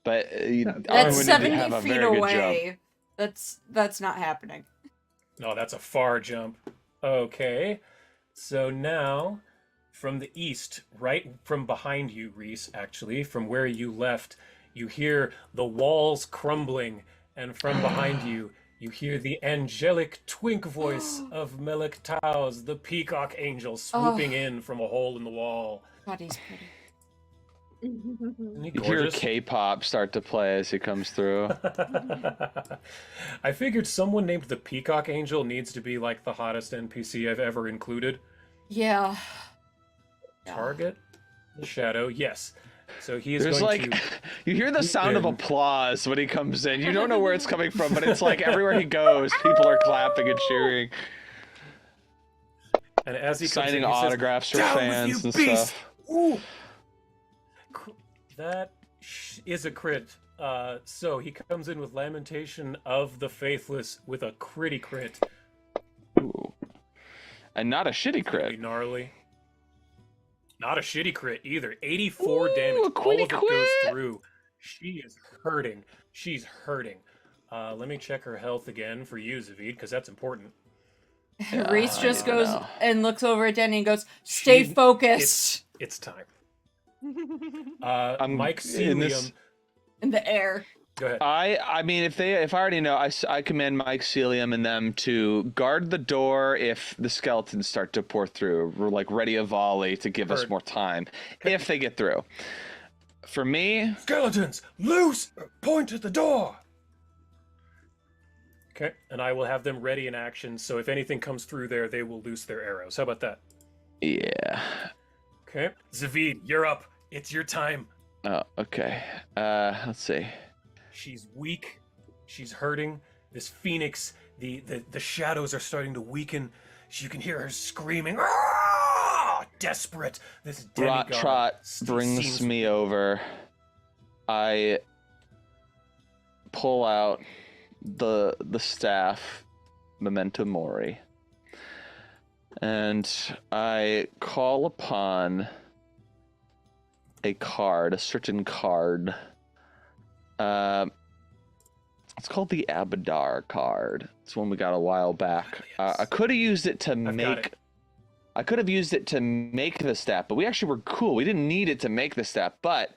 C: But Arwen
D: That's
C: would
D: 70
C: have a
D: feet
C: very good jump.
D: away. That's not happening.
A: No, that's a far jump. Okay. So now, from the east, right from behind you, Rhys, actually, from where you left, you hear the walls crumbling, and from behind you, you hear the angelic twink voice of Melek Taos, the peacock angel, swooping in from a hole in the wall.
D: God, he's pretty.
A: Isn't he
C: You hear
A: gorgeous?
C: K-pop start to play as he comes through.
A: I figured someone named the Peacock Angel needs to be like the hottest NPC I've ever included.
D: Yeah.
A: Target the shadow. Yes. So he is
C: There's
A: going
C: like,
A: to.
C: you hear the sound of
A: in.
C: applause when he comes in. You don't know where it's coming from, but it's like everywhere he goes, people are clapping and cheering,
A: And as he comes
C: signing
A: in, he says,
C: autographs for
A: "Down with
C: fans
A: you,
C: and
A: beast!"
C: stuff.
A: Ooh. That is a crit. So he comes in with Lamentation of the Faithless with a crit.
C: Ooh. And not a shitty
A: Pretty
C: crit.
A: gnarly. Not a shitty crit either. 84
C: Ooh,
A: damage.
C: a
A: All
C: quitty
A: of it
C: quit.
A: goes through. She is hurting. She's hurting. Let me check her health again for you, Zeviid, because that's important.
D: Rhys just goes
C: know.
D: and looks over at Dani and goes, "Stay focused."
A: It's time.
C: I'm
A: Mike
C: in this-
A: Celeum.
D: In the air.
A: Go ahead.
C: I mean, if I already know, I command Mike Celeum and them to guard the door if the skeletons start to pour through. We're like ready a volley to give us
A: Heard.
C: more time if they get through. For me,
A: Skeletons, loose! Point at the door! Okay, and I will have them ready in action, so if anything comes through there, they will loose their arrows. How about that?
C: yeah.
A: Okay. Zeviid, you're up. It's your time.
C: Oh, okay. Let's see.
A: She's weak. She's hurting. This phoenix, the shadows are starting to weaken. You can hear her screaming. "Ah!" Desperate. This demigod
C: Rot-Trot brings
A: seems
C: me over. I pull out the staff, Memento Mori, and I call upon a certain card. It's called the Abadar card. It's one we got a while back. I could have used it to make. I could have used it to make the staff, but we actually were cool. We didn't need it to make the staff, but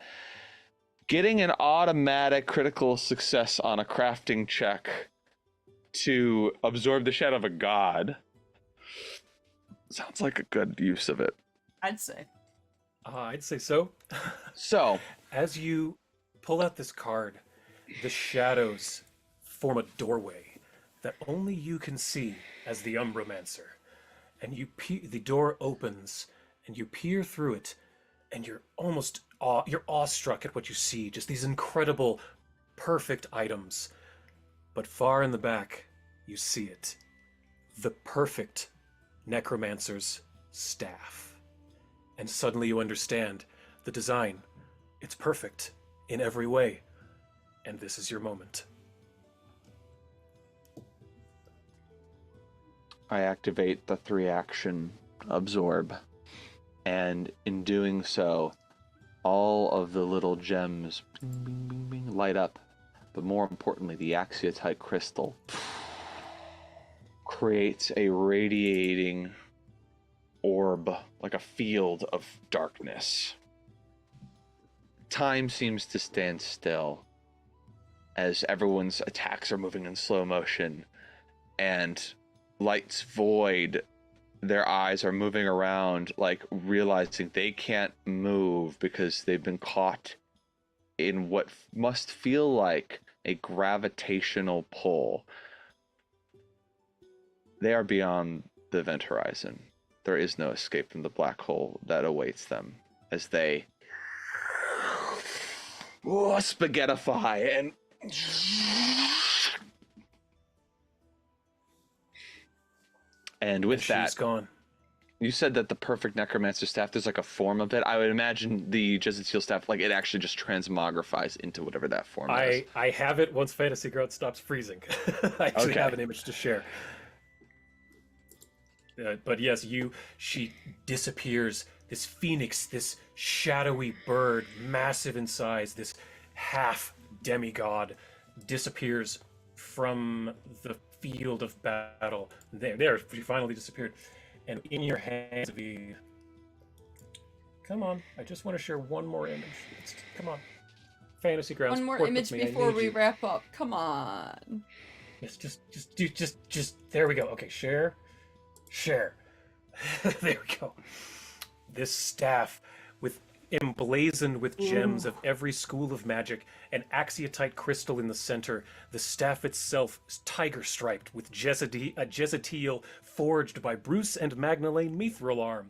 C: getting an automatic critical success on a crafting check to absorb the shadow of a god sounds like a good use of it.
D: I'd say.
A: I'd say so.
C: So,
A: As you pull out this card, the shadows form a doorway that only you can see as the Umbromancer. And the door opens, and you peer through it, and you're you're awestruck at what you see. Just these incredible, perfect items. But far in the back, you see it. The perfect necromancer's staff. And suddenly you understand the design. It's perfect in every way. And this is your moment.
C: I activate the 3-action absorb, and in doing so, all of the little gems bing, bing, bing, bing, light up, but more importantly, the axiatite crystal creates a radiating orb, like a field of darkness. Time seems to stand still as everyone's attacks are moving in slow motion, and lights void. Their eyes are moving around, like realizing they can't move because they've been caught in what must feel like a gravitational pull. They are beyond the event horizon. There is no escape from the black hole that awaits them as they spaghettify and with
A: She's
C: that,
A: gone.
C: you said that the perfect necromancer staff, there's like a form of it. I would imagine the Jezebel staff, like it actually just transmogrifies into whatever that form is.
A: I have it once Fantasy Growth stops freezing. I actually
C: Okay.
A: have an image to share. But yes, she disappears. This phoenix, this shadowy bird, massive in size, this half demigod, disappears from the field of battle. There, she finally disappeared. And in your hands, Zeviid. Come on, I just want to share one more image. Come on. Fantasy Grounds.
D: One more
A: work with
D: image
A: me, I
D: before
A: need
D: we
A: you.
D: wrap up. Come on.
A: Yes, just. There we go. Okay, share. There we go. This staff, emblazoned with gems of every school of magic, an axiatite crystal in the center. The staff itself is tiger-striped with a Jezetiel forged by Bruce and Magdalene Mithralarm,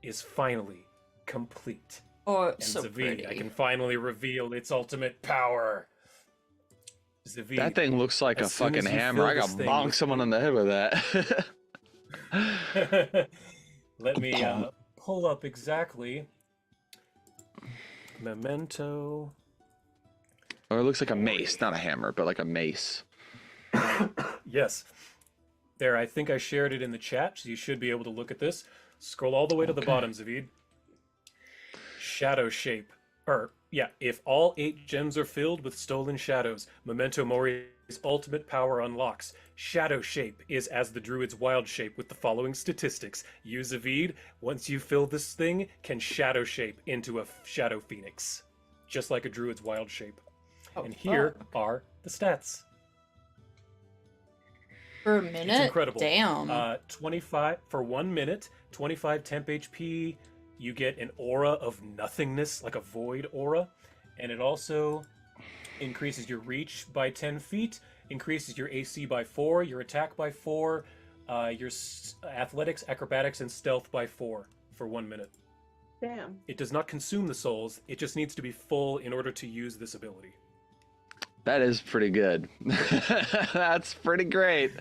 A: is finally complete.
D: Oh,
A: And
D: so
A: Zeviid,
D: pretty.
A: I can finally reveal its ultimate power. Zeviid,
C: That thing looks like a
A: as soon
C: fucking
A: as you
C: hammer.
A: fill
C: I got
A: this thing
C: bonk
A: with-
C: someone on the head with that.
A: Let me pull up exactly. Memento.
C: Or it looks like a mace, not a hammer, but like a mace.
A: Yes. There, I think I shared it in the chat, so you should be able to look at this. Scroll all the way to the
C: Okay.
A: bottom, Zeviid. Shadow shape. If all 8 gems are filled with stolen shadows, Memento Mori ultimate power unlocks. Shadow shape is as the druid's wild shape with the following statistics. You, Zeviid, once you fill this thing, can shadow shape into a shadow phoenix, just like a druid's wild shape.
D: Oh,
A: And here
D: fuck.
A: are the stats.
D: For a minute?
A: It's incredible.
D: Damn.
A: 25 for 1 minute, 25 temp HP. You get an aura of nothingness, like a void aura, and it also increases your reach by 10 feet, increases your AC by 4, your attack by 4, your athletics, acrobatics, and stealth by 4 for 1 minute.
E: Damn.
A: It does not consume the souls. It just needs to be full in order to use this ability.
C: That is pretty good. That's pretty great.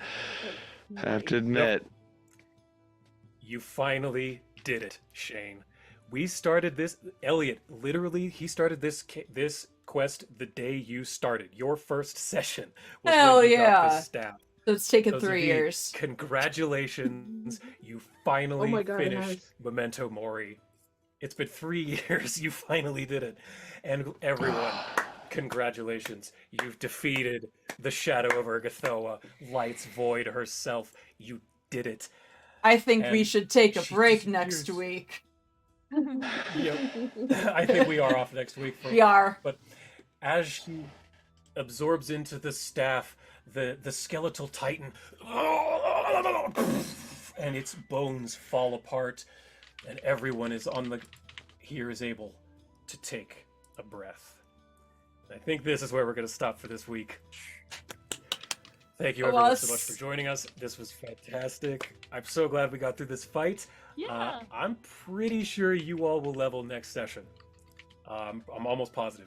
C: I have to admit.
A: You finally did it, Shane. We started this. Elliot, literally, he started this quest the day you started. Your first session was
D: Hell
A: when you got
D: yeah.
A: this staff.
D: So it's taken
A: So
D: 3
A: Zeviid,
D: years.
A: Congratulations. You finally
E: Oh my God, it
A: finished
E: has.
A: Memento Mori. It's been 3 years. You finally did it. And everyone, congratulations. You've defeated the Shadow of Urgathoa, Light's Void herself. You did it.
D: I think we
A: And
D: should take a
A: she
D: break next
A: disappears.
D: week.
A: Yep. I think we are off next week.
D: We are.
A: But as she absorbs into the staff, the skeletal titan, and its bones fall apart, and everyone is here is able to take a breath. I think this is where we're going to stop for this week. Thank you everyone so much for joining us. This was fantastic. I'm so glad we got through this fight.
B: Yeah.
A: I'm pretty sure you all will level next session. I'm almost positive.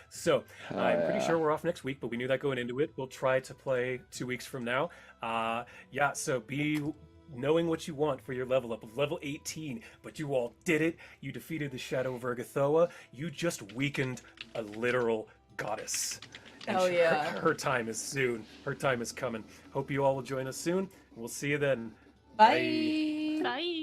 A: So I'm pretty sure we're off next week, but we knew that going into it. We'll try to play 2 weeks from now. Yeah, so be knowing what you want for your level up of level 18, but you all did it. You defeated the Shadow of Urgathoa. You just weakened a literal goddess. And
D: Hell yeah.
A: her time is soon. Her time is coming. Hope you all will join us soon. We'll see you then.
D: Bye.
B: Bye.